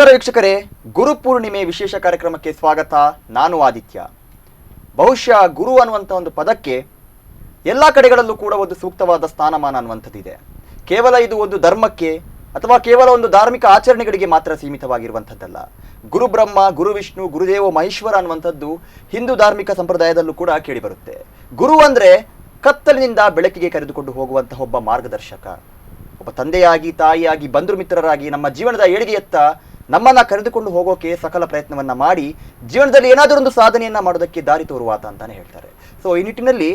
ನಮಸ್ಕಾರ ವೀಕ್ಷಕರೇ, ಗುರುಪೂರ್ಣಿಮೆ ವಿಶೇಷ ಕಾರ್ಯಕ್ರಮಕ್ಕೆ ಸ್ವಾಗತ. ನಾನು ಆದಿತ್ಯ. ಬಹುಶಃ ಗುರು ಅನ್ನುವಂಥ ಒಂದು ಪದಕ್ಕೆ ಎಲ್ಲ ಕಡೆಗಳಲ್ಲೂ ಕೂಡ ಒಂದು ಸೂಕ್ತವಾದ ಸ್ಥಾನಮಾನ ಅನ್ನುವಂಥದ್ದಿದೆ. ಕೇವಲ ಇದು ಒಂದು ಧರ್ಮಕ್ಕೆ ಅಥವಾ ಕೇವಲ ಒಂದು ಧಾರ್ಮಿಕ ಆಚರಣೆಗಳಿಗೆ ಮಾತ್ರ ಸೀಮಿತವಾಗಿರುವಂಥದ್ದಲ್ಲ. ಗುರು ಬ್ರಹ್ಮ, ಗುರು ವಿಷ್ಣು, ಗುರುದೇವ ಮಹೇಶ್ವರ ಅನ್ನುವಂಥದ್ದು ಹಿಂದೂ ಧಾರ್ಮಿಕ ಸಂಪ್ರದಾಯದಲ್ಲೂ ಕೂಡ ಕೇಳಿಬರುತ್ತೆ. ಗುರು ಅಂದರೆ ಕತ್ತಲಿನಿಂದ ಬೆಳಕಿಗೆ ಕರೆದುಕೊಂಡು ಹೋಗುವಂತಹ ಒಬ್ಬ ಮಾರ್ಗದರ್ಶಕ, ಒಬ್ಬ ತಂದೆಯಾಗಿ, ತಾಯಿಯಾಗಿ, ಬಂಧು ಮಿತ್ರರಾಗಿ ನಮ್ಮ ಜೀವನದ ಏಳಿಗೆಯತ್ತ ನಮ್ಮನ್ನ ಕರೆದುಕೊಂಡು ಹೋಗೋಕೆ ಸಕಲ ಪ್ರಯತ್ನವನ್ನ ಮಾಡಿ ಜೀವನದಲ್ಲಿ ಏನಾದರೂ ಒಂದು ಸಾಧನೆಯನ್ನ ಮಾಡೋದಕ್ಕೆ ದಾರಿ ತೋರುವಾತ ಅಂತಾನೆ ಹೇಳ್ತಾರೆ. ಸೊ ಈ ನಿಟ್ಟಿನಲ್ಲಿ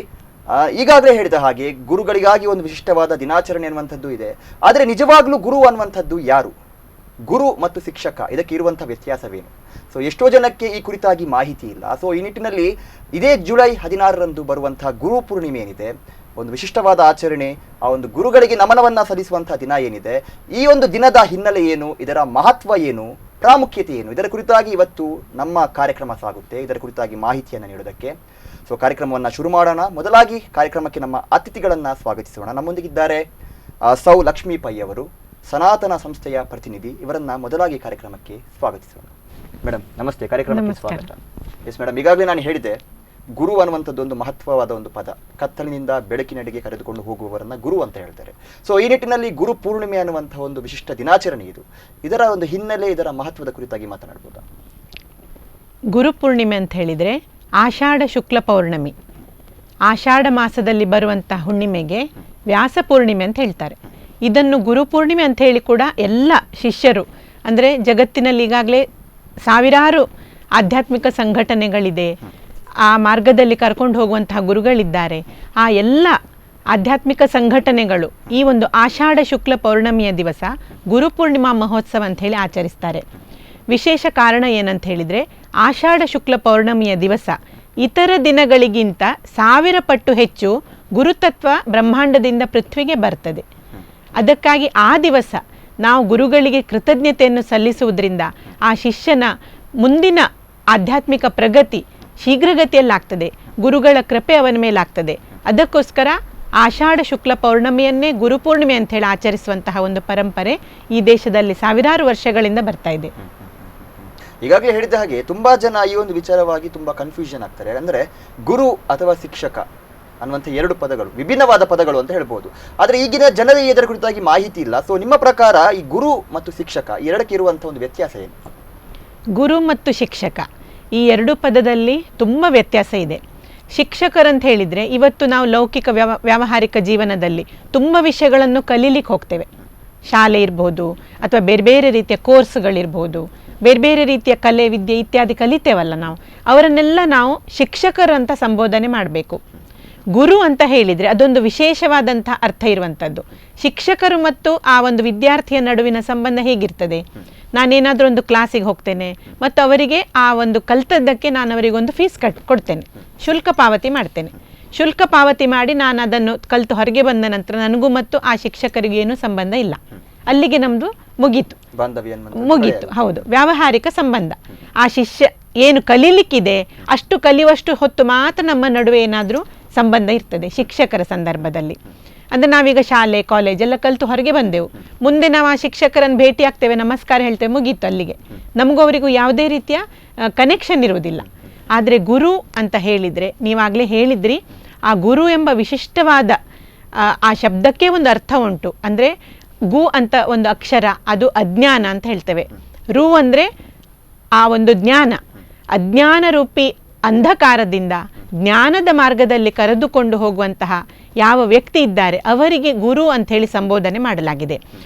ಈಗಾಗಲೇ ಹೇಳಿದ ಹಾಗೆ ಗುರುಗಳಿಗಾಗಿ ಒಂದು ವಿಶಿಷ್ಟವಾದ ದಿನಾಚರಣೆ ಅನ್ನುವಂಥದ್ದು ಇದೆ. ಆದರೆ ನಿಜವಾಗ್ಲೂ ಗುರು ಅನ್ನುವಂಥದ್ದು ಯಾರು? ಗುರು ಮತ್ತು ಶಿಕ್ಷಕ, ಇದಕ್ಕೆ ಇರುವಂಥ ವ್ಯತ್ಯಾಸವೇನು? ಸೊ ಎಷ್ಟೋ ಜನಕ್ಕೆ ಈ ಕುರಿತಾಗಿ ಮಾಹಿತಿ ಇಲ್ಲ. ಸೊ ಈ ನಿಟ್ಟಿನಲ್ಲಿ ಇದೇ ಜುಲೈ 16ರಂದು ಬರುವಂತಹ ಗುರು ಪೂರ್ಣಿಮೆ ಏನಿದೆ, ಒಂದು ವಿಶಿಷ್ಟವಾದ ಆಚರಣೆ, ಆ ಒಂದು ಗುರುಗಳಿಗೆ ನಮನವನ್ನ ಸಲ್ಲಿಸುವಂತಹ ದಿನ ಏನಿದೆ, ಈ ಒಂದು ದಿನದ ಹಿನ್ನೆಲೆ ಏನು, ಇದರ ಮಹತ್ವ ಏನು, ಪ್ರಾಮುಖ್ಯತೆ ಏನು, ಇದರ ಕುರಿತಾಗಿ ಇವತ್ತು ನಮ್ಮ ಕಾರ್ಯಕ್ರಮ ಸಾಗುತ್ತೆ. ಇದರ ಕುರಿತಾಗಿ ಮಾಹಿತಿಯನ್ನು ನೀಡೋದಕ್ಕೆ ಸೊ ಕಾರ್ಯಕ್ರಮವನ್ನು ಶುರು ಮಾಡೋಣ. ಮೊದಲಾಗಿ ಕಾರ್ಯಕ್ರಮಕ್ಕೆ ನಮ್ಮ ಅತಿಥಿಗಳನ್ನು ಸ್ವಾಗತಿಸೋಣ. ನಮ್ಮೊಂದಿಗಿದ್ದಾರೆ ಸೌ ಲಕ್ಷ್ಮೀ ಪೈ ಅವರು, ಸನಾತನ ಸಂಸ್ಥೆಯ ಪ್ರತಿನಿಧಿ. ಇವರನ್ನ ಮೊದಲಾಗಿ ಕಾರ್ಯಕ್ರಮಕ್ಕೆ ಸ್ವಾಗತಿಸೋಣ. ಮೇಡಮ್ ನಮಸ್ತೆ, ಕಾರ್ಯಕ್ರಮಕ್ಕೆ ಸ್ವಾಗತ. ಎಸ್ ಮೇಡಮ್, ಈಗಾಗಲೇ ನಾನು ಹೇಳಿದೆ, ಗುರು ಅನ್ನುವಂಥದ್ದು ಒಂದು ಮಹತ್ವವಾದ ಒಂದು ಪದ. ಕತ್ತಲಿನಿಂದ ಬೆಳಕಿನೆಡೆಗೆ ಕರೆದುಕೊಂಡು ಹೋಗುವವರನ್ನ ಗುರು ಅಂತ ಹೇಳ್ತಾರೆ. ಸೊ ಈ ನಿಟ್ಟಿನಲ್ಲಿ ಗುರು ಪೂರ್ಣಿಮೆ ಅನ್ನುವಂತಹ ಒಂದು ವಿಶಿಷ್ಟ ದಿನಾಚರಣೆ ಇದು. ಇದರ ಒಂದು ಹಿನ್ನೆಲೆ, ಇದರ ಮಹತ್ವದ ಕುರಿತಾಗಿ ಮಾತನಾಡ್ಬೋದಾ? ಗುರು ಪೂರ್ಣಿಮೆ ಅಂತ ಹೇಳಿದರೆ ಆಷಾಢ ಶುಕ್ಲ ಪೌರ್ಣಮಿ, ಆಷಾಢ ಮಾಸದಲ್ಲಿ ಬರುವಂತಹ ಹುಣ್ಣಿಮೆಗೆ ವ್ಯಾಸ ಪೂರ್ಣಿಮೆ ಅಂತ ಹೇಳ್ತಾರೆ. ಇದನ್ನು ಗುರು ಪೂರ್ಣಿಮೆ ಅಂತ ಹೇಳಿ ಕೂಡ ಎಲ್ಲ ಶಿಷ್ಯರು, ಅಂದರೆ ಜಗತ್ತಿನಲ್ಲಿ ಈಗಾಗಲೇ ಸಾವಿರಾರು ಆಧ್ಯಾತ್ಮಿಕ ಸಂಘಟನೆಗಳಿದೆ, ಆ ಮಾರ್ಗದಲ್ಲಿ ಕರ್ಕೊಂಡು ಹೋಗುವಂತಹ ಗುರುಗಳಿದ್ದಾರೆ. ಆ ಎಲ್ಲ ಆಧ್ಯಾತ್ಮಿಕ ಸಂಘಟನೆಗಳು ಈ ಒಂದು ಆಷಾಢ ಶುಕ್ಲ ಪೌರ್ಣಮಿಯ ದಿವಸ ಗುರುಪೂರ್ಣಿಮಾ ಮಹೋತ್ಸವ ಅಂತ ಹೇಳಿ ಆಚರಿಸ್ತಾರೆ. ವಿಶೇಷ ಕಾರಣ ಏನಂತ ಹೇಳಿದರೆ, ಆಷಾಢ ಶುಕ್ಲ ಪೌರ್ಣಮಿಯ ದಿವಸ ಇತರ ದಿನಗಳಿಗಿಂತ 1000 ಪಟ್ಟು ಹೆಚ್ಚು ಗುರುತತ್ವ ಬ್ರಹ್ಮಾಂಡದಿಂದ ಪೃಥ್ವಿಗೆ ಬರ್ತದೆ. ಅದಕ್ಕಾಗಿ ಆ ದಿವಸ ನಾವು ಗುರುಗಳಿಗೆ ಕೃತಜ್ಞತೆಯನ್ನು ಸಲ್ಲಿಸುವುದರಿಂದ ಆ ಶಿಷ್ಯನ ಮುಂದಿನ ಆಧ್ಯಾತ್ಮಿಕ ಪ್ರಗತಿ ಶೀಘ್ರಗತಿಯಲ್ಲಾಗ್ತದೆ, ಗುರುಗಳ ಕೃಪೆ ಅವನ ಮೇಲಾಗ್ತದೆ. ಅದಕ್ಕೋಸ್ಕರ ಆಷಾಢ ಶುಕ್ಲ ಪೌರ್ಣಮಿಯನ್ನೇ ಗುರುಪೂರ್ಣಿಮೆ ಅಂತ ಹೇಳಿ ಆಚರಿಸುವಂತಹ ಒಂದು ಪರಂಪರೆ ಈ ದೇಶದಲ್ಲಿ ಸಾವಿರಾರು ವರ್ಷಗಳಿಂದ ಬರ್ತಾ ಇದೆ. ಈಗಾಗಲೇ ಹೇಳಿದ ಹಾಗೆ ತುಂಬಾ ಜನ ಈ ಒಂದು ವಿಚಾರವಾಗಿ ತುಂಬಾ ಕನ್ಫ್ಯೂಷನ್ ಆಗ್ತಾರೆ. ಅಂದರೆ ಗುರು ಅಥವಾ ಶಿಕ್ಷಕ ಅನ್ನುವಂಥ ಎರಡು ಪದಗಳು ವಿಭಿನ್ನವಾದ ಪದಗಳು ಅಂತ ಹೇಳ್ಬೋದು. ಆದರೆ ಈಗಿನ ಜನರಿಗೆ ಇದರ ಕುರಿತಾಗಿ ಮಾಹಿತಿ ಇಲ್ಲ. ಸೊ ನಿಮ್ಮ ಪ್ರಕಾರ ಈ ಗುರು ಮತ್ತು ಶಿಕ್ಷಕ ಎರಡಕ್ಕೆ ಇರುವಂಥ ಒಂದು ವ್ಯತ್ಯಾಸ ಏನು? ಗುರು ಮತ್ತು ಶಿಕ್ಷಕ ಈ ಎರಡು ಪದದಲ್ಲಿ ತುಂಬ ವ್ಯತ್ಯಾಸ ಇದೆ. ಶಿಕ್ಷಕರಂತ ಹೇಳಿದರೆ ಇವತ್ತು ನಾವು ಲೌಕಿಕ ವ್ಯಾವಹಾರಿಕ ಜೀವನದಲ್ಲಿ ತುಂಬ ವಿಷಯಗಳನ್ನು ಕಲೀಲಿಕ್ಕೆ ಹೋಗ್ತೇವೆ. ಶಾಲೆ ಇರ್ಬೋದು, ಅಥವಾ ಬೇರೆ ಬೇರೆ ರೀತಿಯ ಕೋರ್ಸ್ಗಳಿರ್ಬೋದು, ಬೇರೆ ಬೇರೆ ರೀತಿಯ ಕಲೆ, ವಿದ್ಯೆ ಇತ್ಯಾದಿ ಕಲಿತೇವಲ್ಲ ನಾವು, ಅವರನ್ನೆಲ್ಲ ನಾವು ಶಿಕ್ಷಕರು ಅಂತ ಸಂಬೋಧನೆ ಮಾಡಬೇಕು. ಗುರು ಅಂತ ಹೇಳಿದರೆ ಅದೊಂದು ವಿಶೇಷವಾದಂಥ ಅರ್ಥ ಇರುವಂಥದ್ದು. ಶಿಕ್ಷಕರು ಮತ್ತು ಆ ಒಂದು ವಿದ್ಯಾರ್ಥಿಯ ನಡುವಿನ ಸಂಬಂಧ ಹೇಗಿರ್ತದೆ? ನಾನೇನಾದರೂ ಒಂದು ಕ್ಲಾಸಿಗೆ ಹೋಗ್ತೇನೆ ಮತ್ತು ಅವರಿಗೆ ಆ ಒಂದು ಕಲ್ತದ್ದಕ್ಕೆ ನಾನು ಅವರಿಗೊಂದು ಫೀಸ್ ಕೊಡ್ತೇನೆ, ಶುಲ್ಕ ಪಾವತಿ ಮಾಡ್ತೇನೆ. ಶುಲ್ಕ ಪಾವತಿ ಮಾಡಿ ನಾನು ಅದನ್ನು ಕಲಿತು ಹೊರಗೆ ಬಂದ ನಂತರ ನನಗೂ ಮತ್ತು ಆ ಶಿಕ್ಷಕರಿಗೆ ಏನೂ ಸಂಬಂಧ ಇಲ್ಲ, ಅಲ್ಲಿಗೆ ನಮ್ಮದು ಮುಗೀತು. ಹೌದು, ವ್ಯಾವಹಾರಿಕ ಸಂಬಂಧ. ಆ ಶಿಷ್ಯ ಏನು ಕಲೀಲಿಕ್ಕಿದೆ ಅಷ್ಟು ಕಲಿಯುವಷ್ಟು ಹೊತ್ತು ಮಾತ್ರ ನಮ್ಮ ನಡುವೆ ಏನಾದರೂ ಸಂಬಂಧ ಇರ್ತದೆ ಶಿಕ್ಷಕರ ಸಂದರ್ಭದಲ್ಲಿ. ಅಂದರೆ ನಾವೀಗ ಶಾಲೆ ಕಾಲೇಜ್ ಎಲ್ಲ ಕಲಿತು ಹೊರಗೆ ಬಂದೆವು, ಮುಂದೆ ನಾವು ಆ ಶಿಕ್ಷಕರನ್ನು ಭೇಟಿ ಆಗ್ತೇವೆ, ನಮಸ್ಕಾರ ಹೇಳ್ತೇವೆ, ಮುಗೀತು ಅಲ್ಲಿಗೆ. ನಮಗೂ ಅವರಿಗೂ ಯಾವುದೇ ರೀತಿಯ ಕನೆಕ್ಷನ್ ಇರುವುದಿಲ್ಲ. ಆದರೆ ಗುರು ಅಂತ ಹೇಳಿದರೆ, ನೀವಾಗಲೇ ಹೇಳಿದ್ರಿ, ಆ ಗುರು ಎಂಬ ವಿಶಿಷ್ಟವಾದ ಆ ಶಬ್ದಕ್ಕೆ ಒಂದು ಅರ್ಥ ಉಂಟು. ಅಂದರೆ ಗು ಅಂತ ಒಂದು ಅಕ್ಷರ, ಅದು ಅಜ್ಞಾನ ಅಂತ ಹೇಳ್ತೇವೆ. ರು ಅಂದರೆ ಆ ಒಂದು ಜ್ಞಾನ, ಅಜ್ಞಾನ ರೂಪಿ ಅಂಧಕಾರದಿಂದ ಜ್ಞಾನದ ಮಾರ್ಗದಲ್ಲಿ ಕರೆದುಕೊಂಡು ಹೋಗುವಂತಹ ಯಾವ ವ್ಯಕ್ತಿ ಇದ್ದಾರೆ ಅವರಿಗೆ ಗುರು ಅಂಥೇಳಿ ಸಂಬೋಧನೆ ಮಾಡಲಾಗಿದೆ.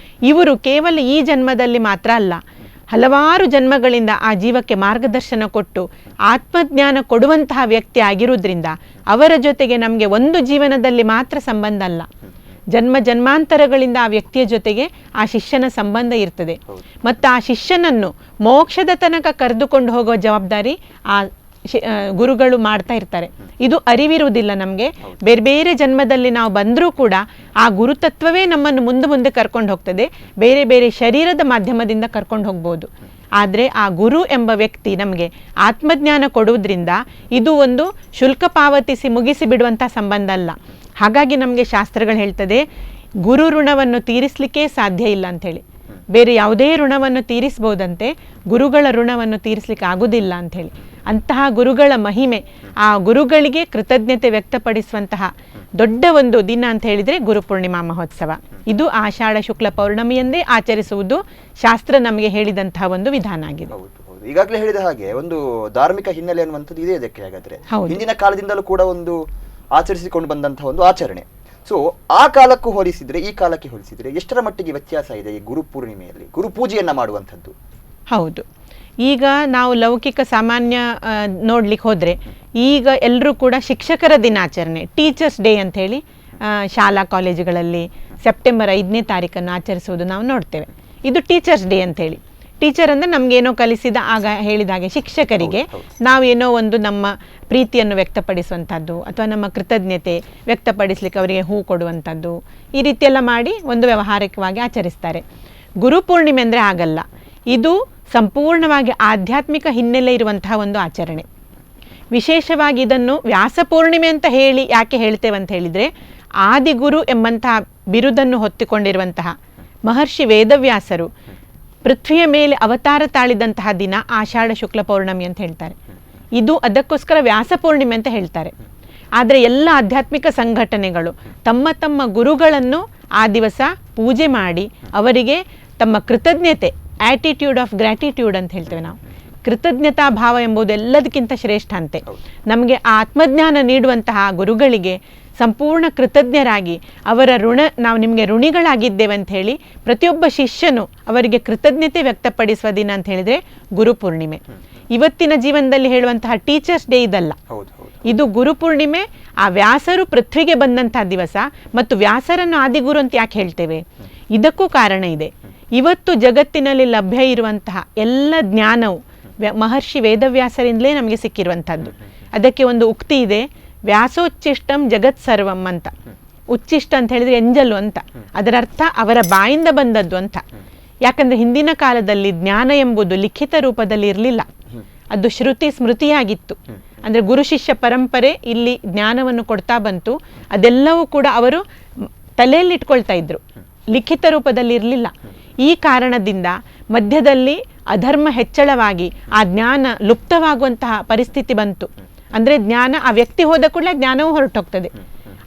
ಇವರು ಕೇವಲ ಈ ಜನ್ಮದಲ್ಲಿ ಮಾತ್ರ ಅಲ್ಲ, ಹಲವಾರು ಜನ್ಮಗಳಿಂದ ಆ ಜೀವಕ್ಕೆ ಮಾರ್ಗದರ್ಶನ ಕೊಟ್ಟು ಆತ್ಮಜ್ಞಾನ ಕೊಡುವಂತಹ ವ್ಯಕ್ತಿ ಆಗಿರುವುದರಿಂದ ಅವರ ಜೊತೆಗೆ ನಮಗೆ ಒಂದು ಜೀವನದಲ್ಲಿ ಮಾತ್ರ ಸಂಬಂಧ ಅಲ್ಲ, ಜನ್ಮ ಜನ್ಮಾಂತರಗಳಿಂದ ಆ ವ್ಯಕ್ತಿಯ ಜೊತೆಗೆ ಆ ಶಿಷ್ಯನ ಸಂಬಂಧ ಇರ್ತದೆ. ಮತ್ತು ಆ ಶಿಷ್ಯನನ್ನು ಮೋಕ್ಷದ ತನಕ ಕರೆದುಕೊಂಡು ಹೋಗುವ ಜವಾಬ್ದಾರಿ ಆ ಗುರುಗಳು ಮಾಡ್ತಾ ಇರ್ತಾರೆ. ಇದು ಅರಿವಿರುವುದಿಲ್ಲ ನಮಗೆ. ಬೇರೆ ಬೇರೆ ಜನ್ಮದಲ್ಲಿ ನಾವು ಬಂದರೂ ಕೂಡ ಆ ಗುರುತತ್ವವೇ ನಮ್ಮನ್ನು ಮುಂದೆ ಮುಂದೆ ಕರ್ಕೊಂಡು ಹೋಗ್ತದೆ. ಬೇರೆ ಬೇರೆ ಶರೀರದ ಮಾಧ್ಯಮದಿಂದ ಕರ್ಕೊಂಡು ಹೋಗ್ಬೋದು. ಆದರೆ ಆ ಗುರು ಎಂಬ ವ್ಯಕ್ತಿ ನಮಗೆ ಆತ್ಮಜ್ಞಾನ ಕೊಡುವುದರಿಂದ ಇದು ಒಂದು ಶುಲ್ಕ ಪಾವತಿಸಿ ಮುಗಿಸಿ ಬಿಡುವಂಥ ಸಂಬಂಧ ಅಲ್ಲ. ಹಾಗಾಗಿ ನಮಗೆ ಶಾಸ್ತ್ರಗಳು ಹೇಳ್ತದೆ, ಗುರು ಋಣವನ್ನು ತೀರಿಸಲಿಕ್ಕೆ ಸಾಧ್ಯ ಇಲ್ಲ ಅಂಥೇಳಿ. ಬೇರೆ ಯಾವುದೇ ಋಣವನ್ನು ತೀರಿಸ್ಬೋದಂತೆ ಗುರುಗಳ ಋಣವನ್ನು ತೀರಿಸ್ಲಿಕ್ಕೆ ಆಗುವುದಿಲ್ಲ ಅಂಥೇಳಿ. ಅಂತಹ ಗುರುಗಳ ಮಹಿಮೆ, ಆ ಗುರುಗಳಿಗೆ ಕೃತಜ್ಞತೆ ವ್ಯಕ್ತಪಡಿಸುವಂತಹ ದೊಡ್ಡ ಒಂದು ದಿನ ಅಂತ ಹೇಳಿದರೆ ಗುರುಪೂರ್ಣಿಮಾ ಮಹೋತ್ಸವ. ಇದು ಆಷಾಢ ಶುಕ್ಲ ಪೌರ್ಣಮಿಯಂದೇ ಆಚರಿಸುವುದು ಶಾಸ್ತ್ರ ನಮಗೆ ಹೇಳಿದಂತಹ ಒಂದು ವಿಧಾನ ಆಗಿದೆ. ಈಗಾಗಲೇ ಹೇಳಿದ ಹಾಗೆ ಒಂದು ಧಾರ್ಮಿಕ ಹಿನ್ನೆಲೆ ಅನ್ನುವಂಥದ್ದು ಇದೆ ಇದಕ್ಕೆ. ಹಾಗಾದ್ರೆ ಹಿಂದಿನ ಕಾಲದಿಂದಲೂ ಕೂಡ ಒಂದು ಆಚರಿಸಿಕೊಂಡು ಬಂದಂತಹ ಒಂದು ಆಚರಣೆ. ಸೊ ಆ ಕಾಲಕ್ಕೂ ಹೋಲಿಸಿದ್ರೆ ಈ ಕಾಲಕ್ಕೆ ಹೋಲಿಸಿದ್ರೆ ಎಷ್ಟರ ಮಟ್ಟಿಗೆ ವ್ಯತ್ಯಾಸ ಇದೆ ಈ ಗುರು ಪೂರ್ಣಿಮೆಯಲ್ಲಿ ಗುರು ಪೂಜೆಯನ್ನ ಮಾಡುವಂಥದ್ದು? ಹೌದು, ಈಗ ನಾವು ಲೌಕಿಕ ಸಾಮಾನ್ಯ ನೋಡ್ಲಿಕ್ಕೆ ಹೋದರೆ ಈಗ ಎಲ್ಲರೂ ಕೂಡ ಶಿಕ್ಷಕರ ದಿನಾಚರಣೆ, ಟೀಚರ್ಸ್ ಡೇ ಅಂಥೇಳಿ ಶಾಲಾ ಕಾಲೇಜುಗಳಲ್ಲಿ ಸೆಪ್ಟೆಂಬರ್ 5ನೇ ತಾರೀಕನ್ನು ಆಚರಿಸುವುದು ನಾವು ನೋಡ್ತೇವೆ. ಇದು ಟೀಚರ್ಸ್ ಡೇ ಅಂಥೇಳಿ. ಟೀಚರ್ ಅಂದರೆ ನಮಗೇನೋ ಕಲಿಸಿದ, ಆಗ ಹೇಳಿದ ಹಾಗೆ ಶಿಕ್ಷಕರಿಗೆ ನಾವೇನೋ ಒಂದು ನಮ್ಮ ಪ್ರೀತಿಯನ್ನು ವ್ಯಕ್ತಪಡಿಸುವಂಥದ್ದು ಅಥವಾ ನಮ್ಮ ಕೃತಜ್ಞತೆ ವ್ಯಕ್ತಪಡಿಸಲಿಕ್ಕೆ ಅವರಿಗೆ ಹೂ ಕೊಡುವಂಥದ್ದು, ಈ ರೀತಿಯೆಲ್ಲ ಮಾಡಿ ಒಂದು ವ್ಯಾವಹಾರಿಕವಾಗಿ ಆಚರಿಸ್ತಾರೆ. ಗುರುಪೂರ್ಣಿಮೆ ಅಂದರೆ ಆಗಲ್ಲ, ಇದು ಸಂಪೂರ್ಣವಾಗಿ ಆಧ್ಯಾತ್ಮಿಕ ಹಿನ್ನೆಲೆ ಇರುವಂತಹ ಒಂದು ಆಚರಣೆ. ವಿಶೇಷವಾಗಿ ಇದನ್ನು ವ್ಯಾಸಪೂರ್ಣಿಮೆ ಅಂತ ಹೇಳಿ ಯಾಕೆ ಹೇಳ್ತೇವೆ ಅಂತ ಹೇಳಿದರೆ, ಆದಿಗುರು ಎಂಬಂತಹ ಬಿರುದನ್ನು ಹೊತ್ತುಕೊಂಡಿರುವಂತಹ ಮಹರ್ಷಿ ವೇದವ್ಯಾಸರು ಪೃಥ್ವಿಯ ಮೇಲೆ ಅವತಾರ ತಾಳಿದಂತಹ ದಿನ ಆಷಾಢ ಶುಕ್ಲ ಪೌರ್ಣಮಿ ಅಂತ ಹೇಳ್ತಾರೆ. ಇದು ಅದಕ್ಕೋಸ್ಕರ ವ್ಯಾಸಪೂರ್ಣಿಮೆ ಅಂತ ಹೇಳ್ತಾರೆ. ಆದರೆ ಎಲ್ಲ ಆಧ್ಯಾತ್ಮಿಕ ಸಂಘಟನೆಗಳು ತಮ್ಮ ತಮ್ಮ ಗುರುಗಳನ್ನು ಆ ದಿವಸ ಪೂಜೆ ಮಾಡಿ ಅವರಿಗೆ ತಮ್ಮ ಕೃತಜ್ಞತೆ, ಆಟಿಟ್ಯೂಡ್ ಆಫ್ ಗ್ರ್ಯಾಟಿಟ್ಯೂಡ್ ಅಂತ ಹೇಳ್ತೇವೆ ನಾವು, ಕೃತಜ್ಞತಾ ಭಾವ ಎಂಬುದು ಎಲ್ಲದಕ್ಕಿಂತ ಶ್ರೇಷ್ಠ ಅಂತೆ. ನಮಗೆ ಆತ್ಮಜ್ಞಾನ ನೀಡುವಂತಹ ಗುರುಗಳಿಗೆ ಸಂಪೂರ್ಣ ಕೃತಜ್ಞರಾಗಿ ಅವರ ನಾವು ನಿಮಗೆ ಋಣಿಗಳಾಗಿದ್ದೇವೆ ಅಂತ ಹೇಳಿ ಪ್ರತಿಯೊಬ್ಬ ಶಿಷ್ಯನು ಅವರಿಗೆ ಕೃತಜ್ಞತೆ ವ್ಯಕ್ತಪಡಿಸುವ ದಿನ ಅಂತ ಹೇಳಿದರೆ ಗುರುಪೂರ್ಣಿಮೆ. ಇವತ್ತಿನ ಜೀವನದಲ್ಲಿ ಹೇಳುವಂತಹ ಟೀಚರ್ಸ್ ಡೇ ಇದಲ್ಲ, ಇದು ಗುರುಪೂರ್ಣಿಮೆ. ಆ ವ್ಯಾಸರು ಪೃಥ್ವಿಗೆ ಬಂದಂತಹ ದಿವಸ ಮತ್ತು ವ್ಯಾಸರನ್ನು ಆದಿಗುರು ಅಂತ ಯಾಕೆ ಹೇಳ್ತೇವೆ? ಇದಕ್ಕೂ ಕಾರಣ ಇದೆ. ಇವತ್ತು ಜಗತ್ತಿನಲ್ಲಿ ಲಭ್ಯ ಇರುವಂತಹ ಎಲ್ಲ ಜ್ಞಾನವು ಮಹರ್ಷಿ ವೇದವ್ಯಾಸರಿಂದಲೇ ನಮಗೆ ಸಿಕ್ಕಿರುವಂಥದ್ದು. ಅದಕ್ಕೆ ಒಂದು ಉಕ್ತಿ ಇದೆ, ವ್ಯಾಸೋಚ್ಚಿಷ್ಟಂ ಜಗತ್ ಸರ್ವಂ ಅಂತ. ಉಚ್ಚಿಷ್ಟ ಅಂತ ಹೇಳಿದ್ರೆ ಎಂಜಲು ಅಂತ, ಅದರ ಅರ್ಥ ಅವರ ಬಾಯಿಂದ ಬಂದದ್ದು ಅಂತ. ಯಾಕಂದ್ರೆ ಹಿಂದಿನ ಕಾಲದಲ್ಲಿ ಜ್ಞಾನ ಎಂಬುದು ಲಿಖಿತ ರೂಪದಲ್ಲಿ ಇರಲಿಲ್ಲ, ಅದು ಶ್ರುತಿ ಸ್ಮೃತಿಯಾಗಿತ್ತು. ಅಂದ್ರೆ ಗುರು ಶಿಷ್ಯ ಪರಂಪರೆ ಇಲ್ಲಿ ಜ್ಞಾನವನ್ನು ಕೊಡ್ತಾ ಬಂತು. ಅದೆಲ್ಲವೂ ಕೂಡ ಅವರು ತಲೆಯಲ್ಲಿ ಇಟ್ಕೊಳ್ತಾ ಇದ್ರು, ಲಿಖಿತ ರೂಪದಲ್ಲಿ ಇರಲಿಲ್ಲ. ಈ ಕಾರಣದಿಂದ ಮಧ್ಯದಲ್ಲಿ ಅಧರ್ಮ ಹೆಚ್ಚಳವಾಗಿ ಆ ಜ್ಞಾನ ಲುಪ್ತವಾಗುವಂತಹ ಪರಿಸ್ಥಿತಿ ಬಂತು. ಅಂದರೆ ಜ್ಞಾನ, ಆ ವ್ಯಕ್ತಿ ಹೋದ ಕೂಡಲೇ ಜ್ಞಾನವೂ ಹೊರಟೋಗ್ತದೆ.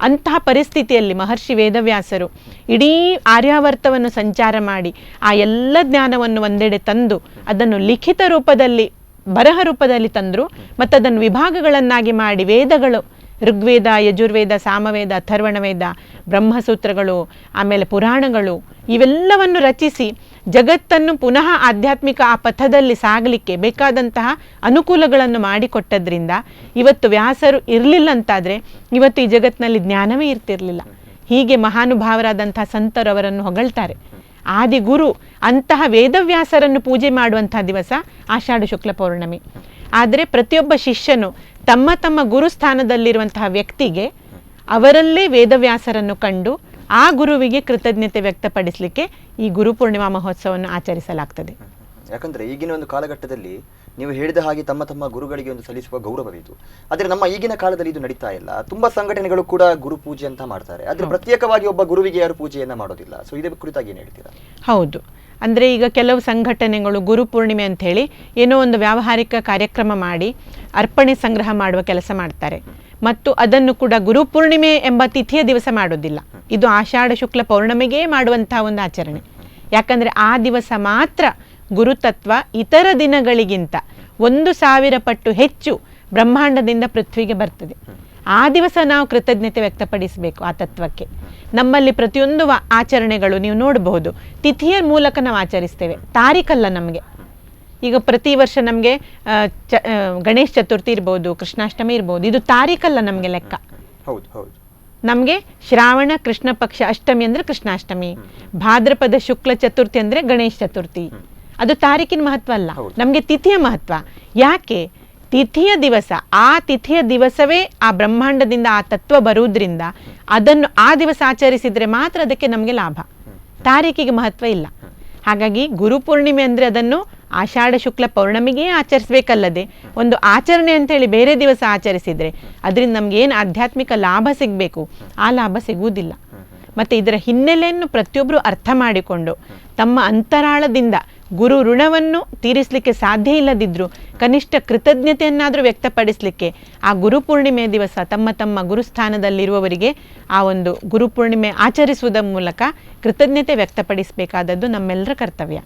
ಅಂತಹ ಪರಿಸ್ಥಿತಿಯಲ್ಲಿ ಮಹರ್ಷಿ ವೇದವ್ಯಾಸರು ಇಡೀ ಆರ್ಯಾವರ್ತವನ್ನು ಸಂಚಾರ ಮಾಡಿ ಆ ಎಲ್ಲ ಜ್ಞಾನವನ್ನು ಒಂದೆಡೆ ತಂದು ಅದನ್ನು ಲಿಖಿತ ರೂಪದಲ್ಲಿ, ಬರಹ ರೂಪದಲ್ಲಿ ತಂದರು. ಮತ್ತು ಅದನ್ನು ವಿಭಾಗಗಳನ್ನಾಗಿ ಮಾಡಿ ವೇದಗಳು, ಋಗ್ವೇದ, ಯಜುರ್ವೇದ, ಸಾಮವೇದ, ಅಥರ್ವಣ ವೇದ, ಬ್ರಹ್ಮಸೂತ್ರಗಳು, ಆಮೇಲೆ ಪುರಾಣಗಳು, ಇವೆಲ್ಲವನ್ನು ರಚಿಸಿ ಜಗತ್ತನ್ನು ಪುನಃ ಆಧ್ಯಾತ್ಮಿಕ ಆ ಪಥದಲ್ಲಿ ಸಾಗಲಿಕ್ಕೆ ಬೇಕಾದಂತಹ ಅನುಕೂಲಗಳನ್ನು ಮಾಡಿಕೊಟ್ಟದ್ರಿಂದ ಇವತ್ತು ವ್ಯಾಸರು ಇರಲಿಲ್ಲ ಅಂತಾದರೆ ಇವತ್ತು ಈ ಜಗತ್ತಿನಲ್ಲಿ ಜ್ಞಾನವೇ ಇರ್ತಿರಲಿಲ್ಲ. ಹೀಗೆ ಮಹಾನುಭಾವರಾದಂತಹ ಸಂತರು ಅವರನ್ನು ಹೊಗಳ್ತಾರೆ. ಆದಿಗುರು ಅಂತಹ ವೇದವ್ಯಾಸರನ್ನು ಪೂಜೆ ಮಾಡುವಂತಹ ದಿವಸ ಆಷಾಢ ಶುಕ್ಲ ಪೌರ್ಣಮಿ. ಆದರೆ ಪ್ರತಿಯೊಬ್ಬ ಶಿಷ್ಯನು ತಮ್ಮ ತಮ್ಮ ಗುರುಸ್ಥಾನದಲ್ಲಿರುವಂತಹ ವ್ಯಕ್ತಿಗೆ ಅವರಲ್ಲೇ ವೇದವ್ಯಾಸರನ್ನು ಕಂಡು ಆ ಗುರುವಿಗೆ ಕೃತಜ್ಞತೆ ವ್ಯಕ್ತಪಡಿಸಲಿಕ್ಕೆ ಈ ಗುರುಪೂರ್ಣಿಮಾ ಮಹೋತ್ಸವವನ್ನು ಆಚರಿಸಲಾಗ್ತದೆ. ಯಾಕಂದರೆ ಈಗಿನ ಒಂದು ಕಾಲಘಟ್ಟದಲ್ಲಿ ನೀವು ಹೇಳಿದ ಹಾಗೆ ತಮ್ಮ ತಮ್ಮ ಗುರುಗಳಿಗೆ ಒಂದು ಸಲ್ಲಿಸುವ ಗೌರವವಿದು. ಆದರೆ ನಮ್ಮ ಈಗಿನ ಕಾಲದಲ್ಲಿ ಇದು ನಡೀತಾ ಇಲ್ಲ. ತುಂಬಾ ಸಂಘಟನೆಗಳು ಕೂಡ ಗುರು ಪೂಜೆ ಅಂತ ಮಾಡ್ತಾರೆ, ಆದರೆ ಪ್ರತ್ಯೇಕವಾಗಿ ಒಬ್ಬ ಗುರುವಿಗೆ ಯಾರು ಪೂಜೆಯನ್ನ ಮಾಡೋದಿಲ್ಲ. ಸೊ ಇದೇ ಕುರಿತಾಗಿ ಏನು ಹೇಳ್ತೀರಾ? ಹೌದು, ಅಂದರೆ ಈಗ ಕೆಲವು ಸಂಘಟನೆಗಳು ಗುರುಪೂರ್ಣಿಮೆ ಅಂಥೇಳಿ ಏನೋ ಒಂದು ವ್ಯಾವಹಾರಿಕ ಕಾರ್ಯಕ್ರಮ ಮಾಡಿ ಅರ್ಪಣೆ ಸಂಗ್ರಹ ಮಾಡುವ ಕೆಲಸ ಮಾಡ್ತಾರೆ. ಮತ್ತು ಅದನ್ನು ಕೂಡ ಗುರುಪೂರ್ಣಿಮೆ ಎಂಬ ತಿಥಿಯ ದಿವಸ ಮಾಡೋದಿಲ್ಲ, ಇದು ಆಷಾಢ ಶುಕ್ಲ ಪೌರ್ಣಮಿಗೆ ಮಾಡುವಂತಹ ಒಂದು ಆಚರಣೆ. ಯಾಕಂದರೆ ಆ ದಿವಸ ಮಾತ್ರ ಗುರುತತ್ವ ಇತರ ದಿನಗಳಿಗಿಂತ 1000 ಪಟ್ಟು ಹೆಚ್ಚು ಬ್ರಹ್ಮಾಂಡದಿಂದ ಪೃಥ್ವಿಗೆ ಬರ್ತದೆ. ಆ ದಿವಸ ನಾವು ಕೃತಜ್ಞತೆ ವ್ಯಕ್ತಪಡಿಸಬೇಕು ಆ ತತ್ವಕ್ಕೆ. ನಮ್ಮಲ್ಲಿ ಪ್ರತಿಯೊಂದು ಆಚರಣೆಗಳು ನೀವು ನೋಡಬಹುದು ತಿಥಿಯ ಮೂಲಕ ನಾವು ಆಚರಿಸ್ತೇವೆ, ತಾರೀಖಲ್ಲ ನಮಗೆ. ಈಗ ಪ್ರತಿ ವರ್ಷ ನಮಗೆ ಗಣೇಶ ಚತುರ್ಥಿ ಇರ್ಬೋದು, ಕೃಷ್ಣಾಷ್ಟಮಿ ಇರ್ಬೋದು, ಇದು ತಾರೀಖಲ್ಲ ನಮಗೆ ಲೆಕ್ಕ. ನಮಗೆ ಶ್ರಾವಣ ಕೃಷ್ಣ ಪಕ್ಷ ಅಷ್ಟಮಿ ಅಂದರೆ ಕೃಷ್ಣಾಷ್ಟಮಿ, ಭಾದ್ರಪದ ಶುಕ್ಲ ಚತುರ್ಥಿ ಅಂದರೆ ಗಣೇಶ ಚತುರ್ಥಿ. ಅದು ತಾರೀಕಿನ ಮಹತ್ವ ಅಲ್ಲ, ನಮಗೆ ತಿಥಿಯ ಮಹತ್ವ. ಯಾಕೆ? ತಿಥಿಯ ದಿವಸ, ಆ ತಿಥಿಯ ದಿವಸವೇ ಆ ಬ್ರಹ್ಮಾಂಡದಿಂದ ಆ ತತ್ವ ಬರುವುದರಿಂದ ಅದನ್ನು ಆ ದಿವಸ ಆಚರಿಸಿದರೆ ಮಾತ್ರ ಅದಕ್ಕೆ ನಮಗೆ ಲಾಭ. ತಾರೀಕಿಗೆ ಮಹತ್ವ ಇಲ್ಲ. ಹಾಗಾಗಿ ಗುರುಪೂರ್ಣಿಮೆ ಅಂದರೆ ಅದನ್ನು ಆಷಾಢ ಶುಕ್ಲ ಪೌರ್ಣಮಿಗೆ ಆಚರಿಸಬೇಕಲ್ಲದೆ ಒಂದು ಆಚರಣೆ ಅಂತೇಳಿ ಬೇರೆ ದಿವಸ ಆಚರಿಸಿದರೆ ಅದರಿಂದ ನಮ್ಗೆ ಏನು ಆಧ್ಯಾತ್ಮಿಕ ಲಾಭ ಸಿಗಬೇಕು ಆ ಲಾಭ ಸಿಗುವುದಿಲ್ಲ. ಮತ್ತು ಇದರ ಹಿನ್ನೆಲೆಯನ್ನು ಪ್ರತಿಯೊಬ್ಬರು ಅರ್ಥ ಮಾಡಿಕೊಂಡು ತಮ್ಮ ಅಂತರಾಳದಿಂದ ಗುರು ಋಣವನ್ನು ತೀರಿಸಲಿಕ್ಕೆ ಸಾಧ್ಯ ಇಲ್ಲದಿದ್ದರೂ ಕನಿಷ್ಠ ಕೃತಜ್ಞತೆಯನ್ನಾದರೂ ವ್ಯಕ್ತಪಡಿಸಲಿಕ್ಕೆ ಆ ಗುರುಪೂರ್ಣಿಮೆಯ ದಿವಸ ತಮ್ಮ ತಮ್ಮ ಗುರುಸ್ಥಾನದಲ್ಲಿರುವವರಿಗೆ ಆ ಒಂದು ಗುರುಪೂರ್ಣಿಮೆ ಆಚರಿಸುವುದರ ಮೂಲಕ ಕೃತಜ್ಞತೆ ವ್ಯಕ್ತಪಡಿಸಬೇಕಾದದ್ದು ನಮ್ಮೆಲ್ಲರ ಕರ್ತವ್ಯ.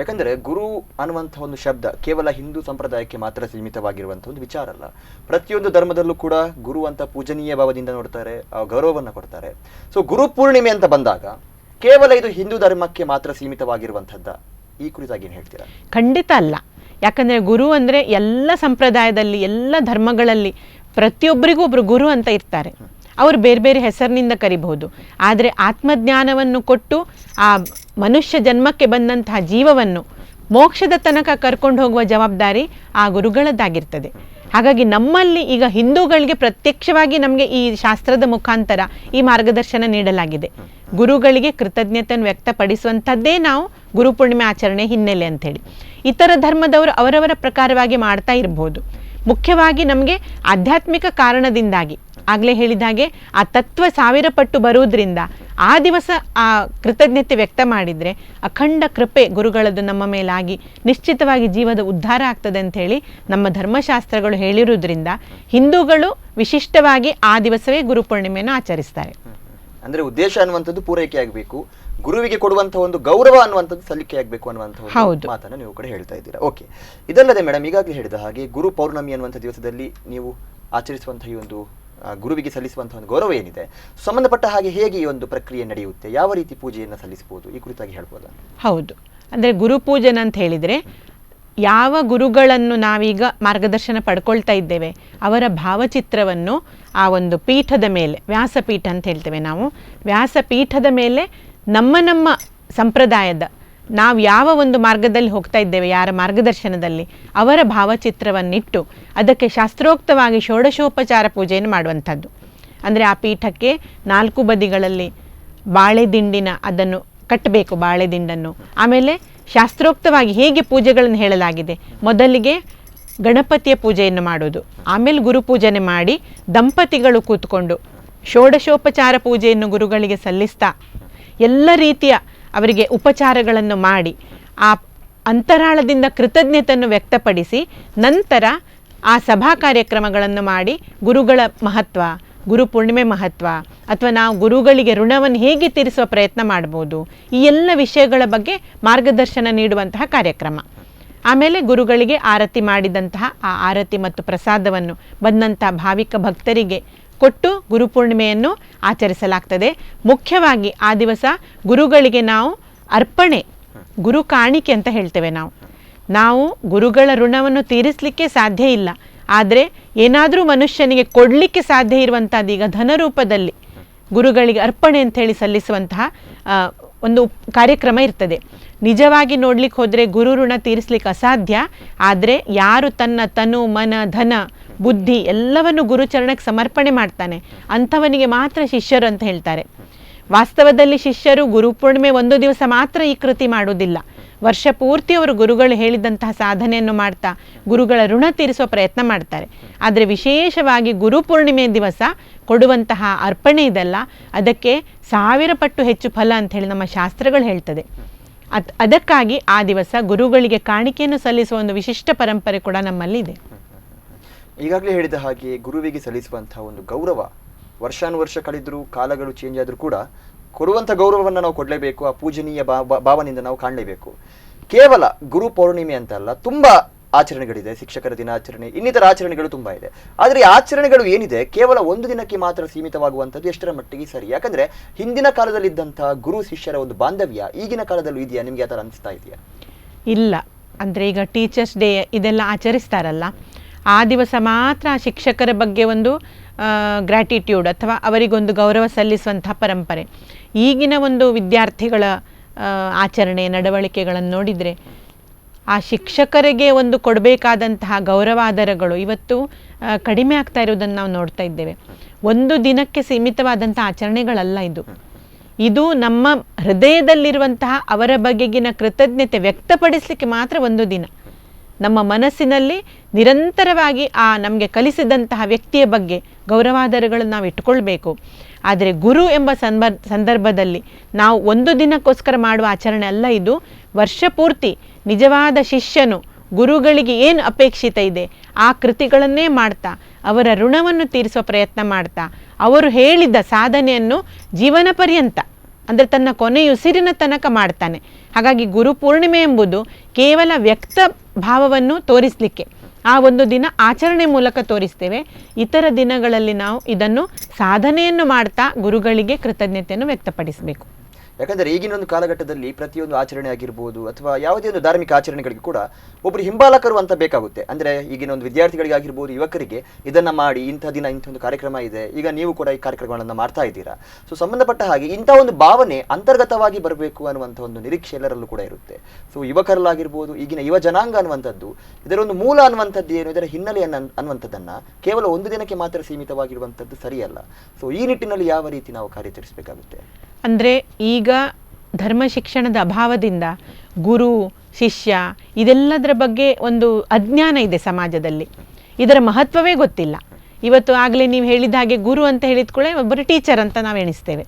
ಯಾಕಂದರೆ ಗುರು ಅನ್ನುವಂಥ ಒಂದು ಶಬ್ದ ಕೇವಲ ಹಿಂದೂ ಸಂಪ್ರದಾಯಕ್ಕೆ ಮಾತ್ರ ಸೀಮಿತವಾಗಿರುವಂಥ ಒಂದು ವಿಚಾರ ಅಲ್ಲ. ಪ್ರತಿಯೊಂದು ಧರ್ಮದಲ್ಲೂ ಕೂಡ ಗುರು ಅಂತ ಪೂಜನೀಯ ಭಾವದಿಂದ ನೋಡ್ತಾರೆ, ಗೌರವವನ್ನು ಕೊಡ್ತಾರೆ. ಸೊ ಗುರು ಪೂರ್ಣಿಮೆ ಅಂತ ಬಂದಾಗ ಕೇವಲ ಇದು ಹಿಂದೂ ಧರ್ಮಕ್ಕೆ ಮಾತ್ರ ಸೀಮಿತವಾಗಿರುವಂಥದ್ದ? ಈ ಕುರಿತಾಗಿ ಏನು ಹೇಳ್ತೀರಾ? ಖಂಡಿತ ಅಲ್ಲ. ಯಾಕಂದರೆ ಗುರು ಅಂದರೆ ಎಲ್ಲ ಸಂಪ್ರದಾಯದಲ್ಲಿ ಎಲ್ಲ ಧರ್ಮಗಳಲ್ಲಿ ಪ್ರತಿಯೊಬ್ಬರಿಗೂ ಒಬ್ಬರು ಗುರು ಅಂತ ಇರ್ತಾರೆ. ಅವರು ಬೇರೆ ಬೇರೆ ಹೆಸರಿನಿಂದ ಕರಿಬಹುದು. ಆದರೆ ಆತ್ಮಜ್ಞಾನವನ್ನು ಕೊಟ್ಟು ಆ ಮನುಷ್ಯ ಜನ್ಮಕ್ಕೆ ಬಂದಂತಹ ಜೀವವನ್ನು ಮೋಕ್ಷದ ತನಕ ಕರ್ಕೊಂಡು ಹೋಗುವ ಜವಾಬ್ದಾರಿ ಆ ಗುರುಗಳದ್ದಾಗಿರ್ತದೆ. ಹಾಗಾಗಿ ನಮ್ಮಲ್ಲಿ ಈಗ ಹಿಂದೂಗಳಿಗೆ ಪ್ರತ್ಯಕ್ಷವಾಗಿ ನಮಗೆ ಈ ಶಾಸ್ತ್ರದ ಮುಖಾಂತರ ಈ ಮಾರ್ಗದರ್ಶನ ನೀಡಲಾಗಿದೆ. ಗುರುಗಳಿಗೆ ಕೃತಜ್ಞತೆಯನ್ನು ವ್ಯಕ್ತಪಡಿಸುವಂಥದ್ದೇ ನಾವು ಗುರುಪೂರ್ಣಿಮೆ ಆಚರಣೆ ಹಿನ್ನೆಲೆ ಅಂಥೇಳಿ. ಇತರ ಧರ್ಮದವರು ಅವರವರ ಪ್ರಕಾರವಾಗಿ ಮಾಡ್ತಾ ಇರ್ಬೋದು. ಮುಖ್ಯವಾಗಿ ನಮಗೆ ಆಧ್ಯಾತ್ಮಿಕ ಕಾರಣದಿಂದಾಗಿ ಆಗಲೇ ಹೇಳಿದ ಹಾಗೆ ಆ ತತ್ವ 1000 ಪಟ್ಟು ಬರುವುದರಿಂದ ಆ ದಿವಸ ಆ ಕೃತಜ್ಞತೆ ವ್ಯಕ್ತ ಮಾಡಿದರೆ ಅಖಂಡ ಕೃಪೆ ಗುರುಗಳದ್ದು ನಮ್ಮ ಮೇಲಾಗಿ ನಿಶ್ಚಿತವಾಗಿ ಜೀವದ ಉದ್ಧಾರ ಆಗ್ತದೆ ಅಂಥೇಳಿ ನಮ್ಮ ಧರ್ಮಶಾಸ್ತ್ರಗಳು ಹೇಳಿರುವುದರಿಂದ ಹಿಂದೂಗಳು ವಿಶಿಷ್ಟವಾಗಿ ಆ ದಿವಸವೇ ಗುರುಪೂರ್ಣಿಮೆಯನ್ನು ಆಚರಿಸ್ತಾರೆ. ಅಂದರೆ ಉದ್ದೇಶ ಅನ್ನುವಂಥದ್ದು ಪೂರೈಕೆ ಆಗಬೇಕು, ಗುರುವಿಗೆ ಕೊಡುವಂಥ ಒಂದು ಗೌರವ ಅನ್ನುವಂಥದ್ದು ಸಲ್ಲಿಕೆ ಆಗಬೇಕು ಅನ್ನುವಂಥ ಮಾತನ್ನು ನೀವು ಕೂಡ ಹೇಳ್ತಾ ಇದ್ದೀರಾ. ಓಕೆ, ಇದಲ್ಲದೆ ಮೇಡಮ್ ಈಗಾಗಲೇ ಹೇಳಿದ ಹಾಗೆ ಗುರು ಪೌರ್ಣಮಿ ಅನ್ನುವಂಥ ದಿವಸದಲ್ಲಿ ನೀವು ಆಚರಿಸುವಂಥ ಈ ಒಂದು ಗುರುವಿಗೆ ಸಲ್ಲಿಸುವಂಥ ಒಂದು ಗೌರವ ಏನಿದೆ, ಸಂಬಂಧಪಟ್ಟ ಹಾಗೆ ಹೇಗೆ ಈ ಒಂದು ಪ್ರಕ್ರಿಯೆ ನಡೆಯುತ್ತೆ, ಯಾವ ರೀತಿ ಪೂಜೆಯನ್ನು ಸಲ್ಲಿಸಬಹುದು, ಈ ಕುರಿತಾಗಿ ಹೇಳ್ಬೋದಾ? ಹೌದು, ಅಂದರೆ ಗುರುಪೂಜನ ಅಂತ ಹೇಳಿದರೆ ಯಾವ ಗುರುಗಳನ್ನು ನಾವೀಗ ಮಾರ್ಗದರ್ಶನ ಪಡ್ಕೊಳ್ತಾ ಇದ್ದೇವೆ ಅವರ ಭಾವಚಿತ್ರವನ್ನು ಆ ಒಂದು ಪೀಠದ ಮೇಲೆ, ವ್ಯಾಸಪೀಠ ಅಂತ ಹೇಳ್ತೇವೆ ನಾವು, ವ್ಯಾಸಪೀಠದ ಮೇಲೆ ನಮ್ಮ ಸಂಪ್ರದಾಯದ ನಾವು ಯಾವ ಒಂದು ಮಾರ್ಗದಲ್ಲಿ ಹೋಗ್ತಾ ಇದ್ದೇವೆ, ಯಾರ ಮಾರ್ಗದರ್ಶನದಲ್ಲಿ ಅವರ ಭಾವಚಿತ್ರವನ್ನಿಟ್ಟು ಅದಕ್ಕೆ ಶಾಸ್ತ್ರೋಕ್ತವಾಗಿ ಷೋಡಶೋಪಚಾರ ಪೂಜೆಯನ್ನು ಮಾಡುವಂಥದ್ದು. ಅಂದರೆ ಆ ಪೀಠಕ್ಕೆ 4 ಬದಿಗಳಲ್ಲಿ ಬಾಳೆದಿಂಡಿನ ಅದನ್ನು ಕಟ್ಟಬೇಕು, ಬಾಳೆದಿಂಡನ್ನು. ಆಮೇಲೆ ಶಾಸ್ತ್ರೋಕ್ತವಾಗಿ ಹೇಗೆ ಪೂಜೆಗಳನ್ನು ಹೇಳಲಾಗಿದೆ, ಮೊದಲಿಗೆ ಗಣಪತಿಯ ಪೂಜೆಯನ್ನು ಮಾಡೋದು, ಆಮೇಲೆ ಗುರುಪೂಜನೆ ಮಾಡಿ ದಂಪತಿಗಳು ಕೂತ್ಕೊಂಡು ಷೋಡಶೋಪಚಾರ ಪೂಜೆಯನ್ನು ಗುರುಗಳಿಗೆ ಸಲ್ಲಿಸ್ತಾ ಎಲ್ಲ ರೀತಿಯ ಅವರಿಗೆ ಉಪಚಾರಗಳನ್ನು ಮಾಡಿ ಆ ಅಂತರಾಳದಿಂದ ಕೃತಜ್ಞತೆಯನ್ನು ವ್ಯಕ್ತಪಡಿಸಿ ನಂತರ ಆ ಸಭಾ ಕಾರ್ಯಕ್ರಮಗಳನ್ನು ಮಾಡಿ ಗುರುಗಳ ಮಹತ್ವ, ಗುರುಪೂರ್ಣಿಮೆ ಮಹತ್ವ, ಅಥವಾ ನಾವು ಗುರುಗಳಿಗೆ ಋಣವನ್ನು ಹೇಗೆ ತೀರಿಸುವ ಪ್ರಯತ್ನ ಮಾಡ್ಬೋದು, ಈ ಎಲ್ಲ ವಿಷಯಗಳ ಬಗ್ಗೆ ಮಾರ್ಗದರ್ಶನ ನೀಡುವಂತಹ ಕಾರ್ಯಕ್ರಮ. ಆಮೇಲೆ ಗುರುಗಳಿಗೆ ಆರತಿ ಮಾಡಿದಂತಹ ಆ ಆರತಿ ಮತ್ತು ಪ್ರಸಾದವನ್ನು ಬಂದಂತಹ ಭಾವಿಕ ಭಕ್ತರಿಗೆ ಕೊಟ್ಟು ಗುರುಪೂರ್ಣಿಮೆಯನ್ನು ಆಚರಿಸಲಾಗ್ತದೆ. ಮುಖ್ಯವಾಗಿ ಆ ದಿವಸ ಗುರುಗಳಿಗೆ ನಾವು ಅರ್ಪಣೆ, ಗುರು ಕಾಣಿಕೆ ಅಂತ ಹೇಳ್ತೇವೆ. ನಾವು ಗುರುಗಳ ಋಣವನ್ನು ತೀರಿಸಲಿಕ್ಕೆ ಸಾಧ್ಯ ಇಲ್ಲ, ಆದರೆ ಏನಾದರೂ ಮನುಷ್ಯನಿಗೆ ಕೊಡಲಿಕ್ಕೆ ಸಾಧ್ಯ ಇರುವಂಥದ್ದು ಈಗ ಧನ ರೂಪದಲ್ಲಿ ಗುರುಗಳಿಗೆ ಅರ್ಪಣೆ ಅಂಥೇಳಿ ಸಲ್ಲಿಸುವಂತಹ ಒಂದು ಕಾರ್ಯಕ್ರಮ ಇರ್ತದೆ. ನಿಜವಾಗಿ ನೋಡ್ಲಿಕ್ಕೆ ಹೋದರೆ ಗುರು ಋಣ ತೀರಿಸ್ಲಿಕ್ಕೆ ಅಸಾಧ್ಯ. ಆದರೆ ಯಾರು ತನ್ನ ತನು ಮನ ಧನ ಬುದ್ಧಿ ಎಲ್ಲವನ್ನು ಗುರುಚರಣಕ್ಕೆ ಸಮರ್ಪಣೆ ಮಾಡ್ತಾನೆ ಅಂಥವನಿಗೆ ಮಾತ್ರ ಶಿಷ್ಯರು ಅಂತ ಹೇಳ್ತಾರೆ. ವಾಸ್ತವದಲ್ಲಿ ಶಿಷ್ಯರು ಗುರುಪೂರ್ಣಿಮೆ ಒಂದು ದಿವಸ ಮಾತ್ರ ಈ ಕೃತಿ ಮಾಡುವುದಿಲ್ಲ, ವರ್ಷ ಪೂರ್ತಿ ಅವರು ಗುರುಗಳು ಹೇಳಿದಂತಹ ಸಾಧನೆಯನ್ನು ಮಾಡ್ತಾ ಗುರುಗಳ ಋಣ ತೀರಿಸುವ ಪ್ರಯತ್ನ ಮಾಡ್ತಾರೆ. ಆದರೆ ವಿಶೇಷವಾಗಿ ಗುರುಪೂರ್ಣಿಮೆ ದಿವಸ ಕೊಡುವಂತಹ ಅರ್ಪಣೆ ಇದೆಲ್ಲ ಅದಕ್ಕೆ 1000 ಪಟ್ಟು ಹೆಚ್ಚು ಫಲ ಅಂಥೇಳಿ ನಮ್ಮ ಶಾಸ್ತ್ರಗಳು ಹೇಳ್ತದೆ. ಅದಕ್ಕಾಗಿ ಆ ದಿವಸ ಗುರುಗಳಿಗೆ ಕಾಣಿಕೆಯನ್ನು ಸಲ್ಲಿಸುವ ಒಂದು ವಿಶಿಷ್ಟ ಪರಂಪರೆ ಕೂಡ ನಮ್ಮಲ್ಲಿ ಇದೆ. ಈಗಾಗಲೇ ಹೇಳಿದ ಹಾಗೆ ಗುರುವಿಗೆ ಸಲ್ಲಿಸುವಂತಹ ಒಂದು ಗೌರವ ವರ್ಷಾನುವರ್ಷ ಕಳೆದರೂ ಕಾಲಗಳು ಚೇಂಜ್ ಆದರೂ ಕೂಡ ಕೊಡುವಂಥ ಗೌರವವನ್ನು ನಾವು ಕೊಡಲೇಬೇಕು, ಆ ಪೂಜನೀಯ ಭಾವನೆಯಿಂದ ನಾವು ಕಾಣಲೇಬೇಕು. ಕೇವಲ ಗುರು ಪೌರ್ಣಿಮೆ ಅಂತಲ್ಲ, ತುಂಬ ಆಚರಣೆಗಳಿದೆ, ಶಿಕ್ಷಕರ ದಿನಾಚರಣೆ, ಇನ್ನಿತರ ಆಚರಣೆಗಳು ತುಂಬ ಇದೆ. ಆದರೆ ಈ ಆಚರಣೆಗಳು ಏನಿದೆ ಕೇವಲ ಒಂದು ದಿನಕ್ಕೆ ಮಾತ್ರ ಸೀಮಿತವಾಗುವಂಥದ್ದು ಎಷ್ಟರ ಮಟ್ಟಿಗೆ ಸರಿ? ಯಾಕಂದರೆ ಹಿಂದಿನ ಕಾಲದಲ್ಲಿದ್ದಂಥ ಗುರು ಶಿಷ್ಯರ ಒಂದು ಬಾಂಧವ್ಯ ಈಗಿನ ಕಾಲದಲ್ಲೂ ಇದೆಯಾ? ನಿಮಗೆ ಆ ಥರ ಅನಿಸ್ತಾ ಇದೆಯಾ? ಇಲ್ಲ. ಅಂದರೆ ಈಗ ಟೀಚರ್ಸ್ ಡೇ ಇದೆಲ್ಲ ಆಚರಿಸ್ತಾರಲ್ಲ, ಆ ದಿವಸ ಮಾತ್ರ ಶಿಕ್ಷಕರ ಬಗ್ಗೆ ಒಂದು ಗ್ರ್ಯಾಟಿಟ್ಯೂಡ್ ಅಥವಾ ಅವರಿಗೊಂದು ಗೌರವ ಸಲ್ಲಿಸುವಂಥ ಪರಂಪರೆ. ಈಗಿನ ಒಂದು ವಿದ್ಯಾರ್ಥಿಗಳ ಆಚರಣೆ ನಡವಳಿಕೆಗಳನ್ನು ನೋಡಿದರೆ ಆ ಶಿಕ್ಷಕರಿಗೆ ಒಂದು ಕೊಡಬೇಕಾದಂತಹ ಗೌರವಾಧಾರಗಳು ಇವತ್ತು ಕಡಿಮೆ ಆಗ್ತಾ ಇರುವುದನ್ನು ನಾವು ನೋಡ್ತಾ ಇದ್ದೇವೆ. ಒಂದು ದಿನಕ್ಕೆ ಸೀಮಿತವಾದಂಥ ಆಚರಣೆಗಳಲ್ಲ ಇದು. ಇದು ನಮ್ಮ ಹೃದಯದಲ್ಲಿರುವಂತಹ ಅವರ ಬಗೆಗಿನ ಕೃತಜ್ಞತೆ ವ್ಯಕ್ತಪಡಿಸಲಿಕ್ಕೆ ಮಾತ್ರ ಒಂದು ದಿನ. ನಮ್ಮ ಮನಸ್ಸಿನಲ್ಲಿ ನಿರಂತರವಾಗಿ ಆ ನಮಗೆ ಕಲಿಸಿದಂತಹ ವ್ಯಕ್ತಿಯ ಬಗ್ಗೆ ಗೌರವಾದರಗಳನ್ನು ನಾವು ಇಟ್ಕೊಳ್ಬೇಕು. ಆದರೆ ಗುರು ಎಂಬ ಸಂದರ್ಭದಲ್ಲಿ ನಾವು ಒಂದು ದಿನಕ್ಕೋಸ್ಕರ ಮಾಡುವ ಆಚರಣೆ ಅಲ್ಲ ಇದು. ವರ್ಷ ಪೂರ್ತಿ ನಿಜವಾದ ಶಿಷ್ಯನು ಗುರುಗಳಿಗೆ ಏನು ಅಪೇಕ್ಷಿತ ಇದೆ ಆ ಕೃತಿಗಳನ್ನೇ ಮಾಡ್ತಾ ಅವರ ಋಣವನ್ನು ತೀರಿಸುವ ಪ್ರಯತ್ನ ಮಾಡ್ತಾ ಅವರು ಹೇಳಿದ ಸಾಧನೆಯನ್ನು ಜೀವನ ಪರ್ಯಂತ ಅಂದರೆ ತನ್ನ ಕೊನೆಯುಸಿರಿನ ತನಕ ಮಾಡ್ತಾನೆ. ಹಾಗಾಗಿ ಗುರು ಪೂರ್ಣಿಮೆ ಎಂಬುದು ಕೇವಲ ವ್ಯಕ್ತ ಭಾವವನ್ನು ತೋರಿಸಲಿಕ್ಕೆ ಆ ಒಂದು ದಿನ ಆಚರಣೆ ಮೂಲಕ ತೋರಿಸ್ತೇವೆ. ಇತರ ದಿನಗಳಲ್ಲಿ ನಾವು ಇದನ್ನು ಸಾಧನೆಯನ್ನು ಮಾಡ್ತಾ ಗುರುಗಳಿಗೆ ಕೃತಜ್ಞತೆಯನ್ನು ವ್ಯಕ್ತಪಡಿಸಬೇಕು. ಯಾಕಂದರೆ ಈಗಿನ ಒಂದು ಕಾಲಘಟ್ಟದಲ್ಲಿ ಪ್ರತಿಯೊಂದು ಆಚರಣೆ ಆಗಿರ್ಬೋದು ಅಥವಾ ಯಾವುದೇ ಒಂದು ಧಾರ್ಮಿಕ ಆಚರಣೆಗಳಿಗೆ ಕೂಡ ಒಬ್ಬರು ಹಿಂಬಾಲಕರು ಅಂತ ಬೇಕಾಗುತ್ತೆ. ಅಂದರೆ ಈಗಿನ ಒಂದು ವಿದ್ಯಾರ್ಥಿಗಳಿಗಾಗಿರ್ಬೋದು, ಯುವಕರಿಗೆ ಇದನ್ನು ಮಾಡಿ ಇಂಥ ದಿನ ಇಂಥ ಒಂದು ಕಾರ್ಯಕ್ರಮ ಇದೆ, ಈಗ ನೀವು ಕೂಡ ಈ ಕಾರ್ಯಕ್ರಮಗಳನ್ನು ಮಾಡ್ತಾ ಇದ್ದೀರಾ. ಸೊ ಸಂಬಂಧಪಟ್ಟ ಹಾಗೆ ಇಂಥ ಒಂದು ಭಾವನೆ ಅಂತರ್ಗತವಾಗಿ ಬರಬೇಕು ಅನ್ನುವಂಥ ಒಂದು ನಿರೀಕ್ಷೆ ಎಲ್ಲರಲ್ಲೂ ಕೂಡ ಇರುತ್ತೆ. ಸೊ ಯುವಕರಲ್ಲಾಗಿರ್ಬೋದು, ಈಗಿನ ಯುವ ಜನಾಂಗ ಅನ್ನುವಂಥದ್ದು ಇದರ ಒಂದು ಮೂಲ ಅನ್ನುವಂಥದ್ದು ಏನು, ಇದರ ಹಿನ್ನೆಲೆ ಅನ್ನುವಂಥದ್ದನ್ನು ಕೇವಲ ಒಂದು ದಿನಕ್ಕೆ ಮಾತ್ರ ಸೀಮಿತವಾಗಿರುವಂಥದ್ದು ಸರಿಯಲ್ಲ. ಸೊ ಈ ನಿಟ್ಟಿನಲ್ಲಿ ಯಾವ ರೀತಿ ನಾವು ಕಾರ್ಯಚರಿಸಬೇಕಾಗುತ್ತೆ? ಅಂದರೆ ಈಗ ಧರ್ಮ ಶಿಕ್ಷಣದ ಅಭಾವದಿಂದ ಗುರು ಶಿಷ್ಯ ಇದೆಲ್ಲದರ ಬಗ್ಗೆ ಒಂದು ಅಜ್ಞಾನ ಇದೆ ಸಮಾಜದಲ್ಲಿ. ಇದರ ಮಹತ್ವವೇ ಗೊತ್ತಿಲ್ಲ. ಇವತ್ತು ಆಗಲೇ ನೀವು ಹೇಳಿದ ಹಾಗೆ ಗುರು ಅಂತ ಹೇಳಿದ್ಕೊಳ್ಳೆ ಒಬ್ಬರು ಟೀಚರ್ ಅಂತ ನಾವು ಎಣಿಸ್ತೇವೆ.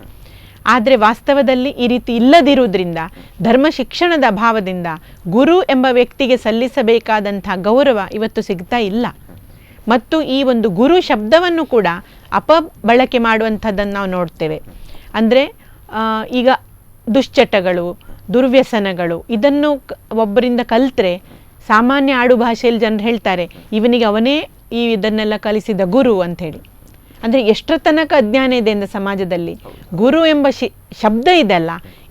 ಆದರೆ ವಾಸ್ತವದಲ್ಲಿ ಈ ರೀತಿ ಇಲ್ಲದಿರುವುದರಿಂದ ಧರ್ಮ ಶಿಕ್ಷಣದ ಅಭಾವದಿಂದ ಗುರು ಎಂಬ ವ್ಯಕ್ತಿಗೆ ಸಲ್ಲಿಸಬೇಕಾದಂಥ ಗೌರವ ಇವತ್ತು ಸಿಗ್ತಾ ಇಲ್ಲ. ಮತ್ತು ಈ ಒಂದು ಗುರು ಶಬ್ದವನ್ನು ಕೂಡ ಅಪಬಳಕೆ ಮಾಡುವಂಥದ್ದನ್ನು ನಾವು ನೋಡ್ತೇವೆ. ಅಂದರೆ ಈಗ ದುಶ್ಚಟಗಳು, ದುರ್ವ್ಯಸನಗಳು ಇದನ್ನು ಒಬ್ಬರಿಂದ ಕಲಿತ್ರೆ ಸಾಮಾನ್ಯ ಆಡು ಭಾಷೆಯಲ್ಲಿ ಜನರು ಹೇಳ್ತಾರೆ ಇವನಿಗೆ ಅವನೇ ಇದನ್ನೆಲ್ಲ ಕಲಿಸಿದ ಗುರು ಅಂಥೇಳಿ. ಅಂದರೆ ಎಷ್ಟರ ತನಕ ಅಜ್ಞಾನ ಇದೆ ಎಂದು ಸಮಾಜದಲ್ಲಿ. ಗುರು ಎಂಬ ಶಬ್ದ ಇದೆಲ್ಲ,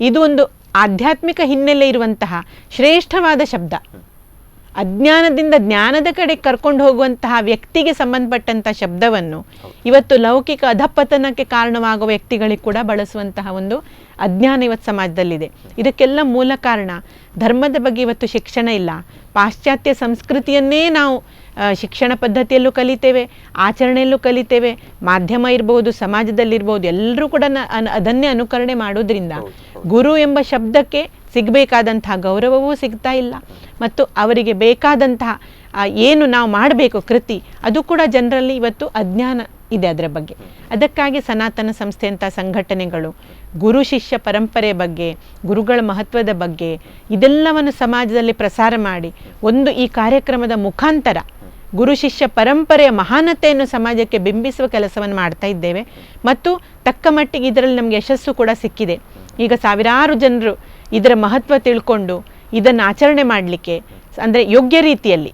ಇದು ಒಂದು ಆಧ್ಯಾತ್ಮಿಕ ಹಿನ್ನೆಲೆ ಇರುವಂತಹ ಶ್ರೇಷ್ಠವಾದ ಶಬ್ದ. ಅಜ್ಞಾನದಿಂದ ಜ್ಞಾನದ ಕಡೆ ಕರ್ಕೊಂಡು ಹೋಗುವಂತಹ ವ್ಯಕ್ತಿಗೆ ಸಂಬಂಧಪಟ್ಟಂಥ ಶಬ್ದವನ್ನು ಇವತ್ತು ಲೌಕಿಕ ಅಧಪತನಕ್ಕೆ ಕಾರಣವಾಗುವ ವ್ಯಕ್ತಿಗಳಿಗೆ ಕೂಡ ಬಳಸುವಂತಹ ಒಂದು ಅಜ್ಞಾನ ಇವತ್ತು ಸಮಾಜದಲ್ಲಿದೆ. ಇದಕ್ಕೆಲ್ಲ ಮೂಲ ಕಾರಣ ಧರ್ಮದ ಬಗ್ಗೆ ಇವತ್ತು ಶಿಕ್ಷಣ ಇಲ್ಲ. ಪಾಶ್ಚಾತ್ಯ ಸಂಸ್ಕೃತಿಯನ್ನೇ ನಾವು ಶಿಕ್ಷಣ ಪದ್ಧತಿಯಲ್ಲೂ ಕಲಿತೇವೆ, ಆಚರಣೆಯಲ್ಲೂ ಕಲಿತೇವೆ. ಮಾಧ್ಯಮ ಇರ್ಬೋದು, ಸಮಾಜದಲ್ಲಿರ್ಬೋದು, ಎಲ್ಲರೂ ಕೂಡ ಅದನ್ನೇ ಅನುಕರಣೆ ಮಾಡೋದ್ರಿಂದ ಗುರು ಎಂಬ ಶಬ್ದಕ್ಕೆ ಸಿಗಬೇಕಾದಂತಹ ಗೌರವವೂ ಸಿಗ್ತಾ ಇಲ್ಲ. ಮತ್ತು ಅವರಿಗೆ ಬೇಕಾದಂತಹ ಏನು ನಾವು ಮಾಡಬೇಕು ಕೃತಿ ಅದು ಕೂಡ ಜನರಲ್ಲಿ ಇವತ್ತು ಅಜ್ಞಾನ ಇದೆ ಅದರ ಬಗ್ಗೆ. ಅದಕ್ಕಾಗಿ ಸನಾತನ ಸಂಸ್ಥೆಯಂಥ ಸಂಘಟನೆಗಳು ಗುರು ಶಿಷ್ಯ ಪರಂಪರೆ ಬಗ್ಗೆ, ಗುರುಗಳ ಮಹತ್ವದ ಬಗ್ಗೆ ಇದೆಲ್ಲವನ್ನು ಸಮಾಜದಲ್ಲಿ ಪ್ರಸಾರ ಮಾಡಿ ಒಂದು ಈ ಕಾರ್ಯಕ್ರಮದ ಮುಖಾಂತರ ಗುರು ಶಿಷ್ಯ ಪರಂಪರೆಯ ಮಹಾನತೆಯನ್ನು ಸಮಾಜಕ್ಕೆ ಬಿಂಬಿಸುವ ಕೆಲಸವನ್ನು ಮಾಡ್ತಾ ಇದ್ದೇವೆ. ಮತ್ತು ತಕ್ಕ ಮಟ್ಟಿಗೆ ಇದರಲ್ಲಿ ನಮಗೆ ಯಶಸ್ಸು ಕೂಡ ಸಿಕ್ಕಿದೆ. ಈಗ ಸಾವಿರಾರು ಜನರು ಇದರ ಮಹತ್ವ ತಿಳ್ಕೊಂಡು ಇದನ್ನು ಆಚರಣೆ ಮಾಡಲಿಕ್ಕೆ ಅಂದರೆ ಯೋಗ್ಯ ರೀತಿಯಲ್ಲಿ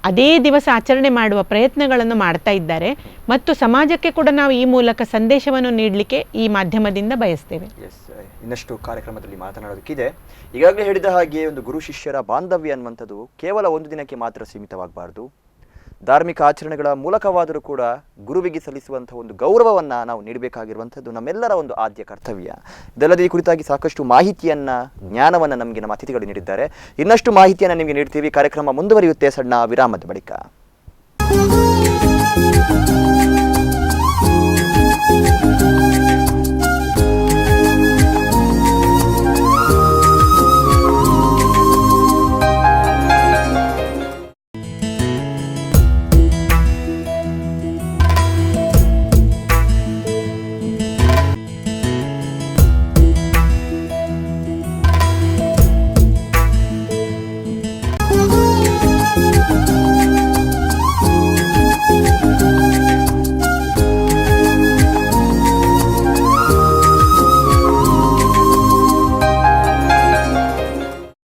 ಅದೇ ದಿವಸ ಆಚರಣೆ ಮಾಡುವ ಪ್ರಯತ್ನಗಳನ್ನು ಮಾಡ್ತಾ ಇದ್ದಾರೆ. ಮತ್ತು ಸಮಾಜಕ್ಕೆ ಕೂಡ ನಾವು ಈ ಮೂಲಕ ಸಂದೇಶವನ್ನು ನೀಡಲಿಕ್ಕೆ ಈ ಮಾಧ್ಯಮದಿಂದ ಬಯಸ್ತೇವೆ. ಇನ್ನಷ್ಟು ಕಾರ್ಯಕ್ರಮದಲ್ಲಿ ಮಾತನಾಡೋದಕ್ಕಿದೆ. ಈಗಾಗಲೇ ಹೇಳಿದ ಹಾಗೆ ಒಂದು ಗುರು ಶಿಷ್ಯರ ಬಾಂಧವ್ಯ ಅನ್ನುವಂಥದ್ದು ಕೇವಲ ಒಂದು ದಿನಕ್ಕೆ ಮಾತ್ರ ಸೀಮಿತವಾಗಬಾರ್ದು. ಧಾರ್ಮಿಕ ಆಚರಣೆಗಳ ಮೂಲಕವಾದರೂ ಕೂಡ ಗುರುವಿಗೆ ಸಲ್ಲಿಸುವಂಥ ಒಂದು ಗೌರವವನ್ನು ನಾವು ನೀಡಬೇಕಾಗಿರುವಂಥದ್ದು ನಮ್ಮೆಲ್ಲರ ಒಂದು ಆದ್ಯ ಕರ್ತವ್ಯ. ಇದಲ್ಲದೆ ಈ ಕುರಿತಾಗಿ ಸಾಕಷ್ಟು ಮಾಹಿತಿಯನ್ನು, ಜ್ಞಾನವನ್ನು ನಮಗೆ ನಮ್ಮ ಅತಿಥಿಗಳು ನೀಡಿದ್ದಾರೆ. ಇನ್ನಷ್ಟು ಮಾಹಿತಿಯನ್ನು ನಿಮಗೆ ನೀಡ್ತೀವಿ. ಕಾರ್ಯಕ್ರಮ ಮುಂದುವರಿಯುತ್ತೆ ಸಣ್ಣ ವಿರಾಮದ ಬಳಿಕ.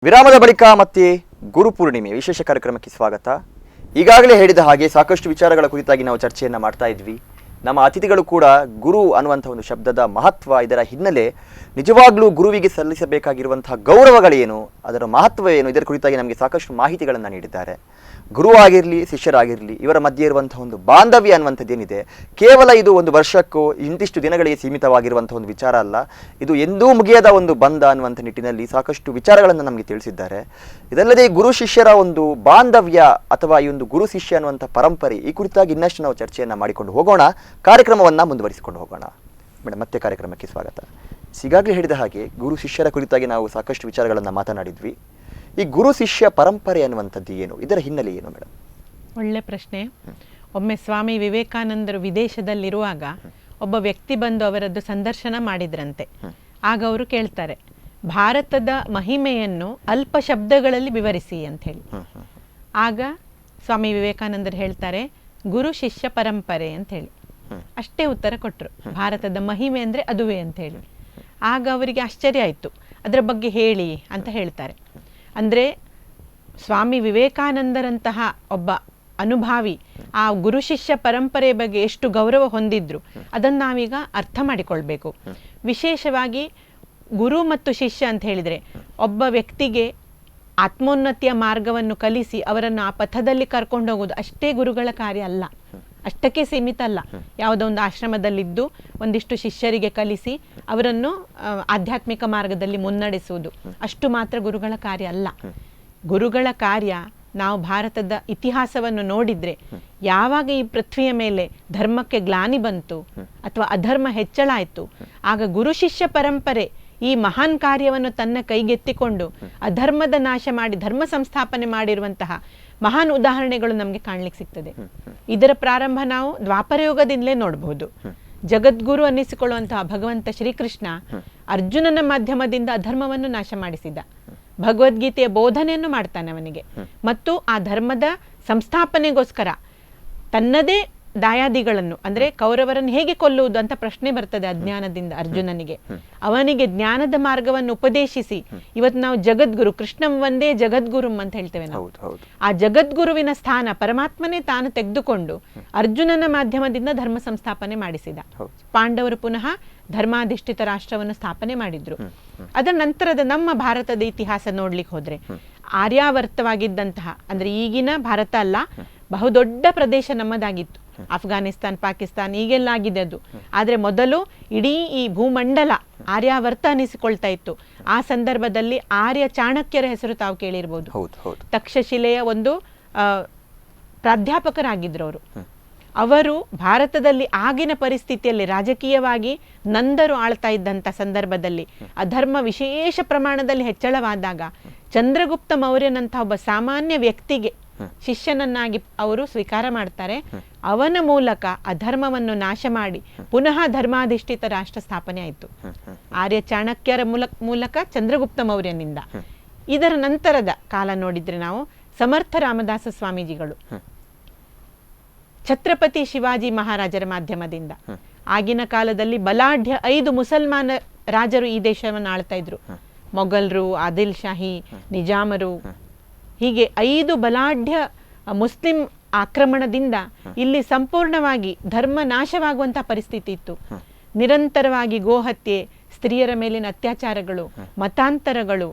ವಿರಾಮದ ಬಳಿಕ ಮತ್ತೆ ಗುರುಪೂರ್ಣಿಮೆ ವಿಶೇಷ ಕಾರ್ಯಕ್ರಮಕ್ಕೆ ಸ್ವಾಗತ. ಈಗಾಗಲೇ ಹೇಳಿದ ಹಾಗೆ ಸಾಕಷ್ಟು ವಿಚಾರಗಳ ಕುರಿತಾಗಿ ನಾವು ಚರ್ಚೆಯನ್ನು ಮಾಡ್ತಾ ಇದ್ವಿ. ನಮ್ಮ ಅತಿಥಿಗಳು ಕೂಡ ಗುರು ಅನ್ನುವಂಥ ಒಂದು ಶಬ್ದದ ಮಹತ್ವ, ಇದರ ಹಿನ್ನೆಲೆ, ನಿಜವಾಗ್ಲೂ ಗುರುವಿಗೆ ಸಲ್ಲಿಸಬೇಕಾಗಿರುವಂತಹ ಗೌರವಗಳೇನು, ಅದರ ಮಹತ್ವ ಏನು, ಇದರ ಕುರಿತಾಗಿ ನಮಗೆ ಸಾಕಷ್ಟು ಮಾಹಿತಿಗಳನ್ನು ನೀಡಿದ್ದಾರೆ. ಗುರು ಆಗಿರಲಿ, ಶಿಷ್ಯರಾಗಿರಲಿ, ಇವರ ಮಧ್ಯೆ ಇರುವಂತಹ ಒಂದು ಬಾಂಧವ್ಯ ಅನ್ನುವಂಥದ್ದೇನಿದೆ, ಕೇವಲ ಇದು ಒಂದು ವರ್ಷಕ್ಕೂ ಇಂತಿಷ್ಟು ದಿನಗಳಿಗೆ ಸೀಮಿತವಾಗಿರುವಂಥ ಒಂದು ವಿಚಾರ ಅಲ್ಲ. ಇದು ಎಂದೂ ಮುಗಿಯದ ಒಂದು ಬಂಧ ಅನ್ನುವಂಥ ನಿಟ್ಟಿನಲ್ಲಿ ಸಾಕಷ್ಟು ವಿಚಾರಗಳನ್ನು ನಮಗೆ ತಿಳಿಸಿದ್ದಾರೆ. ಇದಲ್ಲದೆ ಗುರು ಶಿಷ್ಯರ ಒಂದು ಬಾಂಧವ್ಯ ಅಥವಾ ಈ ಒಂದು ಗುರು ಶಿಷ್ಯ ಅನ್ನುವಂಥ ಪರಂಪರೆ, ಈ ಕುರಿತಾಗಿ ಇನ್ನಷ್ಟು ನಾವು ಚರ್ಚೆಯನ್ನು ಮಾಡಿಕೊಂಡು ಹೋಗೋಣ, ಕಾರ್ಯಕ್ರಮವನ್ನು ಮುಂದುವರಿಸಿಕೊಂಡು ಹೋಗೋಣ. ಮೇಡಮ್, ಮತ್ತೆ ಕಾರ್ಯಕ್ರಮಕ್ಕೆ ಸ್ವಾಗತ. ಈಗಾಗಲೇ ಹೇಳಿದ ಹಾಗೆ ಗುರು ಶಿಷ್ಯರ ಕುರಿತಾಗಿ ನಾವು ಸಾಕಷ್ಟು ವಿಚಾರಗಳನ್ನು ಮಾತನಾಡಿದ್ವಿ. ಈ ಗುರು ಶಿಷ್ಯ ಪರಂಪರೆ ಅನ್ನುವಂಥದ್ದು ಏನು, ಇದರ ಹಿನ್ನೆಲೆ ಏನು ಮೇಡಮ್? ಒಳ್ಳೆ ಪ್ರಶ್ನೆ. ಒಮ್ಮೆ ಸ್ವಾಮಿ ವಿವೇಕಾನಂದರು ವಿದೇಶದಲ್ಲಿರುವಾಗ ಒಬ್ಬ ವ್ಯಕ್ತಿ ಬಂದು ಅವರದ್ದು ಸಂದರ್ಶನ ಮಾಡಿದ್ರಂತೆ. ಆಗ ಅವರು ಕೇಳ್ತಾರೆ, ಭಾರತದ ಮಹಿಮೆಯನ್ನು ಅಲ್ಪ ಶಬ್ದಗಳಲ್ಲಿ ವಿವರಿಸಿ ಅಂತ ಹೇಳಿ. ಆಗ ಸ್ವಾಮಿ ವಿವೇಕಾನಂದರು ಹೇಳ್ತಾರೆ, ಗುರು ಶಿಷ್ಯ ಪರಂಪರೆ ಅಂತ ಹೇಳಿ. ಅಷ್ಟೇ ಉತ್ತರ ಕೊಟ್ಟರು, ಭಾರತದ ಮಹಿಮೆ ಅಂದರೆ ಅದುವೇ ಅಂತ ಹೇಳಿ. ಆಗ ಅವರಿಗೆ ಆಶ್ಚರ್ಯ ಆಯಿತು, ಅದರ ಬಗ್ಗೆ ಹೇಳಿ ಅಂತ ಹೇಳ್ತಾರೆ. ಅಂದರೆ ಸ್ವಾಮಿ ವಿವೇಕಾನಂದರಂತಹ ಒಬ್ಬ ಅನುಭಾವಿ ಆ ಗುರು ಶಿಷ್ಯ ಪರಂಪರೆ ಬಗ್ಗೆ ಎಷ್ಟು ಗೌರವ ಹೊಂದಿದ್ರು ಅದನ್ನು ನಾವೀಗ ಅರ್ಥ ಮಾಡಿಕೊಳ್ಬೇಕು. ವಿಶೇಷವಾಗಿ ಗುರು ಮತ್ತು ಶಿಷ್ಯ ಅಂತ ಹೇಳಿದರೆ ಒಬ್ಬ ವ್ಯಕ್ತಿಗೆ ಆತ್ಮೋನ್ನತಿಯ ಮಾರ್ಗವನ್ನು ಕಲಿಸಿ ಅವರನ್ನು ಆ ಪಥದಲ್ಲಿ ಕರ್ಕೊಂಡು ಹೋಗೋದು ಅಷ್ಟೇ ಗುರುಗಳ ಕಾರ್ಯ ಅಲ್ಲ, ಅಷ್ಟಕ್ಕೆ ಸೀಮಿತ ಅಲ್ಲ. ಯಾವುದೋ ಒಂದು ಆಶ್ರಮದಲ್ಲಿದ್ದು ಒಂದಿಷ್ಟು ಶಿಷ್ಯರಿಗೆ ಕಲಿಸಿ ಅವರನ್ನು ಆಧ್ಯಾತ್ಮಿಕ ಮಾರ್ಗದಲ್ಲಿ ಮುನ್ನಡೆಸುವುದು ಅಷ್ಟು ಮಾತ್ರ ಗುರುಗಳ ಕಾರ್ಯ ಅಲ್ಲ. ಗುರುಗಳ ಕಾರ್ಯ, ನಾವು ಭಾರತದ ಇತಿಹಾಸವನ್ನು ನೋಡಿದ್ರೆ ಯಾವಾಗ ಈ ಪೃಥ್ವಿಯ ಮೇಲೆ ಧರ್ಮಕ್ಕೆ ಗ್ಲಾನಿ ಬಂತು ಅಥವಾ ಅಧರ್ಮ ಹೆಚ್ಚಳ ಆಯಿತು, ಆಗ ಗುರು ಶಿಷ್ಯ ಪರಂಪರೆ ಈ ಮಹಾನ್ ಕಾರ್ಯವನ್ನು ತನ್ನ ಕೈಗೆತ್ತಿಕೊಂಡು ಅಧರ್ಮದ ನಾಶ ಮಾಡಿ ಧರ್ಮ ಸಂಸ್ಥಾಪನೆ ಮಾಡಿರುವಂತಹ ಮಹಾನ್ ಉದಾಹರಣೆಗಳು ನಮಗೆ ಕಾಣ್ಲಿಕ್ಕೆ ಸಿಗ್ತದೆ. ಇದರ ಪ್ರಾರಂಭ ನಾವು ದ್ವಾಪರಯುಗದಿಂದಲೇ ನೋಡಬಹುದು. ಜಗದ್ಗುರು ಅನ್ನಿಸಿಕೊಳ್ಳುವಂತಹ ಭಗವಂತ ಶ್ರೀಕೃಷ್ಣ ಅರ್ಜುನನ ಮಾಧ್ಯಮದಿಂದ ಅಧರ್ಮವನ್ನು ನಾಶ ಮಾಡಿಸಿದ. ಭಗವದ್ಗೀತೆಯ ಬೋಧನೆಯನ್ನು ಮಾಡ್ತಾನೆ ಅವನಿಗೆ, ಮತ್ತು ಆ ಧರ್ಮದ ಸಂಸ್ಥಾಪನೆಗೋಸ್ಕರ ತನ್ನದೇ ದಾಯಾದಿಗಳನ್ನು ಅಂದರೆ ಕೌರವರನ್ನು ಹೇಗೆ ಕೊಲ್ಲುವುದು ಅಂತ ಪ್ರಶ್ನೆ ಬರ್ತದೆ ಅಜ್ಞಾನದಿಂದ ಅರ್ಜುನನಿಗೆ. ಅವನಿಗೆ ಜ್ಞಾನದ ಮಾರ್ಗವನ್ನು ಉಪದೇಶಿಸಿ ಇವತ್ತು ನಾವು ಜಗದ್ಗುರು, ಕೃಷ್ಣಂ ಒಂದೇ ಜಗದ್ಗುರುಂ ಅಂತ ಹೇಳ್ತೇವೆ ನಾವು. ಆ ಜಗದ್ಗುರುವಿನ ಸ್ಥಾನ ಪರಮಾತ್ಮನೇ ತಾನು ತೆಗೆದುಕೊಂಡು ಅರ್ಜುನನ ಮಾಧ್ಯಮದಿಂದ ಧರ್ಮ ಸಂಸ್ಥಾಪನೆ ಮಾಡಿಸಿದ. ಪಾಂಡವರು ಪುನಃ ಧರ್ಮಾಧಿಷ್ಠಿತ ರಾಷ್ಟ್ರವನ್ನು ಸ್ಥಾಪನೆ ಮಾಡಿದ್ರು. ಅದರ ನಂತರದ ನಮ್ಮ ಭಾರತದ ಇತಿಹಾಸ ನೋಡ್ಲಿಕ್ಕೆ ಹೋದ್ರೆ ಆರ್ಯಾವರ್ತವಾಗಿದ್ದಂತಹ ಅಂದ್ರೆ ಈಗಿನ ಭಾರತ ಅಲ್ಲ, ಬಹುದೊಡ್ಡ ಪ್ರದೇಶ ನಮ್ಮದಾಗಿತ್ತು. ಅಫ್ಘಾನಿಸ್ತಾನ್, ಪಾಕಿಸ್ತಾನ್ ಈಗೆಲ್ಲ ಆಗಿದೆ ಅದು. ಆದ್ರೆ ಮೊದಲು ಇಡೀ ಈ ಭೂಮಂಡಲ ಆರ್ಯಾವರ್ತ ಅನಿಸಿಕೊಳ್ತಾ ಇತ್ತು. ಆ ಸಂದರ್ಭದಲ್ಲಿ ಆರ್ಯ ಚಾಣಕ್ಯರ ಹೆಸರು ತಾವು ಕೇಳಿರ್ಬೋದು. ತಕ್ಷಶಿಲೆಯ ಒಂದು ಪ್ರಾಧ್ಯಾಪಕರಾಗಿದ್ರು ಅವರು. ಅವರು ಭಾರತದಲ್ಲಿ ಆಗಿನ ಪರಿಸ್ಥಿತಿಯಲ್ಲಿ ರಾಜಕೀಯವಾಗಿ ನಂದರು ಆಳ್ತಾ ಇದ್ದಂಥ ಸಂದರ್ಭದಲ್ಲಿ ಅಧರ್ಮ ವಿಶೇಷ ಪ್ರಮಾಣದಲ್ಲಿ ಹೆಚ್ಚಳವಾದಾಗ ಚಂದ್ರಗುಪ್ತ ಮೌರ್ಯನಂತಹ ಒಬ್ಬ ಸಾಮಾನ್ಯ ವ್ಯಕ್ತಿಗೆ ಶಿಷ್ಯನನ್ನಾಗಿ ಅವರು ಸ್ವೀಕಾರ ಮಾಡ್ತಾರೆ. ಅವನ ಮೂಲಕ ಅಧರ್ಮವನ್ನು ನಾಶ ಮಾಡಿ ಪುನಃ ಧರ್ಮಾಧಿಷ್ಠಿತ ರಾಷ್ಟ್ರ ಸ್ಥಾಪನೆ ಆಯಿತು ಆರ್ಯ ಚಾಣಕ್ಯರ ಮೂಲಕ ಚಂದ್ರಗುಪ್ತ ಮೌರ್ಯನಿಂದ. ಇದರ ನಂತರದ ಕಾಲ ನೋಡಿದ್ರೆ ನಾವು ಸಮರ್ಥ ರಾಮದಾಸ ಸ್ವಾಮೀಜಿಗಳು ಛತ್ರಪತಿ ಶಿವಾಜಿ ಮಹಾರಾಜರ ಮಾಧ್ಯಮದಿಂದ ಆಗಿನ ಕಾಲದಲ್ಲಿ ಬಲಾಢ್ಯ 5 ಮುಸಲ್ಮಾನ ರಾಜರು ಈ ದೇಶವನ್ನು ಆಳ್ತಾ ಇದ್ರು. ಮೊಘಲರು, ಆದಿಲ್ ಶಾಹಿ, ನಿಜಾಮರು, ಹೀಗೆ 5 ಬಲಾಢ್ಯ ಮುಸ್ಲಿಂ ಆಕ್ರಮಣದಿಂದ ಇಲ್ಲಿ ಸಂಪೂರ್ಣವಾಗಿ ಧರ್ಮ ನಾಶವಾಗುವಂತಹ ಪರಿಸ್ಥಿತಿ ಇತ್ತು. ನಿರಂತರವಾಗಿ ಗೋಹತ್ಯೆ, ಸ್ತ್ರೀಯರ ಮೇಲಿನ ಅತ್ಯಾಚಾರಗಳು, ಮತಾಂತರಗಳು,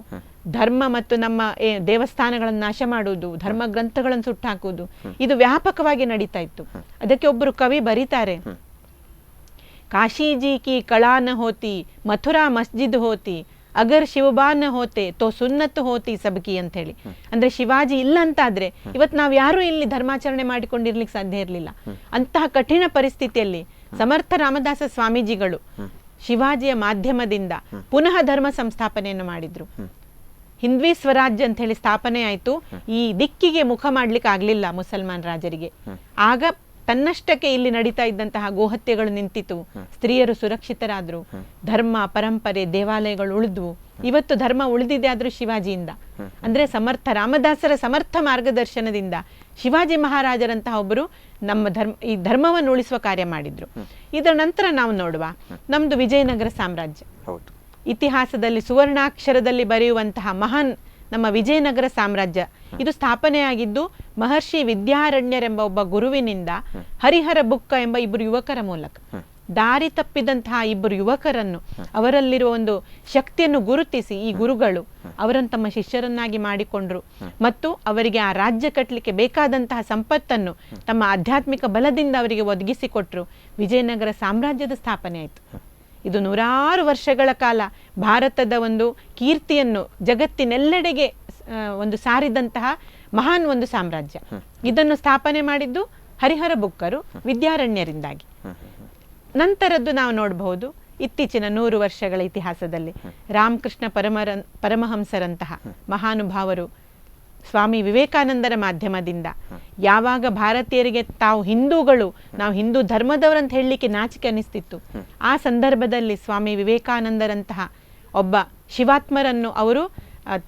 ಧರ್ಮ ಮತ್ತು ನಮ್ಮ ದೇವಸ್ಥಾನಗಳನ್ನು ನಾಶ ಮಾಡುವುದು, ಧರ್ಮ ಗ್ರಂಥಗಳನ್ನು ಸುಟ್ಟಾಕುವುದು, ಇದು ವ್ಯಾಪಕವಾಗಿ ನಡೀತಾ ಇತ್ತು. ಅದಕ್ಕೆ ಒಬ್ಬರು ಕವಿ ಬರೀತಾರೆ, ಕಾಶೀಜಿ ಕಿ ಕಳಾನ ಹೋತಿ, ಮಥುರಾ ಮಸ್ಜಿದ್ ಹೋತಿ, ಅಗರ್ ಶಿವಬಾನ ಹೋತೆ ತೋ ಸುನ್ನತ್ ಹೋತಿ ಸಬಕಿ ಅಂತ ಹೇಳಿ. ಅಂದ್ರೆ ಶಿವಾಜಿ ಇಲ್ಲ ಅಂತಾದ್ರೆ ಇವತ್ತು ನಾವು ಯಾರು ಇಲ್ಲಿ ಧರ್ಮಾಚರಣೆ ಮಾಡಿಕೊಂಡಿರ್ಲಿಕ್ಕೆ ಸಾಧ್ಯ ಇರಲಿಲ್ಲ. ಅಂತಹ ಕಠಿಣ ಪರಿಸ್ಥಿತಿಯಲ್ಲಿ ಸಮರ್ಥ ರಾಮದಾಸ ಸ್ವಾಮೀಜಿಗಳು ಶಿವಾಜಿಯ ಮಾಧ್ಯಮದಿಂದ ಪುನಃ ಧರ್ಮ ಸಂಸ್ಥಾಪನೆಯನ್ನು ಮಾಡಿದ್ರು. ಹಿಂದ್ವಿ ಸ್ವರಾಜ್ಯ ಅಂತ ಹೇಳಿ ಸ್ಥಾಪನೆ ಆಯ್ತು. ಈ ದಿಕ್ಕಿಗೆ ಮುಖ ಮಾಡ್ಲಿಕ್ಕೆ ಆಗ್ಲಿಲ್ಲ ಮುಸಲ್ಮಾನ್ ರಾಜರಿಗೆ. ಆಗ ತನ್ನಷ್ಟಕ್ಕೆ ಇಲ್ಲಿ ನಡೀತಾ ಇದ್ದಂತಹ ಗೋಹತ್ಯೆಗಳು ನಿಂತಿತು, ಸ್ತ್ರೀಯರು ಸುರಕ್ಷಿತರಾದ್ರು, ಧರ್ಮ ಪರಂಪರೆ ದೇವಾಲಯಗಳು ಉಳಿದ್ವು. ಇವತ್ತು ಧರ್ಮ ಉಳಿದಿದೆ ಆದ್ರೂ ಶಿವಾಜಿಯಿಂದ. ಅಂದ್ರೆ ಸಮರ್ಥ ರಾಮದಾಸರ ಸಮರ್ಥ ಮಾರ್ಗದರ್ಶನದಿಂದ ಶಿವಾಜಿ ಮಹಾರಾಜರಂತಹ ಒಬ್ಬರು ನಮ್ಮ ಈ ಧರ್ಮವನ್ನು ಉಳಿಸುವ ಕಾರ್ಯ ಮಾಡಿದ್ರು. ಇದರ ನಂತರ ನಾವು ನೋಡುವ ನಮ್ದು ವಿಜಯನಗರ ಸಾಮ್ರಾಜ್ಯ. ಇತಿಹಾಸದಲ್ಲಿ ಸುವರ್ಣಾಕ್ಷರದಲ್ಲಿ ಬರೆಯುವಂತಹ ಮಹಾನ್ ನಮ್ಮ ವಿಜಯನಗರ ಸಾಮ್ರಾಜ್ಯ ಇದು ಸ್ಥಾಪನೆಯಾಗಿದ್ದು ಮಹರ್ಷಿ ವಿದ್ಯಾರಣ್ಯರೆಂಬ ಒಬ್ಬ ಗುರುವಿನಿಂದ ಹರಿಹರ ಬುಕ್ಕ ಎಂಬ 2 ಯುವಕರ ಮೂಲಕ. ದಾರಿ ತಪ್ಪಿದಂತಹ 2 ಯುವಕರನ್ನು ಅವರಲ್ಲಿರುವ ಒಂದು ಶಕ್ತಿಯನ್ನು ಗುರುತಿಸಿ ಈ ಗುರುಗಳು ಅವರನ್ನು ತಮ್ಮ ಶಿಷ್ಯರನ್ನಾಗಿ ಮಾಡಿಕೊಂಡ್ರು ಮತ್ತು ಅವರಿಗೆ ಆ ರಾಜ್ಯ ಕಟ್ಟಲಿಕ್ಕೆ ಬೇಕಾದಂತಹ ಸಂಪತ್ತನ್ನು ತಮ್ಮ ಆಧ್ಯಾತ್ಮಿಕ ಬಲದಿಂದ ಅವರಿಗೆ ಒದಗಿಸಿಕೊಟ್ರು. ವಿಜಯನಗರ ಸಾಮ್ರಾಜ್ಯದ ಸ್ಥಾಪನೆ ಆಯಿತು. ಇದು 100 ವರ್ಷಗಳ ಕಾಲ ಭಾರತದ ಒಂದು ಕೀರ್ತಿಯನ್ನು ಜಗತ್ತಿನೆಲ್ಲೆಡೆಗೆ ಒಂದು ಸಾರಿದಂತಹ ಮಹಾನ್ ಒಂದು ಸಾಮ್ರಾಜ್ಯ. ಇದನ್ನು ಸ್ಥಾಪನೆ ಮಾಡಿದ್ದು ಹರಿಹರ ಬುಕ್ಕರು ವಿದ್ಯಾರಣ್ಯರಿಂದಾಗಿ. ನಂತರದ್ದು ನಾವು ನೋಡಬಹುದು ಇತ್ತೀಚಿನ 100 ವರ್ಷಗಳ ಇತಿಹಾಸದಲ್ಲಿ ರಾಮಕೃಷ್ಣ ಪರಮಹಂಸರಂತಹ ಮಹಾನುಭಾವರು ಸ್ವಾಮಿ ವಿವೇಕಾನಂದರ ಮಾಧ್ಯಮದಿಂದ ಯಾವಾಗ ಭಾರತೀಯರಿಗೆ ತಾವು ಹಿಂದೂಗಳು, ನಾವು ಹಿಂದೂ ಧರ್ಮದವರಂತ ಹೇಳಲಿಕ್ಕೆ ನಾಚಿಕೆ ಅನಿಸ್ತಿತ್ತು, ಆ ಸಂದರ್ಭದಲ್ಲಿ ಸ್ವಾಮಿ ವಿವೇಕಾನಂದರಂತಹ ಒಬ್ಬ ಶಿವಾತ್ಮರನ್ನು ಅವರು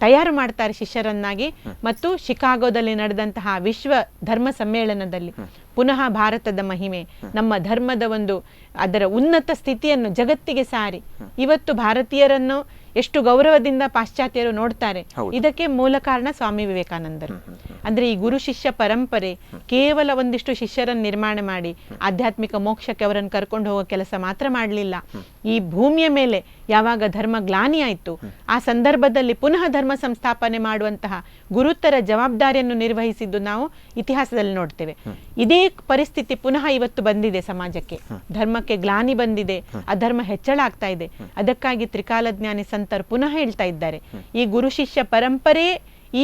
ತಯಾರು ಮಾಡ್ತಾರೆ ಶಿಷ್ಯರನ್ನಾಗಿ. ಮತ್ತು ಶಿಕಾಗೋದಲ್ಲಿ ನಡೆದಂತಹ ವಿಶ್ವ ಧರ್ಮ ಸಮ್ಮೇಳನದಲ್ಲಿ ಪುನಃ ಭಾರತದ ಮಹಿಮೆ, ನಮ್ಮ ಧರ್ಮದ ಒಂದು ಅದರ ಉನ್ನತ ಸ್ಥಿತಿಯನ್ನು ಜಗತ್ತಿಗೆ ಸಾರಿ ಇವತ್ತು ಭಾರತೀಯರನ್ನು ಎಷ್ಟು ಗೌರವದಿಂದ ಪಾಶ್ಚಾತ್ಯರು ನೋಡ್ತಾರೆ. ಇದಕ್ಕೆ ಮೂಲ ಕಾರಣ ಸ್ವಾಮಿ ವಿವೇಕಾನಂದರು. ಅಂದ್ರೆ ಈ ಗುರು ಶಿಷ್ಯ ಪರಂಪರೆ ಕೇವಲ ಒಂದಿಷ್ಟು ಶಿಷ್ಯರನ್ನು ನಿರ್ಮಾಣ ಮಾಡಿ ಆಧ್ಯಾತ್ಮಿಕ ಮೋಕ್ಷಕ್ಕೆ ಅವರನ್ನು ಕರ್ಕೊಂಡು ಹೋಗೋ ಕೆಲಸ ಮಾತ್ರ ಮಾಡಲಿಲ್ಲ. ಈ ಭೂಮಿಯ ಮೇಲೆ ಯಾವಾಗ ಧರ್ಮ ಗ್ಲಾನಿ ಆಯಿತು, ಆ ಸಂದರ್ಭದಲ್ಲಿ ಪುನಃ ಧರ್ಮ ಸಂಸ್ಥಾಪನೆ ಮಾಡುವಂತಹ ಗುರುತರ ಜವಾಬ್ದಾರಿಯನ್ನು ನಿರ್ವಹಿಸಿದ್ದು ನಾವು ಇತಿಹಾಸದಲ್ಲಿ ನೋಡ್ತೇವೆ. ಇದೇ ಪರಿಸ್ಥಿತಿ ಪುನಃ ಇವತ್ತು ಬಂದಿದೆ ಸಮಾಜಕ್ಕೆ. ಧರ್ಮಕ್ಕೆ ಗ್ಲಾನಿ ಬಂದಿದೆ, ಅಧರ್ಮ ಹೆಚ್ಚಳ ಆಗ್ತಾ ಇದೆ. ಅದಕ್ಕಾಗಿ ತ್ರಿಕಾಲಜ್ಞಾನಿ ಸಂತರು ಪುನಃ ಹೇಳ್ತಾ ಇದ್ದಾರೆ, ಈ ಗುರು ಶಿಷ್ಯ ಪರಂಪರೆ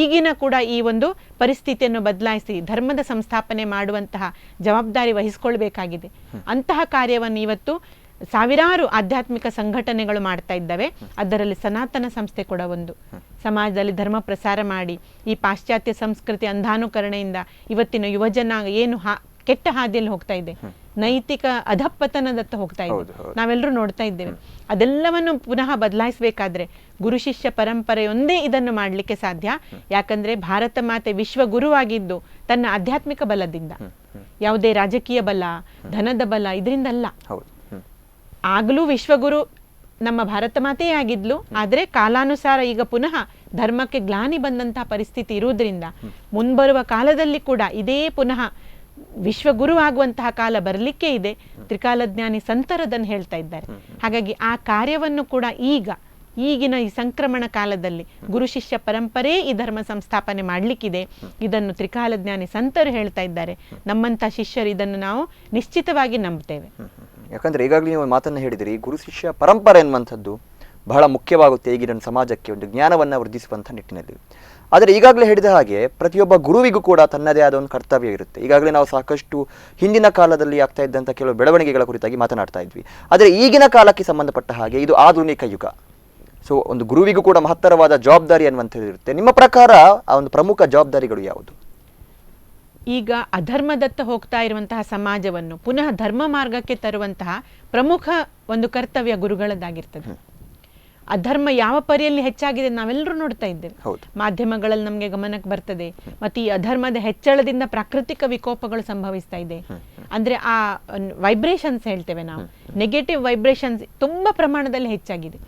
ಈಗಿನ ಕೂಡ ಈ ಒಂದು ಪರಿಸ್ಥಿತಿಯನ್ನು ಬದಲಾಯಿಸಿ ಧರ್ಮದ ಸಂಸ್ಥಾಪನೆ ಮಾಡುವಂತಹ ಜವಾಬ್ದಾರಿ ವಹಿಸಿಕೊಳ್ಬೇಕಾಗಿದೆ. ಅಂತಹ ಕಾರ್ಯವನ್ನು ಇವತ್ತು ಸಾವಿರಾರು ಆಧ್ಯಾತ್ಮಿಕ ಸಂಘಟನೆಗಳು ಮಾಡ್ತಾ ಇದ್ದಾವೆ. ಅದರಲ್ಲಿ ಸನಾತನ ಸಂಸ್ಥೆ ಕೂಡ ಒಂದು. ಸಮಾಜದಲ್ಲಿ ಧರ್ಮ ಪ್ರಸಾರ ಮಾಡಿ ಈ ಪಾಶ್ಚಾತ್ಯ ಸಂಸ್ಕೃತಿ ಅಂಧಾನುಕರಣೆಯಿಂದ ಇವತ್ತಿನ ಯುವಜನಾಂಗ ಏನು ಕೆಟ್ಟ ಹಾದಿಯಲ್ಲಿ ಹೋಗ್ತಾ ಇದೆ, ನೈತಿಕ ಅಧಪ್ಪತನದತ್ತ ಹೋಗ್ತಾ ಇದೆ, ನಾವೆಲ್ಲರೂ ನೋಡ್ತಾ ಇದ್ದೇವೆ. ಅದೆಲ್ಲವನ್ನು ಪುನಃ ಬದಲಾಯಿಸಬೇಕಾದ್ರೆ ಗುರು ಶಿಷ್ಯ ಪರಂಪರೆಯೊಂದೇ ಇದನ್ನು ಮಾಡಲಿಕ್ಕೆ ಸಾಧ್ಯ. ಯಾಕಂದ್ರೆ ಭಾರತ ಮಾತೆ ವಿಶ್ವ ಗುರುವಾಗಿದ್ದು ತನ್ನ ಆಧ್ಯಾತ್ಮಿಕ ಬಲದಿಂದ, ಯಾವುದೇ ರಾಜಕೀಯ ಬಲ, ಧನದ ಬಲ ಇದರಿಂದಲ್ಲ. ಆಗ್ಲೂ ವಿಶ್ವಗುರು ನಮ್ಮ ಭಾರತ ಮಾತೆಯೇ ಆಗಿದ್ಲು. ಆದ್ರೆ ಕಾಲಾನುಸಾರ ಈಗ ಪುನಃ ಧರ್ಮಕ್ಕೆ ಗ್ಲಾನಿ ಬಂದಂತಹ ಪರಿಸ್ಥಿತಿ ಇರುವುದರಿಂದ ಮುಂಬರುವ ಕಾಲದಲ್ಲಿ ಕೂಡ ಇದೇ ಪುನಃ ವಿಶ್ವಗುರು ಆಗುವಂತಹ ಕಾಲ ಬರಲಿಕ್ಕೆ ಇದೆ. ತ್ರಿಕಾಲಜ್ಞಾನಿ ಸಂತರದನ್ನು ಹೇಳ್ತಾ ಇದ್ದಾರೆ. ಹಾಗಾಗಿ ಆ ಕಾರ್ಯವನ್ನು ಕೂಡ ಈಗಿನ ಈ ಸಂಕ್ರಮಣ ಕಾಲದಲ್ಲಿ ಗುರು ಶಿಷ್ಯ ಪರಂಪರೆ ಈ ಧರ್ಮ ಸಂಸ್ಥಾಪನೆ ಮಾಡಲಿಕ್ಕಿದೆ. ಇದನ್ನು ತ್ರಿಕಾಲಜ್ಞಾನಿ ಸಂತರು ಹೇಳ್ತಾ ಇದ್ದಾರೆ. ನಮ್ಮಂಥ ಶಿಷ್ಯರು ಇದನ್ನು ನಾವು ನಿಶ್ಚಿತವಾಗಿ ನಂಬ್ತೇವೆ. ಯಾಕಂದ್ರೆ ಈಗಾಗಲೇ ನೀವು ಮಾತನ್ನು ಹೇಳಿದಿರಿ, ಗುರು ಶಿಷ್ಯ ಪರಂಪರೆ ಎನ್ನುವಂಥದ್ದು ಬಹಳ ಮುಖ್ಯವಾಗುತ್ತೆ ಈಗಿನ ಸಮಾಜಕ್ಕೆ ಒಂದು ಜ್ಞಾನವನ್ನು ವೃದ್ಧಿಸುವಂಥ ನಿಟ್ಟಿನಲ್ಲಿ. ಆದರೆ ಈಗಾಗಲೇ ಹೇಳಿದ ಹಾಗೆ ಪ್ರತಿಯೊಬ್ಬ ಗುರುವಿಗೂ ಕೂಡ ತನ್ನದೇ ಆದ ಒಂದು ಕರ್ತವ್ಯ ಇರುತ್ತೆ. ಈಗಾಗಲೇ ನಾವು ಸಾಕಷ್ಟು ಹಿಂದಿನ ಕಾಲದಲ್ಲಿ ಆಗ್ತಾ ಇದ್ದಂಥ ಕೆಲವು ಬೆಳವಣಿಗೆಗಳ ಕುರಿತಾಗಿ ಮಾತನಾಡ್ತಾ ಇದ್ವಿ. ಆದರೆ ಈಗಿನ ಕಾಲಕ್ಕೆ ಸಂಬಂಧಪಟ್ಟ ಹಾಗೆ ಇದು ಆಧುನಿಕ ಯುಗ. ಸೊ ಒಂದು ಗುರುವಿಗೂ ಕೂಡ ಮಹತ್ತರವಾದ ಜವಾಬ್ದಾರಿ ಅನ್ನುವಂಥದ್ದು ಇರುತ್ತೆ. ನಿಮ್ಮ ಪ್ರಕಾರ ಆ ಒಂದು ಪ್ರಮುಖ ಜವಾಬ್ದಾರಿಗಳು ಯಾವುದು? ಈಗ ಅಧರ್ಮದತ್ತ ಹೋಗ್ತಾ ಇರುವಂತಹ ಸಮಾಜವನ್ನು ಪುನಃ ಧರ್ಮ ಮಾರ್ಗಕ್ಕೆ ತರುವಂತಹ ಪ್ರಮುಖ ಒಂದು ಕರ್ತವ್ಯ ಗುರುಗಳದ್ದಾಗಿರ್ತದೆ. ಅಧರ್ಮ ಯಾವ ಪರಿಯಲ್ಲಿ ಹೆಚ್ಚಾಗಿದೆ ನಾವೆಲ್ಲರೂ ನೋಡ್ತಾ ಇದ್ದೇವೆ. ಮಾಧ್ಯಮಗಳಲ್ಲಿ ನಮಗೆ ಗಮನಕ್ಕೆ ಬರ್ತದೆ. ಮತ್ತೆ ಈ ಅಧರ್ಮದ ಹೆಚ್ಚಳದಿಂದ ಪ್ರಾಕೃತಿಕ ವಿಕೋಪಗಳು ಸಂಭವಿಸ್ತಾ ಇದೆ. ಅಂದ್ರೆ ಆ ವೈಬ್ರೇಷನ್ಸ್ ಹೇಳ್ತೇವೆ ನಾವು, ನೆಗೆಟಿವ್ ವೈಬ್ರೇಷನ್ಸ್ ತುಂಬಾ ಪ್ರಮಾಣದಲ್ಲಿ ಹೆಚ್ಚಾಗಿದೆ.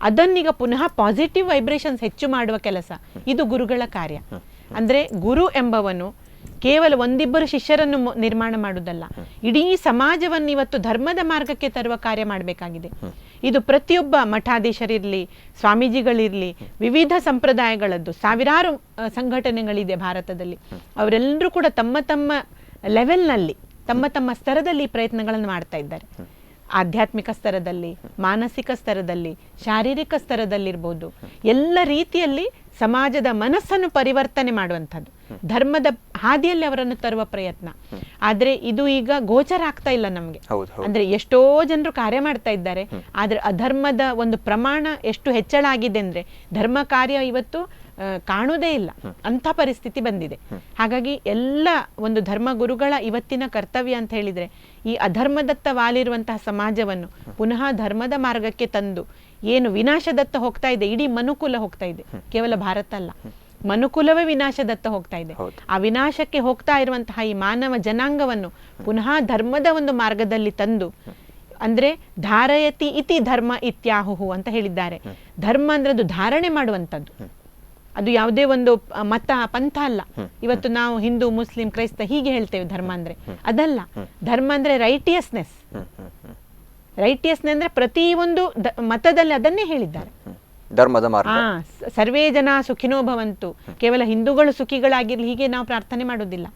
ಅದನ್ನೀಗ ಪುನಃ ಪಾಸಿಟಿವ್ ವೈಬ್ರೇಷನ್ಸ್ ಹೆಚ್ಚು ಮಾಡುವ ಕೆಲಸ ಇದು ಗುರುಗಳ ಕಾರ್ಯ. ಅಂದ್ರೆ ಗುರು ಎಂಬವನು ಕೇವಲ ಒಂದಿಬ್ಬರು ಶಿಷ್ಯರನ್ನು ನಿರ್ಮಾಣ ಮಾಡುವುದಲ್ಲ, ಇಡೀ ಸಮಾಜವನ್ನು ಇವತ್ತು ಧರ್ಮದ ಮಾರ್ಗಕ್ಕೆ ತರುವ ಕಾರ್ಯ ಮಾಡಬೇಕಾಗಿದೆ. ಇದು ಪ್ರತಿಯೊಬ್ಬ ಮಠಾಧೀಶರಿರ್ಲಿ, ಸ್ವಾಮೀಜಿಗಳಿರ್ಲಿ, ವಿವಿಧ ಸಂಪ್ರದಾಯಗಳದ್ದು ಸಾವಿರಾರು ಸಂಘಟನೆಗಳಿದೆ ಭಾರತದಲ್ಲಿ. ಅವರೆಲ್ಲರೂ ಕೂಡ ತಮ್ಮ ತಮ್ಮ ಲೆವೆಲ್ನಲ್ಲಿ, ತಮ್ಮ ತಮ್ಮ ಸ್ತರದಲ್ಲಿ ಈ ಪ್ರಯತ್ನಗಳನ್ನು ಮಾಡ್ತಾ ಇದ್ದಾರೆ. ಆಧ್ಯಾತ್ಮಿಕ ಸ್ತರದಲ್ಲಿ, ಮಾನಸಿಕ ಸ್ತರದಲ್ಲಿ, ಶಾರೀರಿಕ ಸ್ತರದಲ್ಲಿರ್ಬೋದು, ಎಲ್ಲ ರೀತಿಯಲ್ಲಿ ಸಮಾಜದ ಮನಸ್ಸನ್ನು ಪರಿವರ್ತನೆ ಮಾಡುವಂಥದ್ದು, ಧರ್ಮದ ಹಾದಿಯಲ್ಲಿ ಅವರನ್ನು ತರುವ ಪ್ರಯತ್ನ. ಆದ್ರೆ ಇದು ಈಗ ಗೋಚರ ಆಗ್ತಾ ಇಲ್ಲ ನಮ್ಗೆ. ಅಂದ್ರೆ ಎಷ್ಟೋ ಜನರು ಕಾರ್ಯ ಮಾಡ್ತಾ ಇದ್ದಾರೆ, ಆದ್ರೆ ಅಧರ್ಮದ ಒಂದು ಪ್ರಮಾಣ ಎಷ್ಟು ಹೆಚ್ಚಳ ಆಗಿದೆ ಅಂದ್ರೆ ಧರ್ಮ ಕಾರ್ಯ ಇವತ್ತು ಕಾಣುವುದೇ ಇಲ್ಲ, ಅಂಥ ಪರಿಸ್ಥಿತಿ ಬಂದಿದೆ. ಹಾಗಾಗಿ ಎಲ್ಲ ಒಂದು ಧರ್ಮ ಗುರುಗಳ ಇವತ್ತಿನ ಕರ್ತವ್ಯ ಅಂತ ಹೇಳಿದ್ರೆ ಈ ಅಧರ್ಮದತ್ತ ವಾಲಿರುವಂತಹ ಸಮಾಜವನ್ನು ಪುನಃ ಧರ್ಮದ ಮಾರ್ಗಕ್ಕೆ ತಂದು, ಏನು ವಿನಾಶದತ್ತ ಹೋಗ್ತಾ ಇದೆ, ಇಡೀ ಮನುಕುಲ ಹೋಗ್ತಾ ಇದೆ, ಕೇವಲ ಭಾರತ ಅಲ್ಲ, ಮನುಕುಲವೇ ವಿನಾಶದತ್ತ ಹೋಗ್ತಾ ಇದೆ. ಆ ವಿನಾಶಕ್ಕೆ ಹೋಗ್ತಾ ಇರುವಂತಹ ಈ ಮಾನವ ಜನಾಂಗವನ್ನು ಪುನಃ ಧರ್ಮದ ಒಂದು ಮಾರ್ಗದಲ್ಲಿ ತಂದು, ಅಂದ್ರೆ ಧಾರಯತಿ ಇತಿ ಧರ್ಮ ಇತ್ಯಾಹುಹು ಅಂತ ಹೇಳಿದ್ದಾರೆ. ಧರ್ಮ ಅಂದ್ರೆ ಅದು ಧಾರಣೆ ಮಾಡುವಂಥದ್ದು, ಅದು ಯಾವುದೇ ಒಂದು ಮತ ಪಂಥ ಅಲ್ಲ. ಇವತ್ತು ನಾವು ಹಿಂದೂ, ಮುಸ್ಲಿಂ, ಕ್ರೈಸ್ತ ಹೀಗೆ ಹೇಳ್ತೇವೆ ಧರ್ಮ ಅಂದ್ರೆ, ಅದಲ್ಲ. ಧರ್ಮ ಅಂದ್ರೆ ರೈಟಿಯಸ್ನೆಸ್. ರೈಟಿಯಸ್ನೆಸ್ ಅಂದ್ರೆ ಪ್ರತಿ ಒಂದು ಮತದಲ್ಲಿ ಅದನ್ನೇ ಹೇಳಿದ್ದಾರೆ, ಧರ್ಮದ ಮಾರ್ಗ. ಸರ್ವೇ ಜನ ಸುಖಿನೋ ಭವಂತು. ಕೇವಲ ಹಿಂದೂಗಳು ಸುಖಿಗಳಾಗಿರ್ಲಿ ಹೀಗೆ ನಾವು ಪ್ರಾರ್ಥನೆ ಮಾಡೋದಿಲ್ಲ.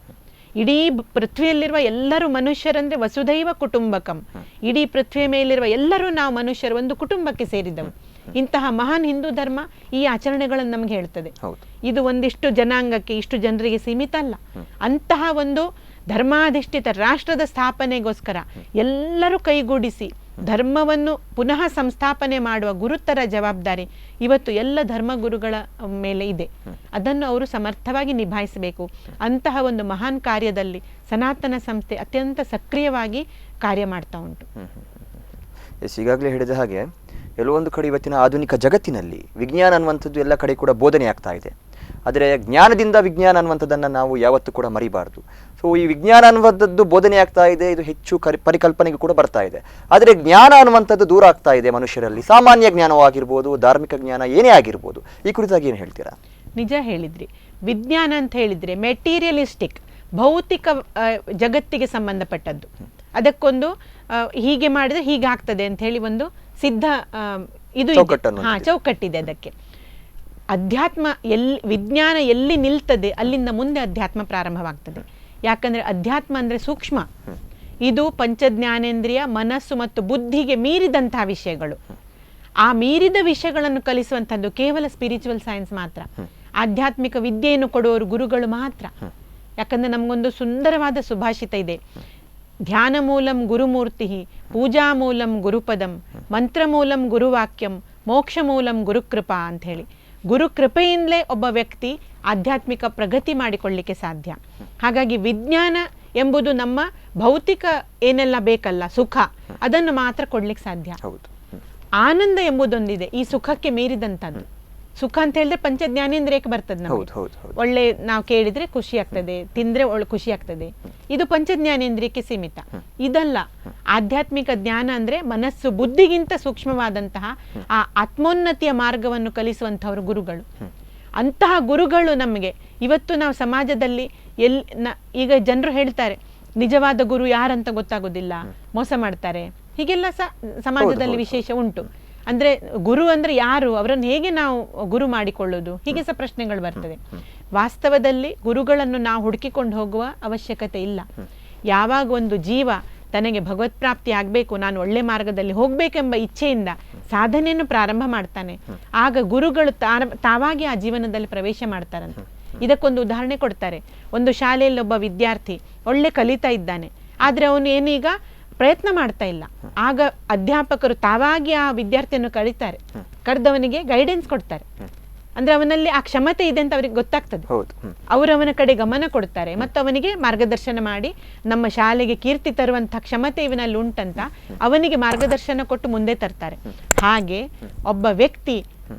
ಇಡೀ ಪೃಥ್ವಿಯಲ್ಲಿರುವ ಎಲ್ಲರೂ ಮನುಷ್ಯರಂದ್ರೆ ವಸುಧೈವ ಕುಟುಂಬಕಂ. ಇಡೀ ಪೃಥ್ವಿಯ ಮೇಲಿರುವ ಎಲ್ಲರೂ ನಾವು ಮನುಷ್ಯರು, ಒಂದು ಕುಟುಂಬಕ್ಕೆ ಸೇರಿದವು. ಇಂತಹ ಮಹಾನ್ ಹಿಂದೂ ಧರ್ಮ ಈ ಆಚರಣೆಗಳನ್ನು ನಮ್ಗೆ ಹೇಳ್ತದೆ. ಇದು ಒಂದಿಷ್ಟು ಜನಾಂಗಕ್ಕೆ, ಇಷ್ಟು ಜನರಿಗೆ ಸೀಮಿತ ಅಲ್ಲ. ಅಂತಹ ಒಂದು ಧರ್ಮಾಧಿಷ್ಠಿತ ರಾಷ್ಟ್ರದ ಸ್ಥಾಪನೆಗೋಸ್ಕರ ಎಲ್ಲರೂ ಕೈಗೂಡಿಸಿ ಧರ್ಮವನ್ನು ಪುನಃ ಸಂಸ್ಥಾಪನೆ ಮಾಡುವ ಗುರುತರ ಜವಾಬ್ದಾರಿ ಇವತ್ತು ಎಲ್ಲ ಧರ್ಮಗುರುಗಳ ಮೇಲೆ ಇದೆ. ಅದನ್ನು ಅವರು ಸಮರ್ಥವಾಗಿ ನಿಭಾಯಿಸಬೇಕು. ಅಂತಹ ಒಂದು ಮಹಾನ್ ಕಾರ್ಯದಲ್ಲಿ ಸನಾತನ ಸಂಸ್ಥೆ ಅತ್ಯಂತ ಸಕ್ರಿಯವಾಗಿ ಕಾರ್ಯ ಮಾಡ್ತಾ ಉಂಟು. ಈಗಾಗಲೇ ಹೇಳಿದ ಹಾಗೆ ಕೆಲವೊಂದು ಕಡೆ ಇವತ್ತಿನ ಆಧುನಿಕ ಜಗತ್ತಿನಲ್ಲಿ ವಿಜ್ಞಾನ ಅನ್ನುವಂಥದ್ದು ಎಲ್ಲ ಕಡೆ ಕೂಡ ಬೋಧನೆ ಆಗ್ತಾ ಇದೆ. ಆದರೆ ಜ್ಞಾನದಿಂದ ವಿಜ್ಞಾನ ಅನ್ನುವಂಥದ್ದನ್ನು ನಾವು ಯಾವತ್ತೂ ಕೂಡ ಮರಿಬಾರ್ದು. ಸೊ ಈ ವಿಜ್ಞಾನ ಅನ್ನುವಂಥದ್ದು ಬೋಧನೆ ಆಗ್ತಾ ಇದೆ, ಇದು ಹೆಚ್ಚು ಪರಿಕಲ್ಪನೆಗೆ ಕೂಡ ಬರ್ತಾ ಇದೆ. ಆದರೆ ಜ್ಞಾನ ಅನ್ನುವಂಥದ್ದು ದೂರ ಆಗ್ತಾ ಇದೆ ಮನುಷ್ಯರಲ್ಲಿ. ಸಾಮಾನ್ಯ ಜ್ಞಾನವಾಗಿರ್ಬೋದು, ಧಾರ್ಮಿಕ ಜ್ಞಾನ ಏನೇ ಆಗಿರ್ಬೋದು. ಈ ಕುರಿತಾಗಿ ಏನು ಹೇಳ್ತೀರಾ? ನಿಜ ಹೇಳಿದ್ರಿ. ವಿಜ್ಞಾನ ಅಂತ ಹೇಳಿದರೆ ಮೆಟೀರಿಯಲಿಸ್ಟಿಕ್, ಭೌತಿಕ ಜಗತ್ತಿಗೆ ಸಂಬಂಧಪಟ್ಟದ್ದು. ಅದಕ್ಕೊಂದು ಹೀಗೆ ಮಾಡಿದ್ರೆ ಹೀಗಾಗ್ತದೆ ಅಂತ ಹೇಳಿ ಒಂದು ಸಿದ್ಧ ಇದು ಚೌಕಟ್ಟಿದೆ ಅದಕ್ಕೆ. ಅಧ್ಯಾತ್ಮ ವಿಜ್ಞಾನ ಎಲ್ಲಿ ನಿಲ್ತದೆ ಅಲ್ಲಿಂದ ಮುಂದೆ ಅಧ್ಯಾತ್ಮ ಪ್ರಾರಂಭವಾಗ್ತದೆ. ಯಾಕಂದ್ರೆ ಅಧ್ಯಾತ್ಮ ಅಂದ್ರೆ ಸೂಕ್ಷ್ಮ. ಇದು ಪಂಚಜ್ಞಾನೇಂದ್ರಿಯ, ಮನಸ್ಸು ಮತ್ತು ಬುದ್ಧಿಗೆ ಮೀರಿದಂತಹ ವಿಷಯಗಳು. ಆ ಮೀರಿದ ವಿಷಯಗಳನ್ನು ಕಲಿಸುವಂಥದ್ದು ಕೇವಲ ಸ್ಪಿರಿಚುವಲ್ ಸೈನ್ಸ್ ಮಾತ್ರ. ಆಧ್ಯಾತ್ಮಿಕ ವಿದ್ಯೆಯನ್ನು ಕೊಡುವವರು ಗುರುಗಳು ಮಾತ್ರ. ಯಾಕಂದ್ರೆ ನಮಗೊಂದು ಸುಂದರವಾದ ಸುಭಾಷಿತ ಇದೆ, ಧ್ಯಾನ ಮೂಲಂ ಗುರುಮೂರ್ತಿ, ಪೂಜಾ ಮೂಲಂ ಗುರುಪದಂ, ಮಂತ್ರ ಮೂಲಂ ಗುರುವಾಕ್ಯಂ, ಮೋಕ್ಷ ಮೂಲಂ ಗುರುಕೃಪಾ ಅಂತ ಹೇಳಿ. ಗುರುಕೃಪೆಯಿಂದಲೇ ಒಬ್ಬ ವ್ಯಕ್ತಿ ಆಧ್ಯಾತ್ಮಿಕ ಪ್ರಗತಿ ಮಾಡಿಕೊಳ್ಳಿಕ್ಕೆ ಸಾಧ್ಯ. ಹಾಗಾಗಿ ವಿಜ್ಞಾನ ಎಂಬುದು ನಮ್ಮ ಭೌತಿಕ ಏನೆಲ್ಲ ಬೇಕಲ್ಲ ಸುಖ, ಅದನ್ನು ಮಾತ್ರ ಕೊಡ್ಲಿಕ್ಕೆ ಸಾಧ್ಯ. ಆನಂದ ಎಂಬುದೊಂದಿದೆ, ಈ ಸುಖಕ್ಕೆ ಮೀರಿದಂಥದ್ದು. ಸುಖ ಅಂತ ಹೇಳಿದ್ರೆ ಪಂಚಜ್ಞಾನೇಂದ್ರಿಯಕ್ಕೆ ಬರ್ತದೆ. ಒಳ್ಳೆ ನಾವು ಕೇಳಿದ್ರೆ ಖುಷಿ ಆಗ್ತದೆ, ತಿಂದ್ರೆ ಖುಷಿ ಆಗ್ತದೆ, ಇದು ಪಂಚಜ್ಞಾನೇಂದ್ರಿಯಕ್ಕೆ ಸೀಮಿತ. ಇದಲ್ಲ, ಆಧ್ಯಾತ್ಮಿಕ ಜ್ಞಾನ ಅಂದ್ರೆ ಮನಸ್ಸು ಬುದ್ಧಿಗಿಂತ ಸೂಕ್ಷ್ಮವಾದಂತಹ ಆ ಆತ್ಮೋನ್ನತಿಯ ಮಾರ್ಗವನ್ನು ಕಲಿಸುವಂತಹವರು ಗುರುಗಳು. ಅಂತಹ ಗುರುಗಳು ನಮಗೆ ಇವತ್ತು ನಾವು ಸಮಾಜದಲ್ಲಿ ಈಗ ಜನರು ಹೇಳ್ತಾರೆ ನಿಜವಾದ ಗುರು ಯಾರಂತ ಗೊತ್ತಾಗೋದಿಲ್ಲ, ಮೋಸ ಮಾಡ್ತಾರೆ, ಹೀಗೆಲ್ಲ ಸಮಾಜದಲ್ಲಿ ವಿಶೇಷ ಉಂಟು. ಅಂದ್ರೆ ಗುರು ಅಂದ್ರೆ ಯಾರು, ಅವರನ್ನು ಹೇಗೆ ನಾವು ಗುರು ಮಾಡಿಕೊಳ್ಳೋದು, ಹೀಗೆ ಸಹ ಪ್ರಶ್ನೆಗಳು ಬರ್ತದೆ. ವಾಸ್ತವದಲ್ಲಿ ಗುರುಗಳನ್ನು ನಾವು ಹುಡುಕಿಕೊಂಡು ಹೋಗುವ ಅವಶ್ಯಕತೆ ಇಲ್ಲ. ಯಾವಾಗ ಒಂದು ಜೀವ ತನಗೆ ಭಗವತ್ ಪ್ರಾಪ್ತಿ ಆಗ್ಬೇಕು, ನಾನು ಒಳ್ಳೆ ಮಾರ್ಗದಲ್ಲಿ ಹೋಗ್ಬೇಕೆಂಬ ಇಚ್ಛೆಯಿಂದ ಸಾಧನೆಯನ್ನು ಪ್ರಾರಂಭ ಮಾಡ್ತಾನೆ, ಆಗ ಗುರುಗಳು ತಾವಾಗಿ ಆ ಜೀವನದಲ್ಲಿ ಪ್ರವೇಶ ಮಾಡ್ತಾರಂತೆ. ಇದಕ್ಕೊಂದು ಉದಾಹರಣೆ ಕೊಡ್ತಾರೆ. ಒಂದು ಶಾಲೆಯಲ್ಲಿ ಒಬ್ಬ ವಿದ್ಯಾರ್ಥಿ ಒಳ್ಳೆ ಕಲಿತಾ ಇದ್ದಾನೆ, ಆದ್ರೆ ಅವನು ಏನೀಗ ಪ್ರಯತ್ನ ಮಾಡ್ತಾ ಇಲ್ಲ. ಆಗ ಅಧ್ಯಾಪಕರು ತಾವಾಗಿ ಆ ವಿದ್ಯಾರ್ಥಿಯನ್ನು ಕರೀತಾರೆ, ಕರೆದವನಿಗೆ ಗೈಡೆನ್ಸ್ ಕೊಡ್ತಾರೆ. ಅಂದ್ರೆ ಅವನಲ್ಲಿ ಆ ಕ್ಷಮತೆ ಇದೆ ಅಂತ ಅವ್ರಿಗೆ ಗೊತ್ತಾಗ್ತದೆ. ಅವರು ಅವನ ಕಡೆ ಗಮನ ಕೊಡ್ತಾರೆ ಮತ್ತು ಅವನಿಗೆ ಮಾರ್ಗದರ್ಶನ ಮಾಡಿ ನಮ್ಮ ಶಾಲೆಗೆ ಕೀರ್ತಿ ತರುವಂತಹ ಕ್ಷಮತೆ ಇವನಲ್ಲಿ ಉಂಟಂತ ಅವನಿಗೆ ಮಾರ್ಗದರ್ಶನ ಕೊಟ್ಟು ಮುಂದೆ ತರ್ತಾರೆ. ಹಾಗೆ ಒಬ್ಬ ವ್ಯಕ್ತಿ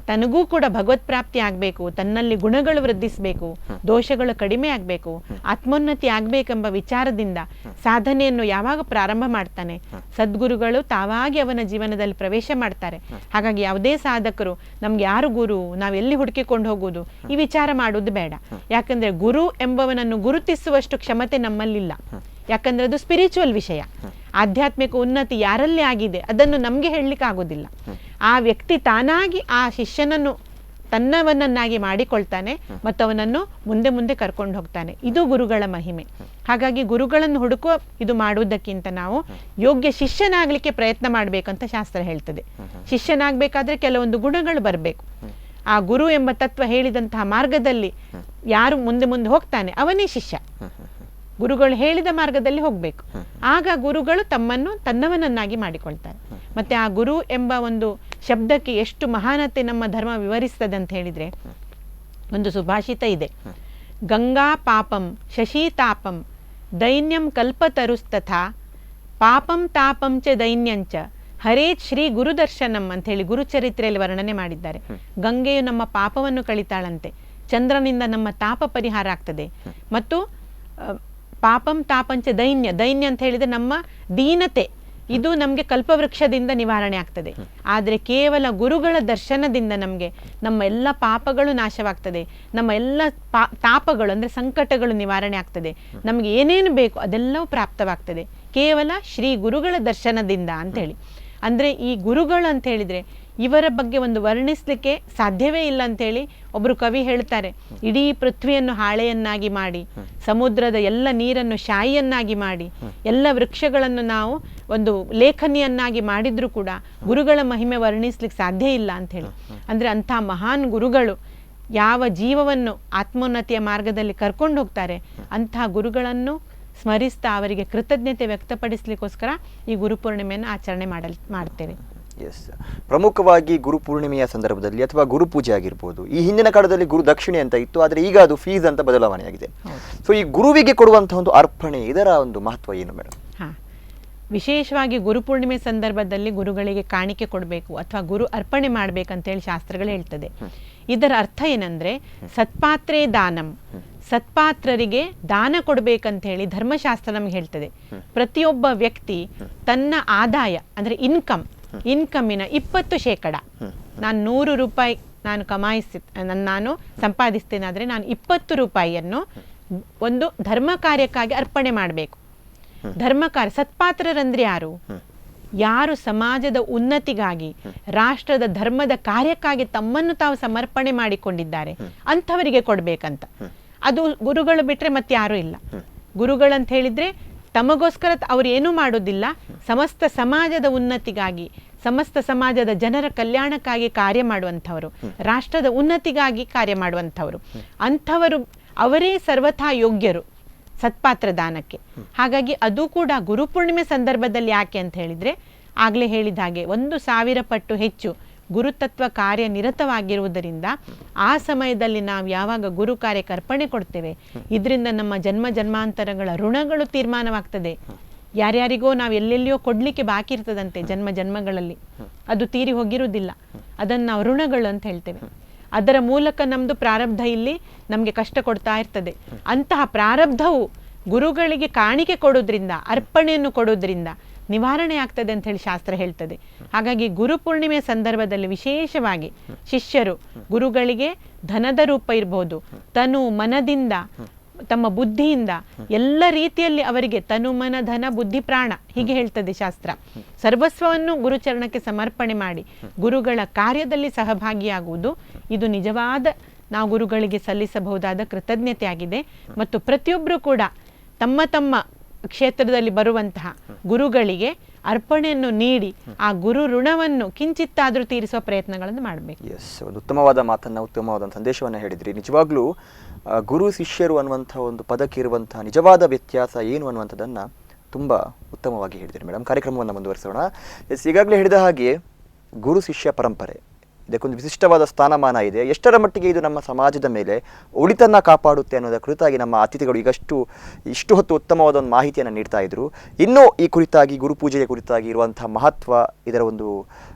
ತನಗೂ ಕೂಡ ಭಗವತ್ ಪ್ರಾಪ್ತಿ ಆಗ್ಬೇಕು, ತನ್ನಲ್ಲಿ ಗುಣಗಳು ವೃದ್ಧಿಸಬೇಕು, ದೋಷಗಳು ಕಡಿಮೆ ಆಗ್ಬೇಕು, ಆತ್ಮೋನ್ನತಿ ಆಗ್ಬೇಕೆಂಬ ವಿಚಾರದಿಂದ ಸಾಧನೆಯನ್ನು ಯಾವಾಗ ಪ್ರಾರಂಭ ಮಾಡ್ತಾನೆ, ಸದ್ಗುರುಗಳು ತಾವಾಗಿ ಅವನ ಜೀವನದಲ್ಲಿ ಪ್ರವೇಶ ಮಾಡ್ತಾರೆ. ಹಾಗಾಗಿ ಯಾವುದೇ ಸಾಧಕರು ನಮ್ಗೆ ಯಾರು ಗುರು, ನಾವೆಲ್ಲಿ ಹುಡುಕಿಕೊಂಡು ಹೋಗುವುದು, ಈ ವಿಚಾರ ಮಾಡುವುದು ಬೇಡ. ಯಾಕಂದ್ರೆ ಗುರು ಎಂಬವನನ್ನು ಗುರುತಿಸುವಷ್ಟು ಕ್ಷಮತೆ ನಮ್ಮಲ್ಲಿಲ್ಲ. ಯಾಕಂದ್ರೆ ಅದು ಸ್ಪಿರಿಚುವಲ್ ವಿಷಯ. ಆಧ್ಯಾತ್ಮಿಕ ಉನ್ನತಿ ಯಾರಲ್ಲಿ ಆಗಿದೆ ಅದನ್ನು ನಮ್ಗೆ ಹೇಳಲಿಕ್ಕೆ ಆಗೋದಿಲ್ಲ. ಆ ವ್ಯಕ್ತಿ ತಾನಾಗಿ ಆ ಶಿಷ್ಯನನ್ನು ತನ್ನವನನ್ನಾಗಿ ಮಾಡಿಕೊಳ್ತಾನೆ ಮತ್ತು ಅವನನ್ನು ಮುಂದೆ ಮುಂದೆ ಕರ್ಕೊಂಡು ಹೋಗ್ತಾನೆ. ಇದು ಗುರುಗಳ ಮಹಿಮೆ. ಹಾಗಾಗಿ ಗುರುಗಳನ್ನು ಹುಡುಕುವ ಇದು ಮಾಡುವುದಕ್ಕಿಂತ ನಾವು ಯೋಗ್ಯ ಶಿಷ್ಯನಾಗ್ಲಿಕ್ಕೆ ಪ್ರಯತ್ನ ಮಾಡ್ಬೇಕಂತ ಶಾಸ್ತ್ರ ಹೇಳ್ತದೆ. ಶಿಷ್ಯನಾಗಬೇಕಾದ್ರೆ ಕೆಲವೊಂದು ಗುಣಗಳು ಬರಬೇಕು. ಆ ಗುರು ಎಂಬ ತತ್ವ ಹೇಳಿದಂತಹ ಮಾರ್ಗದಲ್ಲಿ ಯಾರು ಮುಂದೆ ಮುಂದೆ ಹೋಗ್ತಾನೆ ಅವನೇ ಶಿಷ್ಯ. ಗುರುಗಳು ಹೇಳಿದ ಮಾರ್ಗದಲ್ಲಿ ಹೋಗ್ಬೇಕು. ಆಗ ಗುರುಗಳು ತಮ್ಮನ್ನು ತನ್ನವನನ್ನಾಗಿ ಮಾಡಿಕೊಳ್ತಾರೆ. ಮತ್ತೆ ಆ ಗುರು ಎಂಬ ಒಂದು ಶಬ್ದಕ್ಕೆ ಎಷ್ಟು ಮಹಾನತೆ ನಮ್ಮ ಧರ್ಮ ವಿವರಿಸ್ತದೆ ಅಂತ ಹೇಳಿದ್ರೆ, ಒಂದು ಸುಭಾಷಿತ ಇದೆ, ಗಂಗಾ ಪಾಪಂ ಶಶೀತಾಪಂ ದೈನ್ಯಂ ಕಲ್ಪತರುಸ್ತಥಾ ಪಾಪಂ ತಾಪಂ ಚ ದೈನ್ಯಂಚ ಹರೇತ್ ಶ್ರೀ ಗುರುದರ್ಶನಂ ಅಂತ ಹೇಳಿ ಗುರುಚರಿತ್ರೆಯಲ್ಲಿ ವರ್ಣನೆ ಮಾಡಿದ್ದಾರೆ. ಗಂಗೆಯು ನಮ್ಮ ಪಾಪವನ್ನು ಕಳಿತಾಳಂತೆ, ಚಂದ್ರನಿಂದ ನಮ್ಮ ತಾಪ ಪರಿಹಾರ ಆಗ್ತದೆ. ಮತ್ತು ಪಾಪಂ ತಾಪಂಚ ದೈನ್ಯ, ದೈನ್ಯ ಅಂತ ಹೇಳಿದ್ರೆ ನಮ್ಮ ದೀನತೆ, ಇದು ನಮಗೆ ಕಲ್ಪವೃಕ್ಷದಿಂದ ನಿವಾರಣೆ ಆಗ್ತದೆ. ಆದರೆ ಕೇವಲ ಗುರುಗಳ ದರ್ಶನದಿಂದ ನಮಗೆ ನಮ್ಮ ಎಲ್ಲ ಪಾಪಗಳು ನಾಶವಾಗ್ತದೆ, ನಮ್ಮ ಎಲ್ಲ ತಾಪಗಳು ಅಂದರೆ ಸಂಕಟಗಳು ನಿವಾರಣೆ ಆಗ್ತದೆ, ನಮಗೆ ಏನೇನು ಬೇಕು ಅದೆಲ್ಲವೂ ಪ್ರಾಪ್ತವಾಗ್ತದೆ ಕೇವಲ ಶ್ರೀ ಗುರುಗಳ ದರ್ಶನದಿಂದ ಅಂತೇಳಿ. ಅಂದರೆ ಈ ಗುರುಗಳು ಅಂತ ಹೇಳಿದರೆ ಇವರ ಬಗ್ಗೆ ಒಂದು ವರ್ಣಿಸ್ಲಿಕ್ಕೆ ಸಾಧ್ಯವೇ ಇಲ್ಲ ಅಂತೇಳಿ ಒಬ್ಬರು ಕವಿ ಹೇಳ್ತಾರೆ. ಇಡೀ ಪೃಥ್ವಿಯನ್ನು ಹಾಳೆಯನ್ನಾಗಿ ಮಾಡಿ, ಸಮುದ್ರದ ಎಲ್ಲ ನೀರನ್ನು ಶಾಯಿಯನ್ನಾಗಿ ಮಾಡಿ, ಎಲ್ಲ ವೃಕ್ಷಗಳನ್ನು ನಾವು ಒಂದು ಲೇಖನಿಯನ್ನಾಗಿ ಮಾಡಿದ್ರೂ ಕೂಡ ಗುರುಗಳ ಮಹಿಮೆ ವರ್ಣಿಸ್ಲಿಕ್ಕೆ ಸಾಧ್ಯ ಇಲ್ಲ ಅಂಥೇಳಿ. ಅಂದರೆ ಅಂಥ ಮಹಾನ್ ಗುರುಗಳು ಯಾವ ಜೀವವನ್ನು ಆತ್ಮೋನ್ನತಿಯ ಮಾರ್ಗದಲ್ಲಿ ಕರ್ಕೊಂಡು ಹೋಗ್ತಾರೆ, ಅಂತಹ ಗುರುಗಳನ್ನು ಸ್ಮರಿಸ್ತಾ ಅವರಿಗೆ ಕೃತಜ್ಞತೆ ವ್ಯಕ್ತಪಡಿಸಲಿಕ್ಕೋಸ್ಕರ ಈ ಗುರುಪೂರ್ಣಿಮೆಯನ್ನು ಆಚರಣೆ ಮಾಡ್ತೇವೆ. ಎಸ್, ಪ್ರಮುಖವಾಗಿ ಗುರುಪೂರ್ಣಿಮೆಯ ಸಂದರ್ಭದಲ್ಲಿ ಅಥವಾ ಗುರುಪೂಜೆ ಆಗಿರ್ಬೋದು, ಈ ಹಿಂದಿನ ಕಾಲದಲ್ಲಿ ಗುರು ದಕ್ಷಿಣೆ ಅಂತ ಇತ್ತು, ಆದರೆ ಈಗ ಅದು ಫೀಸ್ ಅಂತ ಬದಲಾವಣೆಯಾಗಿದೆ. ಸೊ ಈ ಗುರುವಿಗೆ ಕೊಡುವಂತಹ ಒಂದು ಅರ್ಪಣೆ, ಇದರ ಒಂದು ಮಹತ್ವ ಏನು ಮೇಡಮ್? ವಿಶೇಷವಾಗಿ ಗುರುಪೂರ್ಣಿಮೆ ಸಂದರ್ಭದಲ್ಲಿ ಗುರುಗಳಿಗೆ ಕಾಣಿಕೆ ಕೊಡಬೇಕು ಅಥವಾ ಗುರು ಅರ್ಪಣೆ ಮಾಡಬೇಕಂತೇಳಿ ಶಾಸ್ತ್ರಗಳು ಹೇಳ್ತದೆ. ಇದರ ಅರ್ಥ ಏನಂದ್ರೆ ಸತ್ಪಾತ್ರೇ ದಾನಂ, ಸತ್ಪಾತ್ರರಿಗೆ ದಾನ ಕೊಡಬೇಕಂತ ಹೇಳಿ ಧರ್ಮಶಾಸ್ತ್ರ ನಮ್ಗೆ ಹೇಳ್ತದೆ. ಪ್ರತಿಯೊಬ್ಬ ವ್ಯಕ್ತಿ ತನ್ನ ಆದಾಯ ಅಂದ್ರೆ ಇನ್ಕಮ್ಮಿನ 20% ನಾನು 100 ರೂಪಾಯಿ ನಾನು ಸಂಪಾದಿಸ್ತೇನಾದ್ರೆ ನಾನು 20 ರೂಪಾಯಿಯನ್ನು ಒಂದು ಧರ್ಮ ಕಾರ್ಯಕ್ಕಾಗಿ ಅರ್ಪಣೆ ಮಾಡಬೇಕು. ಧರ್ಮ ಕಾರ್ಯ, ಸತ್ಪಾತ್ರರಂದ್ರೆ ಯಾರು ಸಮಾಜದ ಉನ್ನತಿಗಾಗಿ, ರಾಷ್ಟ್ರದ ಧರ್ಮದ ಕಾರ್ಯಕ್ಕಾಗಿ ತಮ್ಮನ್ನು ತಾವು ಸಮರ್ಪಣೆ ಮಾಡಿಕೊಂಡಿದ್ದಾರೆ ಅಂಥವರಿಗೆ ಕೊಡ್ಬೇಕಂತ. ಅದು ಗುರುಗಳು ಬಿಟ್ರೆ ಮತ್ತೆ ಯಾರೂ ಇಲ್ಲ. ಗುರುಗಳಂತ ಹೇಳಿದ್ರೆ ತಮಗೋಸ್ಕರ ಅವ್ರು ಏನೂ ಮಾಡೋದಿಲ್ಲ, ಸಮಸ್ತ ಸಮಾಜದ ಉನ್ನತಿಗಾಗಿ, ಸಮಸ್ತ ಸಮಾಜದ ಜನರ ಕಲ್ಯಾಣಕ್ಕಾಗಿ ಕಾರ್ಯ ಮಾಡುವಂಥವರು, ರಾಷ್ಟ್ರದ ಉನ್ನತಿಗಾಗಿ ಕಾರ್ಯ ಮಾಡುವಂಥವರು. ಅಂಥವರು ಅವರೇ ಸರ್ವಥಾ ಯೋಗ್ಯರು ಸತ್ಪಾತ್ರ ದಾನಕ್ಕೆ. ಹಾಗಾಗಿ ಅದು ಕೂಡ ಗುರುಪೂರ್ಣಿಮೆ ಸಂದರ್ಭದಲ್ಲಿ ಯಾಕೆ ಅಂತ ಹೇಳಿದ್ರೆ, ಆಗ್ಲೇ ಹೇಳಿದ ಹಾಗೆ 1000 ಪಟ್ಟು ಹೆಚ್ಚು ಗುರುತತ್ವ ಕಾರ್ಯ ನಿರತವಾಗಿರುವುದರಿಂದ ಆ ಸಮಯದಲ್ಲಿ ನಾವು ಯಾವಾಗ ಗುರು ಕಾರ್ಯಕ್ಕೆ ಅರ್ಪಣೆ ಕೊಡ್ತೇವೆ, ಇದರಿಂದ ನಮ್ಮ ಜನ್ಮ ಜನ್ಮಾಂತರಗಳ ಋಣಗಳು ತೀರ್ಮಾನವಾಗ್ತದೆ. ಯಾರ್ಯಾರಿಗೋ ನಾವು ಎಲ್ಲೆಲ್ಲಿಯೋ ಕೊಡ್ಲಿಕ್ಕೆ ಬಾಕಿ ಇರ್ತದಂತೆ ಜನ್ಮಗಳಲ್ಲಿ, ಅದು ತೀರಿ ಹೋಗಿರುವುದಿಲ್ಲ. ಅದನ್ನು ನಾವು ಋಣಗಳು ಅಂತ ಹೇಳ್ತೇವೆ. ಅದರ ಮೂಲಕ ನಮ್ದು ಪ್ರಾರಬ್ಧ ಇಲ್ಲಿ ನಮಗೆ ಕಷ್ಟ ಕೊಡ್ತಾ ಇರ್ತದೆ. ಅಂತಹ ಪ್ರಾರಬ್ಧವು ಗುರುಗಳಿಗೆ ಕಾಣಿಕೆ ಕೊಡೋದ್ರಿಂದ, ಅರ್ಪಣೆಯನ್ನು ಕೊಡೋದ್ರಿಂದ ನಿವಾರಣೆ ಆಗ್ತದೆ ಅಂತ ಹೇಳಿ ಶಾಸ್ತ್ರ ಹೇಳ್ತದೆ. ಹಾಗಾಗಿ ಗುರುಪೂರ್ಣಿಮೆಯ ಸಂದರ್ಭದಲ್ಲಿ ವಿಶೇಷವಾಗಿ ಶಿಷ್ಯರು ಗುರುಗಳಿಗೆ ಧನದ ರೂಪ ಇರಬಹುದು, ತನು ಮನದಿಂದ, ತಮ್ಮ ಬುದ್ಧಿಯಿಂದ, ಎಲ್ಲ ರೀತಿಯಲ್ಲಿ ಅವರಿಗೆ ತನು ಮನ ಧನ ಬುದ್ಧಿ ಪ್ರಾಣ ಹೀಗೆ ಹೇಳ್ತದೆ ಶಾಸ್ತ್ರ, ಸರ್ವಸ್ವವನ್ನು ಗುರುಚರಣಕ್ಕೆ ಸಮರ್ಪಣೆ ಮಾಡಿ ಗುರುಗಳ ಕಾರ್ಯದಲ್ಲಿ ಸಹಭಾಗಿಯಾಗುವುದು ಇದು ನಿಜವಾದ ನಾವು ಗುರುಗಳಿಗೆ ಸಲ್ಲಿಸಬಹುದಾದ ಕೃತಜ್ಞತೆ ಆಗಿದೆ. ಮತ್ತು ಪ್ರತಿಯೊಬ್ಬರು ಕೂಡ ತಮ್ಮ ತಮ್ಮ ಕ್ಷೇತ್ರದಲ್ಲಿ ಬರುವಂತಹ ಗುರುಗಳಿಗೆ ಅರ್ಪಣೆಯನ್ನು ನೀಡಿ ಆ ಗುರು ಋಣವನ್ನು ಕಿಂಚಿತ್ತಾದರೂ ತೀರಿಸುವ ಪ್ರಯತ್ನಗಳನ್ನು ಮಾಡಬೇಕು. ಎಸ್, ಒಂದು ಉತ್ತಮವಾದ ಮಾತನ್ನು, ಉತ್ತಮವಾದ ಸಂದೇಶವನ್ನು ಹೇಳಿದ್ರಿ. ನಿಜವಾಗ್ಲೂ ಗುರು ಶಿಷ್ಯರು ಅನ್ನುವಂಥ ಒಂದು ಪದಕ್ಕೆ ಇರುವಂತಹ ನಿಜವಾದ ವ್ಯತ್ಯಾಸ ಏನು ಅನ್ನುವಂಥದ್ದನ್ನು ತುಂಬ ಉತ್ತಮವಾಗಿ ಹೇಳಿದ್ರಿ ಮೇಡಮ್. ಕಾರ್ಯಕ್ರಮವನ್ನು ಮುಂದುವರಿಸೋಣ. ಎಸ್, ಈಗಾಗಲೇ ಹೇಳಿದ ಹಾಗೆ ಗುರು ಶಿಷ್ಯ ಪರಂಪರೆ ಇದಕ್ಕೊಂದು ವಿಶಿಷ್ಟವಾದ ಸ್ಥಾನಮಾನ ಇದೆ. ಎಷ್ಟರ ಮಟ್ಟಿಗೆ ಇದು ನಮ್ಮ ಸಮಾಜದ ಮೇಲೆ ಒಳಿತನ್ನು ಕಾಪಾಡುತ್ತೆ ಅನ್ನೋದರ ಕುರಿತಾಗಿ ನಮ್ಮ ಅತಿಥಿಗಳು ಇಷ್ಟು ಹೊತ್ತು ಉತ್ತಮವಾದ ಒಂದು ಮಾಹಿತಿಯನ್ನು ನೀಡ್ತಾ ಇದ್ರು. ಇನ್ನೂ ಈ ಕುರಿತಾಗಿ ಗುರುಪೂಜೆಯ ಕುರಿತಾಗಿ ಇರುವಂತಹ ಮಹತ್ವ, ಇದರ ಒಂದು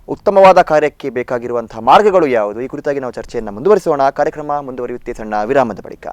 ಉತ್ತಮವಾದ ಕಾರ್ಯಕ್ಕೆ ಬೇಕಾಗಿರುವಂತಹ ಮಾರ್ಗಗಳು ಯಾವುದು, ಈ ಕುರಿತಾಗಿ ನಾವು ಚರ್ಚೆಯನ್ನು ಮುಂದುವರಿಸೋಣ. ಕಾರ್ಯಕ್ರಮ ಮುಂದುವರಿಯುತ್ತೆ ಸಣ್ಣ ವಿರಾಮದ ಬಳಿಕ.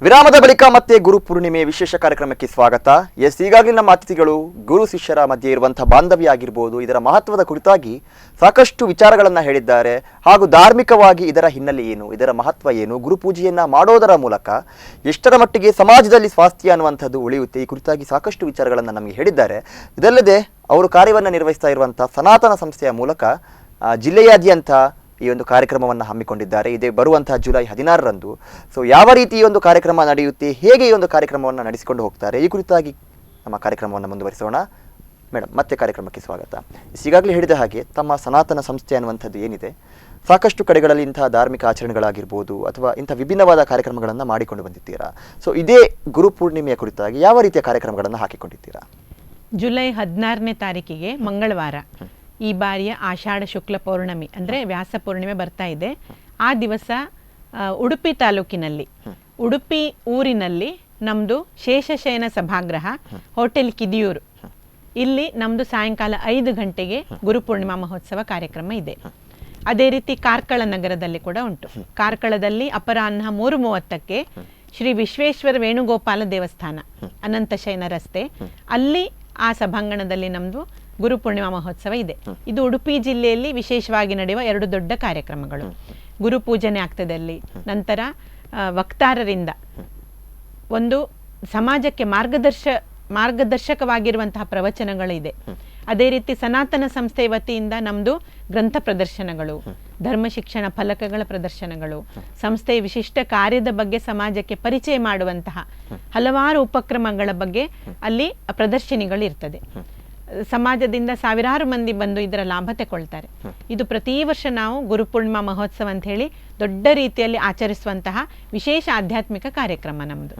ವಿರಾಮದ ಬಳಿಕ ಮತ್ತೆ ಗುರುಪೂರ್ಣಿಮೆ ವಿಶೇಷ ಕಾರ್ಯಕ್ರಮಕ್ಕೆ ಸ್ವಾಗತ. ಎಸ್, ಈಗಾಗಲೇ ನಮ್ಮ ಅತಿಥಿಗಳು ಗುರು ಶಿಷ್ಯರ ಮಧ್ಯೆ ಇರುವಂತಹ ಬಾಂಧವ್ಯ ಆಗಿರ್ಬೋದು, ಇದರ ಮಹತ್ವದ ಕುರಿತಾಗಿ ಸಾಕಷ್ಟು ವಿಚಾರಗಳನ್ನು ಹೇಳಿದ್ದಾರೆ. ಹಾಗೂ ಧಾರ್ಮಿಕವಾಗಿ ಇದರ ಹಿನ್ನೆಲೆ ಏನು, ಇದರ ಮಹತ್ವ ಏನು, ಗುರುಪೂಜೆಯನ್ನು ಮಾಡೋದರ ಮೂಲಕ ಎಷ್ಟರ ಮಟ್ಟಿಗೆ ಸಮಾಜದಲ್ಲಿ ಸ್ವಾಸ್ಥ್ಯ ಅನ್ನುವಂಥದ್ದು ಉಳಿಯುತ್ತೆ, ಈ ಕುರಿತಾಗಿ ಸಾಕಷ್ಟು ವಿಚಾರಗಳನ್ನು ನಮಗೆ ಹೇಳಿದ್ದಾರೆ. ಇದಲ್ಲದೆ ಅವರು ಕಾರ್ಯವನ್ನು ನಿರ್ವಹಿಸ್ತಾ ಇರುವಂಥ ಸನಾತನ ಸಂಸ್ಥೆಯ ಮೂಲಕ ಜಿಲ್ಲೆಯಾದ್ಯಂತ ಈ ಒಂದು ಕಾರ್ಯಕ್ರಮವನ್ನು ಹಮ್ಮಿಕೊಂಡಿದ್ದಾರೆ. ಇದೇ ಬರುವಂತಹ ಜುಲೈ 16ರಂದು. ಸೊ ಯಾವ ರೀತಿ ಈ ಒಂದು ಕಾರ್ಯಕ್ರಮ ನಡೆಯುತ್ತೆ, ಹೇಗೆ ಈ ಒಂದು ಕಾರ್ಯಕ್ರಮವನ್ನು ನಡೆಸಿಕೊಂಡು ಹೋಗ್ತಾರೆ, ಈ ಕುರಿತಾಗಿ ನಮ್ಮ ಕಾರ್ಯಕ್ರಮವನ್ನು ಮುಂದುವರಿಸೋಣ. ಮೇಡಮ್, ಮತ್ತೆ ಕಾರ್ಯಕ್ರಮಕ್ಕೆ ಸ್ವಾಗತ. ಈಗಾಗಲೇ ಹೇಳಿದ ಹಾಗೆ ತಮ್ಮ ಸನಾತನ ಸಂಸ್ಥೆ ಅನ್ನುವಂಥದ್ದು ಏನಿದೆ, ಸಾಕಷ್ಟು ಕಡೆಗಳಲ್ಲಿ ಇಂತಹ ಧಾರ್ಮಿಕ ಆಚರಣೆಗಳಾಗಿರ್ಬೋದು ಅಥವಾ ಇಂಥ ವಿಭಿನ್ನವಾದ ಕಾರ್ಯಕ್ರಮಗಳನ್ನು ಮಾಡಿಕೊಂಡು ಬಂದಿದ್ದೀರಾ. ಸೊ ಇದೇ ಗುರುಪೂರ್ಣಿಮೆಯ ಕುರಿತಾಗಿ ಯಾವ ರೀತಿಯ ಕಾರ್ಯಕ್ರಮಗಳನ್ನು ಹಾಕಿಕೊಂಡಿದ್ದೀರಾ? ಜುಲೈ 16ನೇ ತಾರೀಕಿಗೆ ಮಂಗಳವಾರ ಈ ಬಾರಿಯ ಆಷಾಢ ಶುಕ್ಲ ಪೌರ್ಣಮಿ ಅಂದರೆ ವ್ಯಾಸ ಪೂರ್ಣಿಮೆ ಬರ್ತಾ ಇದೆ. ಆ ದಿವಸ ಉಡುಪಿ ತಾಲೂಕಿನಲ್ಲಿ, ಉಡುಪಿ ಊರಿನಲ್ಲಿ ನಮ್ಮದು ಶೇಷಶಯನ ಸಭಾಗೃಹ ಹೋಟೆಲ್ ಕಿದಿಯೂರು, ಇಲ್ಲಿ ನಮ್ಮದು ಸಾಯಂಕಾಲ 5 ಗಂಟೆಗೆ ಗುರುಪೂರ್ಣಿಮಾ ಮಹೋತ್ಸವ ಕಾರ್ಯಕ್ರಮ ಇದೆ. ಅದೇ ರೀತಿ ಕಾರ್ಕಳ ನಗರದಲ್ಲಿ ಕೂಡ ಉಂಟು. ಕಾರ್ಕಳದಲ್ಲಿ ಅಪರಾಹ್ನ 3:30ಕ್ಕೆ ಶ್ರೀ ವಿಶ್ವೇಶ್ವರ ವೇಣುಗೋಪಾಲ ದೇವಸ್ಥಾನ, ಅನಂತ ಶಯನ ರಸ್ತೆ, ಅಲ್ಲಿ ಆ ಸಭಾಂಗಣದಲ್ಲಿ ನಮ್ಮದು ಗುರು ಪೂರ್ಣಿಮಾ ಮಹೋತ್ಸವ ಇದೆ. ಇದು ಉಡುಪಿ ಜಿಲ್ಲೆಯಲ್ಲಿ ವಿಶೇಷವಾಗಿ ನಡೆಯುವ 2 ದೊಡ್ಡ ಕಾರ್ಯಕ್ರಮಗಳು. ಗುರು ಪೂಜನೆ ಆಗ್ತದೆ ಅಲ್ಲಿ. ನಂತರ ವಕ್ತಾರರಿಂದ ಒಂದು ಸಮಾಜಕ್ಕೆ ಮಾರ್ಗದರ್ಶಕವಾಗಿರುವಂತಹ ಪ್ರವಚನಗಳಿದೆ. ಅದೇ ರೀತಿ ಸನಾತನ ಸಂಸ್ಥೆ ವತಿಯಿಂದ ನಮ್ಮದು ಗ್ರಂಥ ಪ್ರದರ್ಶನಗಳು, ಧರ್ಮ ಶಿಕ್ಷಣ ಫಲಕಗಳ ಪ್ರದರ್ಶನಗಳು, ಸಂಸ್ಥೆಯ ವಿಶಿಷ್ಟ ಕಾರ್ಯದ ಬಗ್ಗೆ ಸಮಾಜಕ್ಕೆ ಪರಿಚಯ ಮಾಡುವಂತಹ ಹಲವಾರು ಉಪಕ್ರಮಗಳ ಬಗ್ಗೆ ಅಲ್ಲಿ ಪ್ರದರ್ಶನಿಗಳಿರ್ತದೆ. ಸಮಾಜದಿಂದ ಸಾವಿರಾರು ಮಂದಿ ಬಂದು ಇದರ ಲಾಭ ತಗೊಳ್ತಾರೆ. ಇದು ಪ್ರತಿ ವರ್ಷ ನಾವು ಗುರುಪೂರ್ಣಿಮಾ ಮಹೋತ್ಸವ ಅಂತ ಹೇಳಿ ದೊಡ್ಡ ರೀತಿಯಲ್ಲಿ ಆಚರಿಸುವಂತಹ ವಿಶೇಷ ಆಧ್ಯಾತ್ಮಿಕ ಕಾರ್ಯಕ್ರಮ ನಮ್ಮದು.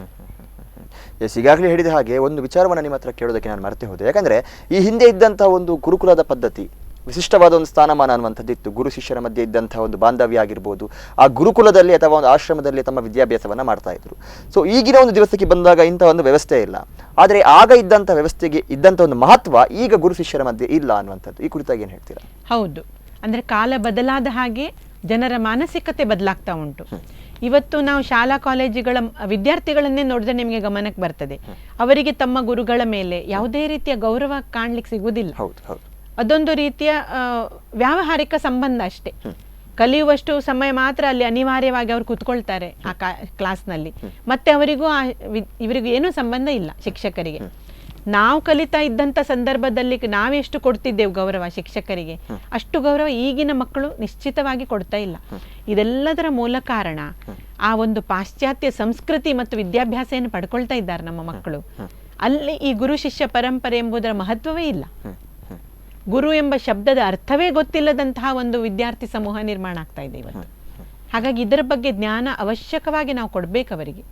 ಎಸ್, ಈಗಾಗಲೇ ಹೇಳಿದ ಹಾಗೆ ಒಂದು ವಿಚಾರವನ್ನು ನಿಮ್ಮ ಹತ್ರ ಕೇಳೋದಕ್ಕೆ ನಾನು ಮರೆತೆ ಹೋದೆ. ಯಾಕಂದರೆ ಈ ಹಿಂದೆ ಇದ್ದಂಥ ಒಂದು ಗುರುಕುಲದ ಪದ್ಧತಿ ವಿಶಿಷ್ಟವಾದ ಒಂದು ಸ್ಥಾನಮಾನ ಅನ್ನುವಂಥದ್ದಿತ್ತು. ಗುರು ಶಿಷ್ಯರ ಮಧ್ಯೆ ಇದ್ದಂಥ ಒಂದು ಬಾಂಧವ್ಯ ಆಗಿರ್ಬೋದು, ಆ ಗುರುಕುಲದಲ್ಲಿ ಅಥವಾ ಒಂದು ಆಶ್ರಮದಲ್ಲಿ ತಮ್ಮ ವಿದ್ಯಾಭ್ಯಾಸವನ್ನು ಮಾಡ್ತಾ ಇದ್ರು. ಸೊ ಈಗಿನ ಒಂದು ದಿವಸಕ್ಕೆ ಬಂದಾಗ ಇಂಥ ಒಂದು ವ್ಯವಸ್ಥೆ ಇಲ್ಲ. ಆದರೆ ಆಗ ಇದ್ದಂಥ ವ್ಯವಸ್ಥೆಗೆ ಇದ್ದಂಥ ಒಂದು ಮಹತ್ವ ಈಗ ಗುರು ಶಿಷ್ಯರ ಮಧ್ಯೆ ಇಲ್ಲ ಅನ್ನುವಂಥದ್ದು. ಈ ಕುರಿತಾಗಿ ಏನು ಹೇಳ್ತೀರಾ? ಹೌದು, ಅಂದರೆ ಕಾಲ ಬದಲಾದ ಹಾಗೆ ಜನರ ಮಾನಸಿಕತೆ ಬದಲಾಗ್ತಾ ಉಂಟು. ಇವತ್ತು ನಾವು ಶಾಲಾ ಕಾಲೇಜುಗಳ ವಿದ್ಯಾರ್ಥಿಗಳನ್ನೇ ನೋಡಿದ್ರೆ ನಿಮಗೆ ಗಮನಕ್ಕೆ ಬರ್ತದೆ, ಅವರಿಗೆ ತಮ್ಮ ಗುರುಗಳ ಮೇಲೆ ಯಾವುದೇ ರೀತಿಯ ಗೌರವ ಕಾಣ್ಲಿಕ್ಕೆ ಸಿಗುವುದಿಲ್ಲ. ಅದೊಂದು ರೀತಿಯ ವ್ಯಾವಹಾರಿಕ ಸಂಬಂಧ ಅಷ್ಟೇ. ಕಲಿಯುವಷ್ಟು ಸಮಯ ಮಾತ್ರ ಅಲ್ಲಿ ಅನಿವಾರ್ಯವಾಗಿ ಅವರು ಕೂತ್ಕೊಳ್ತಾರೆ ಆ ಕ್ಲಾಸ್ನಲ್ಲಿ. ಮತ್ತೆ ಅವರಿಗೂ ಇವರಿಗೂ ಏನೂ ಸಂಬಂಧ ಇಲ್ಲ ಶಿಕ್ಷಕರಿಗೆ. ನಾವು ಕಲಿತಾ ಇದ್ದಂಥ ಸಂದರ್ಭದಲ್ಲಿ ನಾವೆಷ್ಟು ಕೊಡ್ತಿದ್ದೆವು ಗೌರವ ಶಿಕ್ಷಕರಿಗೆ, ಅಷ್ಟು ಗೌರವ ಈಗಿನ ಮಕ್ಕಳು ನಿಶ್ಚಿತವಾಗಿ ಕೊಡ್ತಾ ಇಲ್ಲ. ಇದೆಲ್ಲದರ ಮೂಲ ಕಾರಣ ಆ ಒಂದು ಪಾಶ್ಚಾತ್ಯ ಸಂಸ್ಕೃತಿ ಮತ್ತು ವಿದ್ಯಾಭ್ಯಾಸ ಏನು ಪಡ್ಕೊಳ್ತಾ ಇದ್ದಾರೆ ನಮ್ಮ ಮಕ್ಕಳು. ಅಲ್ಲಿ ಈ ಗುರು ಶಿಷ್ಯ ಪರಂಪರೆ ಎಂಬುದರ ಮಹತ್ವವೇ ಇಲ್ಲ. ಗುರು ಎಂಬ ಶಬ್ದದ ಅರ್ಥವೇ ಗೊತ್ತಿಲ್ಲದಂತಹ ಒಂದು ವಿದ್ಯಾರ್ಥಿ ಸಮೂಹ ನಿರ್ಮಾಣ ಆಗ್ತಾ ಇದೆ ಇವತ್ತು. ಹಾಗಾಗಿ ಇದರ ಬಗ್ಗೆ ಜ್ಞಾನ ಅವಶ್ಯಕವಾಗಿ ನಾವು ಕೊಡ್ಬೇಕು ಅವರಿಗೆ.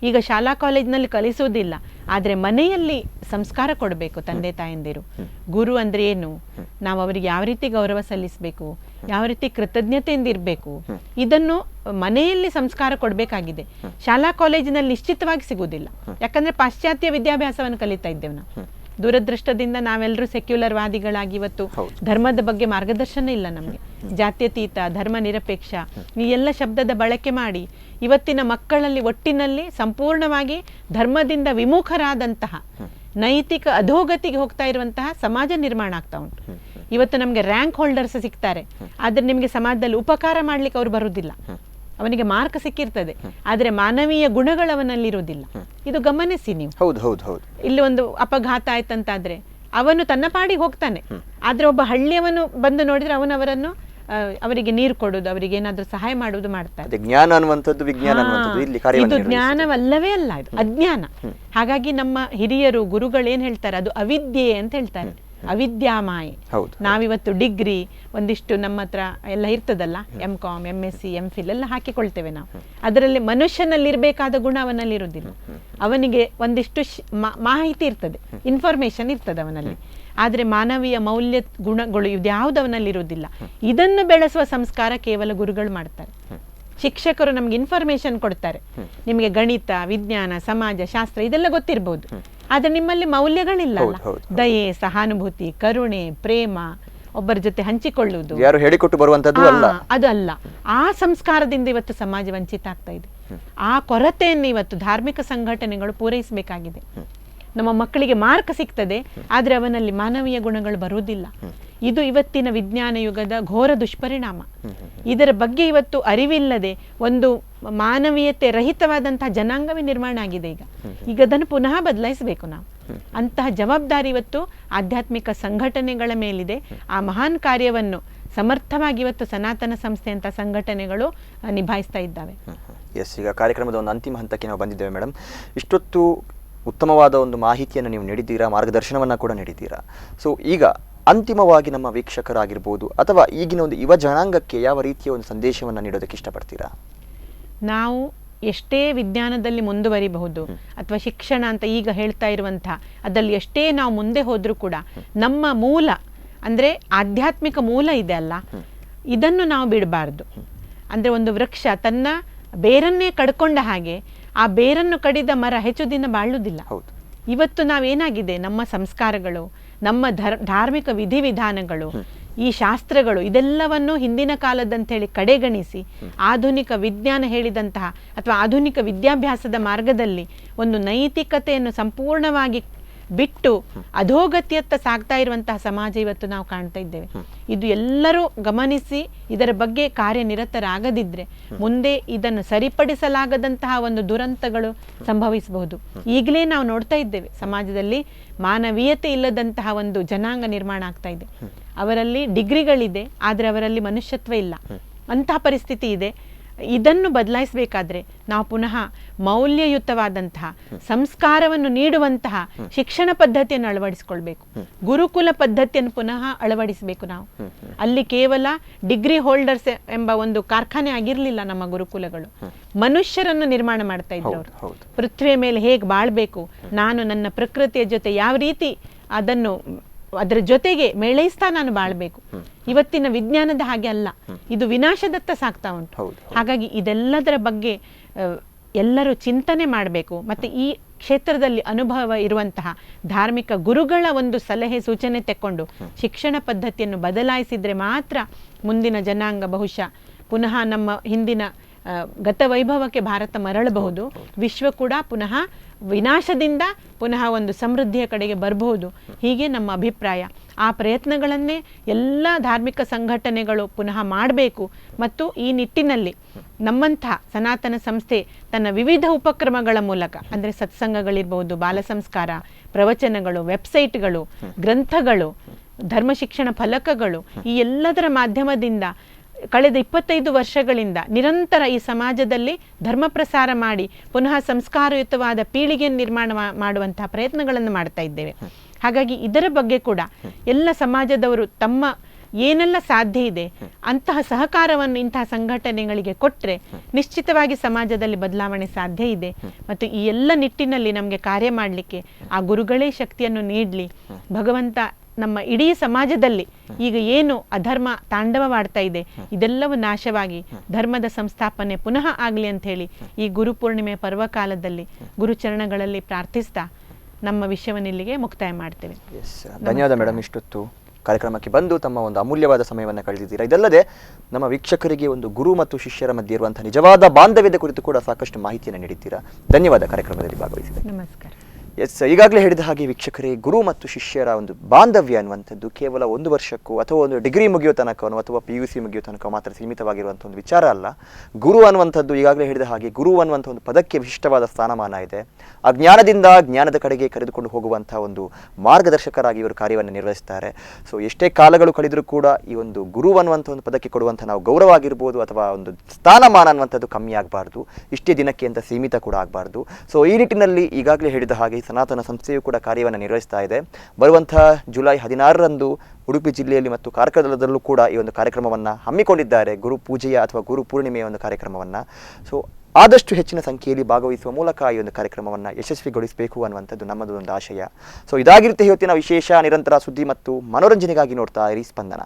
ಈಗ ಶಾಲಾ ಕಾಲೇಜಿನಲ್ಲಿ ಕಲಿಸುವುದಿಲ್ಲ, ಆದರೆ ಮನೆಯಲ್ಲಿ ಸಂಸ್ಕಾರ ಕೊಡಬೇಕು ತಂದೆ ತಾಯಂದಿರು. ಗುರು ಅಂದ್ರೆ ಏನು, ನಾವು ಅವರಿಗೆ ಯಾವ ರೀತಿ ಗೌರವ ಸಲ್ಲಿಸಬೇಕು, ಯಾವ ರೀತಿ ಕೃತಜ್ಞತೆಯಿಂದ ಇರಬೇಕು, ಇದನ್ನು ಮನೆಯಲ್ಲಿ ಸಂಸ್ಕಾರ ಕೊಡಬೇಕಾಗಿದೆ. ಶಾಲಾ ಕಾಲೇಜಿನಲ್ಲಿ ನಿಶ್ಚಿತವಾಗಿ ಸಿಗುವುದಿಲ್ಲ. ಯಾಕಂದ್ರೆ ಪಾಶ್ಚಾತ್ಯ ವಿದ್ಯಾಭ್ಯಾಸವನ್ನು ಕಲಿತಾ ಇದ್ದೇವೆ ನಾವು. ದುರದೃಷ್ಟದಿಂದ ನಾವೆಲ್ಲರೂ ಸೆಕ್ಯುಲರ್ ವಾದಿಗಳಾಗಿ ಇವತ್ತು ಧರ್ಮದ ಬಗ್ಗೆ ಮಾರ್ಗದರ್ಶನ ಇಲ್ಲ ನಮಗೆ. ಜಾತ್ಯತೀತ, ಧರ್ಮ ನಿರಪೇಕ್ಷ ಈ ಎಲ್ಲ ಶಬ್ದದ ಬಳಕೆ ಮಾಡಿ ಇವತ್ತಿನ ಮಕ್ಕಳಲ್ಲಿ ಒಟ್ಟಿನಲ್ಲಿ ಸಂಪೂರ್ಣವಾಗಿ ಧರ್ಮದಿಂದ ವಿಮುಖರಾದಂತಹ ನೈತಿಕ ಅಧೋಗತಿಗೆ ಹೋಗ್ತಾ ಇರುವಂತಹ ಸಮಾಜ ನಿರ್ಮಾಣ ಆಗ್ತಾ ಉಂಟು. ಇವತ್ತು ನಮಗೆ ರ್ಯಾಂಕ್ ಹೋಲ್ಡರ್ಸ್ ಸಿಗ್ತಾರೆ, ಆದ್ರೆ ನಿಮಗೆ ಸಮಾಜದಲ್ಲಿ ಉಪಕಾರ ಮಾಡ್ಲಿಕ್ಕೆ ಅವ್ರು ಬರುವುದಿಲ್ಲ. ಅವನಿಗೆ ಮಾರ್ಕ್ ಸಿಕ್ಕಿರ್ತದೆ, ಆದ್ರೆ ಮಾನವೀಯ ಗುಣಗಳು ಅವನಲ್ಲಿ ಇರುವುದಿಲ್ಲ. ಇದು ಗಮನಿಸಿ ನೀವು. ಇಲ್ಲಿ ಒಂದು ಅಪಘಾತ ಆಯ್ತಂತಾದ್ರೆ ಅವನು ತನ್ನ ಪಾಡಿಗೆ ಹೋಗ್ತಾನೆ, ಆದ್ರೆ ಒಬ್ಬ ಹಳ್ಳಿಯವನು ಬಂದು ನೋಡಿದ್ರೆ ಅವರನ್ನು ಅವರಿಗೆ ನೀರು ಕೊಡುದು, ಅವರಿಗೆ ಏನಾದ್ರೂ ಸಹಾಯ ಮಾಡುವುದು ಮಾಡ್ತಾರೆ. ಜ್ಞಾನ ಅನ್ನುವಂಥದ್ದು ವಿಜ್ಞಾನ ಅನ್ನುವಂಥದ್ದು ಇಲ್ಲಿ ಇದು ಜ್ಞಾನವಲ್ಲವೇ ಅಲ್ಲ, ಇದು ಅಜ್ಞಾನ. ಹಾಗಾಗಿ ನಮ್ಮ ಹಿರಿಯರು ಗುರುಗಳು ಏನ್ ಹೇಳ್ತಾರೆ, ಅದು ಅವಿದ್ಯೆ ಅಂತ ಹೇಳ್ತಾರೆ, ಅವಿದ್ಯಾಮಾಯೆ. ನಾವಿವತ್ತು ಡಿಗ್ರಿ ಒಂದಿಷ್ಟು ನಮ್ಮ ಹತ್ರ ಎಲ್ಲ ಇರ್ತದಲ್ಲ, MCom, MSc, MPhil ಎಲ್ಲ ಹಾಕಿಕೊಳ್ತೇವೆ ನಾವು. ಅದರಲ್ಲಿ ಮನುಷ್ಯನಲ್ಲಿರ್ಬೇಕಾದ ಗುಣ ಅವನಲ್ಲಿ ಇರುವುದಿಲ್ಲ. ಅವನಿಗೆ ಒಂದಿಷ್ಟು ಮಾಹಿತಿ ಇರ್ತದೆ, ಇನ್ಫಾರ್ಮೇಶನ್ ಇರ್ತದೆ ಅವನಲ್ಲಿ, ಆದ್ರೆ ಮಾನವೀಯ ಮೌಲ್ಯ ಗುಣಗಳು ಇದ್ಯಾವುದು ಅವನಲ್ಲಿ ಇರುವುದಿಲ್ಲ. ಇದನ್ನು ಬೆಳೆಸುವ ಸಂಸ್ಕಾರ ಕೇವಲ ಗುರುಗಳು ಮಾಡ್ತಾರೆ. ಶಿಕ್ಷಕರು ನಮ್ಗೆ ಇನ್ಫಾರ್ಮೇಶನ್ ಕೊಡ್ತಾರೆ, ನಿಮಗೆ ಗಣಿತ, ವಿಜ್ಞಾನ, ಸಮಾಜ ಶಾಸ್ತ್ರ ಇದೆಲ್ಲ ಗೊತ್ತಿರಬಹುದು, ಆದ್ರೆ ನಿಮ್ಮಲ್ಲಿ ಮೌಲ್ಯಗಳಿಲ್ಲ. ದಯೆ, ಸಹಾನುಭೂತಿ, ಕರುಣೆ, ಪ್ರೇಮ, ಒಬ್ಬರ ಜೊತೆ ಹಂಚಿಕೊಳ್ಳುವುದು, ಯಾರು ಹೇಳಿಕೊಟ್ಟು ಬರುವಂತದ್ದು ಅಲ್ಲ, ಅದು ಅಲ್ಲ. ಆ ಸಂಸ್ಕಾರದಿಂದ ಇವತ್ತು ಸಮಾಜ ವಂಚಿತ ಆಗ್ತಾ ಇದೆ. ಆ ಕೊರತೆಯನ್ನು ಇವತ್ತು ಧಾರ್ಮಿಕ ಸಂಘಟನೆಗಳು ಪೂರೈಸಬೇಕಾಗಿದೆ. ನಮ್ಮ ಮಕ್ಕಳಿಗೆ ಮಾರ್ಕ್ ಸಿಗ್ತದೆ, ಆದ್ರೆ ಅವನಲ್ಲಿ ಮಾನವೀಯ ಗುಣಗಳು ಬರುವುದಿಲ್ಲ. ಇದು ಇವತ್ತಿನ ವಿಜ್ಞಾನ ಯುಗದ ಘೋರ ದುಷ್ಪರಿಣಾಮ. ಇದರ ಬಗ್ಗೆ ಇವತ್ತು ಅರಿವಿಲ್ಲದೆ ಒಂದು ಮಾನವೀಯತೆ ರಹಿತವಾದಂತಹ ಜನಾಂಗವೇ ನಿರ್ಮಾಣ ಆಗಿದೆ. ಈಗ ಅದನ್ನು ಪುನಃ ಬದಲಾಯಿಸಬೇಕು ನಾವು. ಅಂತಹ ಜವಾಬ್ದಾರಿ ಇವತ್ತು ಆಧ್ಯಾತ್ಮಿಕ ಸಂಘಟನೆಗಳ ಮೇಲಿದೆ. ಆ ಮಹಾನ್ ಕಾರ್ಯವನ್ನು ಸಮರ್ಥವಾಗಿ ಇವತ್ತು ಸನಾತನ ಸಂಸ್ಥೆ ಅಂತ ಸಂಘಟನೆಗಳು ನಿಭಾಯಿಸ್ತಾ ಇದ್ದಾವೆ. ಎಸ್, ಈಗ ಕಾರ್ಯಕ್ರಮದ ಒಂದು ಅಂತಿಮ ಹಂತಕ್ಕೆ ನಾವು ಬಂದಿದ್ದೇವೆ ಮೇಡಮ್. ಇಷ್ಟೊತ್ತು ಉತ್ತಮವಾದ ಒಂದು ಮಾಹಿತಿಯನ್ನು ನೀವು ನೀಡಿದ್ದೀರಾ, ಮಾರ್ಗದರ್ಶನವನ್ನು ಕೂಡ ನೀಡಿದ್ದೀರಾ. ಸೊ ಈಗ ಅಂತಿಮವಾಗಿ ನಮ್ಮ ವೀಕ್ಷಕರಾಗಿರ್ಬೋದು ಅಥವಾ ಈಗಿನ ಒಂದು ಯುವ ಜನಾಂಗಕ್ಕೆ ಯಾವ ರೀತಿಯ ಒಂದು ಸಂದೇಶವನ್ನು ನೀಡೋದಕ್ಕೆ ಇಷ್ಟಪಡ್ತೀರಾ? ನಾವು ಎಷ್ಟೇ ವಿಜ್ಞಾನದಲ್ಲಿ ಮುಂದುವರಿಬಹುದು ಅಥವಾ ಶಿಕ್ಷಣ ಅಂತ ಈಗ ಹೇಳ್ತಾ ಇರುವಂತಹ ಅದರಲ್ಲಿ ಎಷ್ಟೇ ನಾವು ಮುಂದೆ ಹೋದ್ರೂ ಕೂಡ ನಮ್ಮ ಮೂಲ ಅಂದ್ರೆ ಆಧ್ಯಾತ್ಮಿಕ ಮೂಲ ಇದೆ ಅಲ್ಲ, ಇದನ್ನು ನಾವು ಬಿಡಬಾರ್ದು. ಅಂದ್ರೆ ಒಂದು ವೃಕ್ಷ ತನ್ನ ಬೇರನ್ನೇ ಕಡ್ಕೊಂಡ ಹಾಗೆ ಆ ಬೇರನ್ನು ಕಡಿದ ಮರ ಹೆಚ್ಚು ದಿನ ಬಾಳುವುದಿಲ್ಲ. ಇವತ್ತು ನಾವೇನಾಗಿದೆ, ನಮ್ಮ ಸಂಸ್ಕಾರಗಳು, ನಮ್ಮ ಧಾರ್ಮಿಕ ವಿಧಿವಿಧಾನಗಳು, ಈ ಶಾಸ್ತ್ರಗಳು ಇದೆಲ್ಲವನ್ನು ಹಿಂದಿನ ಕಾಲದಂತೇಳಿ ಕಡೆಗಣಿಸಿ ಆಧುನಿಕ ವಿಜ್ಞಾನ ಹೇಳಿದಂತಹ ಅಥವಾ ಆಧುನಿಕ ವಿದ್ಯಾಭ್ಯಾಸದ ಮಾರ್ಗದಲ್ಲಿ ಒಂದು ನೈತಿಕತೆಯನ್ನು ಸಂಪೂರ್ಣವಾಗಿ ಬಿಟ್ಟು ಅಧೋಗತಿಯತ್ತ ಸಾಗ್ತಾ ಇರುವಂತಹ ಸಮಾಜ ಇವತ್ತು ನಾವು ಕಾಣ್ತಾ ಇದ್ದೇವೆ. ಇದು ಎಲ್ಲರೂ ಗಮನಿಸಿ ಇದರ ಬಗ್ಗೆ ಕಾರ್ಯನಿರತರಾಗದಿದ್ರೆ ಮುಂದೆ ಇದನ್ನು ಸರಿಪಡಿಸಲಾಗದಂತಹ ಒಂದು ದುರಂತಗಳು ಸಂಭವಿಸಬಹುದು. ಈಗಲೇ ನಾವು ನೋಡ್ತಾ ಇದ್ದೇವೆ, ಸಮಾಜದಲ್ಲಿ ಮಾನವೀಯತೆ ಇಲ್ಲದಂತಹ ಒಂದು ಜನಾಂಗ ನಿರ್ಮಾಣ ಆಗ್ತಾ ಇದೆ. ಅವರಲ್ಲಿ ಡಿಗ್ರಿಗಳಿದೆ, ಆದರೆ ಅವರಲ್ಲಿ ಮನುಷ್ಯತ್ವ ಇಲ್ಲ, ಅಂತಹ ಪರಿಸ್ಥಿತಿ ಇದೆ. ಇದನ್ನು ಬದಲಾಯಿಸಬೇಕಾದ್ರೆ ನಾವು ಪುನಃ ಮೌಲ್ಯಯುತವಾದಂತಹ ಸಂಸ್ಕಾರವನ್ನು ನೀಡುವಂತಹ ಶಿಕ್ಷಣ ಪದ್ಧತಿಯನ್ನು ಅಳವಡಿಸಿಕೊಳ್ಬೇಕು. ಗುರುಕುಲ ಪದ್ಧತಿಯನ್ನು ಪುನಃ ಅಳವಡಿಸಬೇಕು. ನಾವು ಅಲ್ಲಿ ಕೇವಲ ಡಿಗ್ರಿ ಹೋಲ್ಡರ್ಸ್ ಎಂಬ ಒಂದು ಕಾರ್ಖಾನೆ ಆಗಿರ್ಲಿಲ್ಲ ನಮ್ಮ ಗುರುಕುಲಗಳು. ಮನುಷ್ಯರನ್ನು ನಿರ್ಮಾಣ ಮಾಡ್ತಾ ಇದ್ರು ಅವರು. ಪೃಥ್ವಿಯ ಮೇಲೆ ಹೇಗೆ ಬಾಳ್ಬೇಕು, ನಾನು ನನ್ನ ಪ್ರಕೃತಿಯ ಜೊತೆ ಯಾವ ರೀತಿ ಅದರ ಜೊತೆಗೆ ಮೇಳೈಸ್ತಾ ನಾನು ಬಾಳ್ಬೇಕು. ಇವತ್ತಿನ ವಿಜ್ಞಾನದ ಹಾಗೆ ಅಲ್ಲ, ಇದು ವಿನಾಶದತ್ತ ಸಾಗ್ತಾ ಉಂಟು. ಹಾಗಾಗಿ ಇದೆಲ್ಲದರ ಬಗ್ಗೆ ಎಲ್ಲರೂ ಚಿಂತನೆ ಮಾಡಬೇಕು. ಮತ್ತೆ ಈ ಕ್ಷೇತ್ರದಲ್ಲಿ ಅನುಭವ ಇರುವಂತಹ ಧಾರ್ಮಿಕ ಗುರುಗಳ ಒಂದು ಸಲಹೆ ಸೂಚನೆ ತೆಕ್ಕೊಂಡು ಶಿಕ್ಷಣ ಪದ್ಧತಿಯನ್ನು ಬದಲಾಯಿಸಿದ್ರೆ ಮಾತ್ರ ಮುಂದಿನ ಜನಾಂಗ ಬಹುಶಃ ಪುನಃ ನಮ್ಮ ಹಿಂದಿನ ಗತವೈಭವಕ್ಕೆ ಭಾರತ ಮರಳಬಹುದು. ವಿಶ್ವ ಕೂಡ ಪುನಃ ವಿನಾಶದಿಂದ ಪುನಃ ಒಂದು ಸಮೃದ್ಧಿಯ ಕಡೆಗೆ ಬರಬಹುದು. ಹೀಗೆ ನಮ್ಮ ಅಭಿಪ್ರಾಯ. ಆ ಪ್ರಯತ್ನಗಳನ್ನೇ ಎಲ್ಲ ಧಾರ್ಮಿಕ ಸಂಘಟನೆಗಳು ಪುನಃ ಮಾಡಬೇಕು. ಮತ್ತು ಈ ನಿಟ್ಟಿನಲ್ಲಿ ನಮ್ಮಂತಹ ಸನಾತನ ಸಂಸ್ಥೆ ತನ್ನ ವಿವಿಧ ಉಪಕ್ರಮಗಳ ಮೂಲಕ, ಅಂದರೆ ಸತ್ಸಂಗಗಳಿರ್ಬೋದು, ಬಾಲ ಸಂಸ್ಕಾರ, ಪ್ರವಚನಗಳು, ವೆಬ್ಸೈಟ್ಗಳು, ಗ್ರಂಥಗಳು, ಧರ್ಮ ಶಿಕ್ಷಣ ಫಲಕಗಳು, ಈ ಎಲ್ಲದರ ಮಾಧ್ಯಮದಿಂದ ಕಳೆದ 25 ವರ್ಷಗಳಿಂದ ನಿರಂತರ ಈ ಸಮಾಜದಲ್ಲಿ ಧರ್ಮ ಪ್ರಸಾರ ಮಾಡಿ ಪುನಃ ಸಂಸ್ಕಾರಯುತವಾದ ಪೀಳಿಗೆಯನ್ನು ನಿರ್ಮಾಣ ಮಾಡುವಂತಹ ಪ್ರಯತ್ನಗಳನ್ನು ಮಾಡ್ತಾ ಇದ್ದೇವೆ. ಹಾಗಾಗಿ ಇದರ ಬಗ್ಗೆ ಕೂಡ ಎಲ್ಲ ಸಮಾಜದವರು ತಮ್ಮ ಏನೆಲ್ಲ ಸಾಧ್ಯ ಇದೆ ಅಂತಹ ಸಹಕಾರವನ್ನು ಇಂತಹ ಸಂಘಟನೆಗಳಿಗೆ ಕೊಟ್ಟರೆ ನಿಶ್ಚಿತವಾಗಿ ಸಮಾಜದಲ್ಲಿ ಬದಲಾವಣೆ ಸಾಧ್ಯ ಇದೆ. ಮತ್ತು ಈ ಎಲ್ಲ ನಿಟ್ಟಿನಲ್ಲಿ ನಮಗೆ ಕಾರ್ಯ ಮಾಡಲಿಕ್ಕೆ ಆ ಗುರುಗಳೇ ಶಕ್ತಿಯನ್ನು ನೀಡಲಿ. ಭಗವಂತ ನಮ್ಮ ಇಡೀ ಸಮಾಜದಲ್ಲಿ ಈಗ ಏನು ಅಧರ್ಮ ತಾಂಡವವಾಡ್ತಾ ಇದೆ ಇದೆಲ್ಲವೂ ನಾಶವಾಗಿ ಧರ್ಮದ ಸಂಸ್ಥಾಪನೆ ಪುನಃ ಆಗಲಿ ಅಂತ ಹೇಳಿ ಈ ಗುರುಪೂರ್ಣಿಮೆ ಪರ್ವಕಾಲದಲ್ಲಿ ಗುರುಚರಣಗಳಲ್ಲಿ ಪ್ರಾರ್ಥಿಸ್ತಾ ನಮ್ಮ ವಿಷಯವನ್ನು ಇಲ್ಲಿಗೆ ಮುಕ್ತಾಯ ಮಾಡ್ತೇವೆ. ಧನ್ಯವಾದ ಮೇಡಮ್. ಇಷ್ಟೊತ್ತು ಕಾರ್ಯಕ್ರಮಕ್ಕೆ ಬಂದು ತಮ್ಮ ಒಂದು ಅಮೂಲ್ಯವಾದ ಸಮಯವನ್ನು ಕಳೆದಿದ್ದೀರಾ. ಇದಲ್ಲದೆ ನಮ್ಮ ವೀಕ್ಷಕರಿಗೆ ಒಂದು ಗುರು ಮತ್ತು ಶಿಷ್ಯರ ಮಧ್ಯೆ ಇರುವಂತಹ ನಿಜವಾದ ಬಾಂಧವ್ಯದ ಕುರಿತು ಕೂಡ ಸಾಕಷ್ಟು ಮಾಹಿತಿಯನ್ನು ನೀಡಿದ್ದೀರಾ. ಧನ್ಯವಾದ ಕಾರ್ಯಕ್ರಮದಲ್ಲಿ ಭಾಗವಹಿಸಿದೆ. ನಮಸ್ಕಾರ. ಈಗಾಗಲೇ ಹೇಳಿದ ಹಾಗೆ ವೀಕ್ಷಕರೇ, ಗುರು ಮತ್ತು ಶಿಷ್ಯರ ಒಂದು ಬಾಂಧವ್ಯ ಅನ್ನುವಂಥದ್ದು ಕೇವಲ 1 ವರ್ಷಕ್ಕೂ ಅಥವಾ ಒಂದು ಡಿಗ್ರಿ ಮುಗಿಯೋ ತನಕನೋ ಅಥವಾ PUC ಮುಗಿಯೋ ತನಕ ಮಾತ್ರ ಸೀಮಿತವಾಗಿರುವಂಥ ಒಂದು ವಿಚಾರ ಅಲ್ಲ. ಗುರು ಅನ್ನುವಂಥದ್ದು ಈಗಾಗಲೇ ಹೇಳಿದ ಹಾಗೆ ಗುರು ಅನ್ನುವಂಥ ಒಂದು ಪದಕ್ಕೆ ವಿಶಿಷ್ಟವಾದ ಸ್ಥಾನಮಾನ ಇದೆ. ಅಜ್ಞಾನದಿಂದ ಜ್ಞಾನದ ಕಡೆಗೆ ಕರೆದುಕೊಂಡು ಹೋಗುವಂಥ ಒಂದು ಮಾರ್ಗದರ್ಶಕರಾಗಿ ಇವರು ಕಾರ್ಯವನ್ನು ನಿರ್ವಹಿಸ್ತಾರೆ. ಸೊ ಎಷ್ಟೇ ಕಾಲಗಳು ಕಳೆದರೂ ಕೂಡ ಈ ಒಂದು ಗುರು ಅನ್ನುವಂಥ ಒಂದು ಪದಕ್ಕೆ ಕೊಡುವಂಥ ನಾವು ಗೌರವ ಆಗಿರ್ಬೋದು ಅಥವಾ ಒಂದು ಸ್ಥಾನಮಾನ ಅನ್ನುವಂಥದ್ದು ಕಮ್ಮಿ ಆಗಬಾರ್ದು, ಇಷ್ಟೇ ದಿನಕ್ಕೆ ಅಂತ ಸೀಮಿತ ಕೂಡ ಆಗಬಾರ್ದು. ಸೊ ಈ ನಿಟ್ಟಿನಲ್ಲಿ ಈಗಾಗಲೇ ಹೇಳಿದ ಹಾಗೆ ಸನಾತನ ಸಂಸ್ಥೆಯು ಕೂಡ ಕಾರ್ಯವನ್ನು ನಿರ್ವಹಿಸ್ತಾ ಇದೆ. ಬರುವಂಥ ಜುಲೈ 16ರಂದು ಉಡುಪಿ ಜಿಲ್ಲೆಯಲ್ಲಿ ಮತ್ತು ಕಾರ್ಕಳದಲ್ಲೂ ಕೂಡ ಈ ಒಂದು ಕಾರ್ಯಕ್ರಮವನ್ನು ಹಮ್ಮಿಕೊಂಡಿದ್ದಾರೆ, ಗುರು ಪೂಜೆಯ ಅಥವಾ ಗುರು ಪೂರ್ಣಿಮೆಯ ಒಂದು ಕಾರ್ಯಕ್ರಮವನ್ನು. ಸೊ ಆದಷ್ಟು ಹೆಚ್ಚಿನ ಸಂಖ್ಯೆಯಲ್ಲಿ ಭಾಗವಹಿಸುವ ಮೂಲಕ ಈ ಒಂದು ಕಾರ್ಯಕ್ರಮವನ್ನು ಯಶಸ್ವಿಗೊಳಿಸಬೇಕು ಅನ್ನುವಂಥದ್ದು ನಮ್ಮದು ಒಂದು ಆಶಯ. ಸೊ ಇದಾಗಿರುತ್ತೆ ಇವತ್ತಿನ ವಿಶೇಷ. ನಿರಂತರ ಸುದ್ದಿ ಮತ್ತು ಮನೋರಂಜನೆಗಾಗಿ ನೋಡ್ತಾ ಇರಿ ಸ್ಪಂದನ.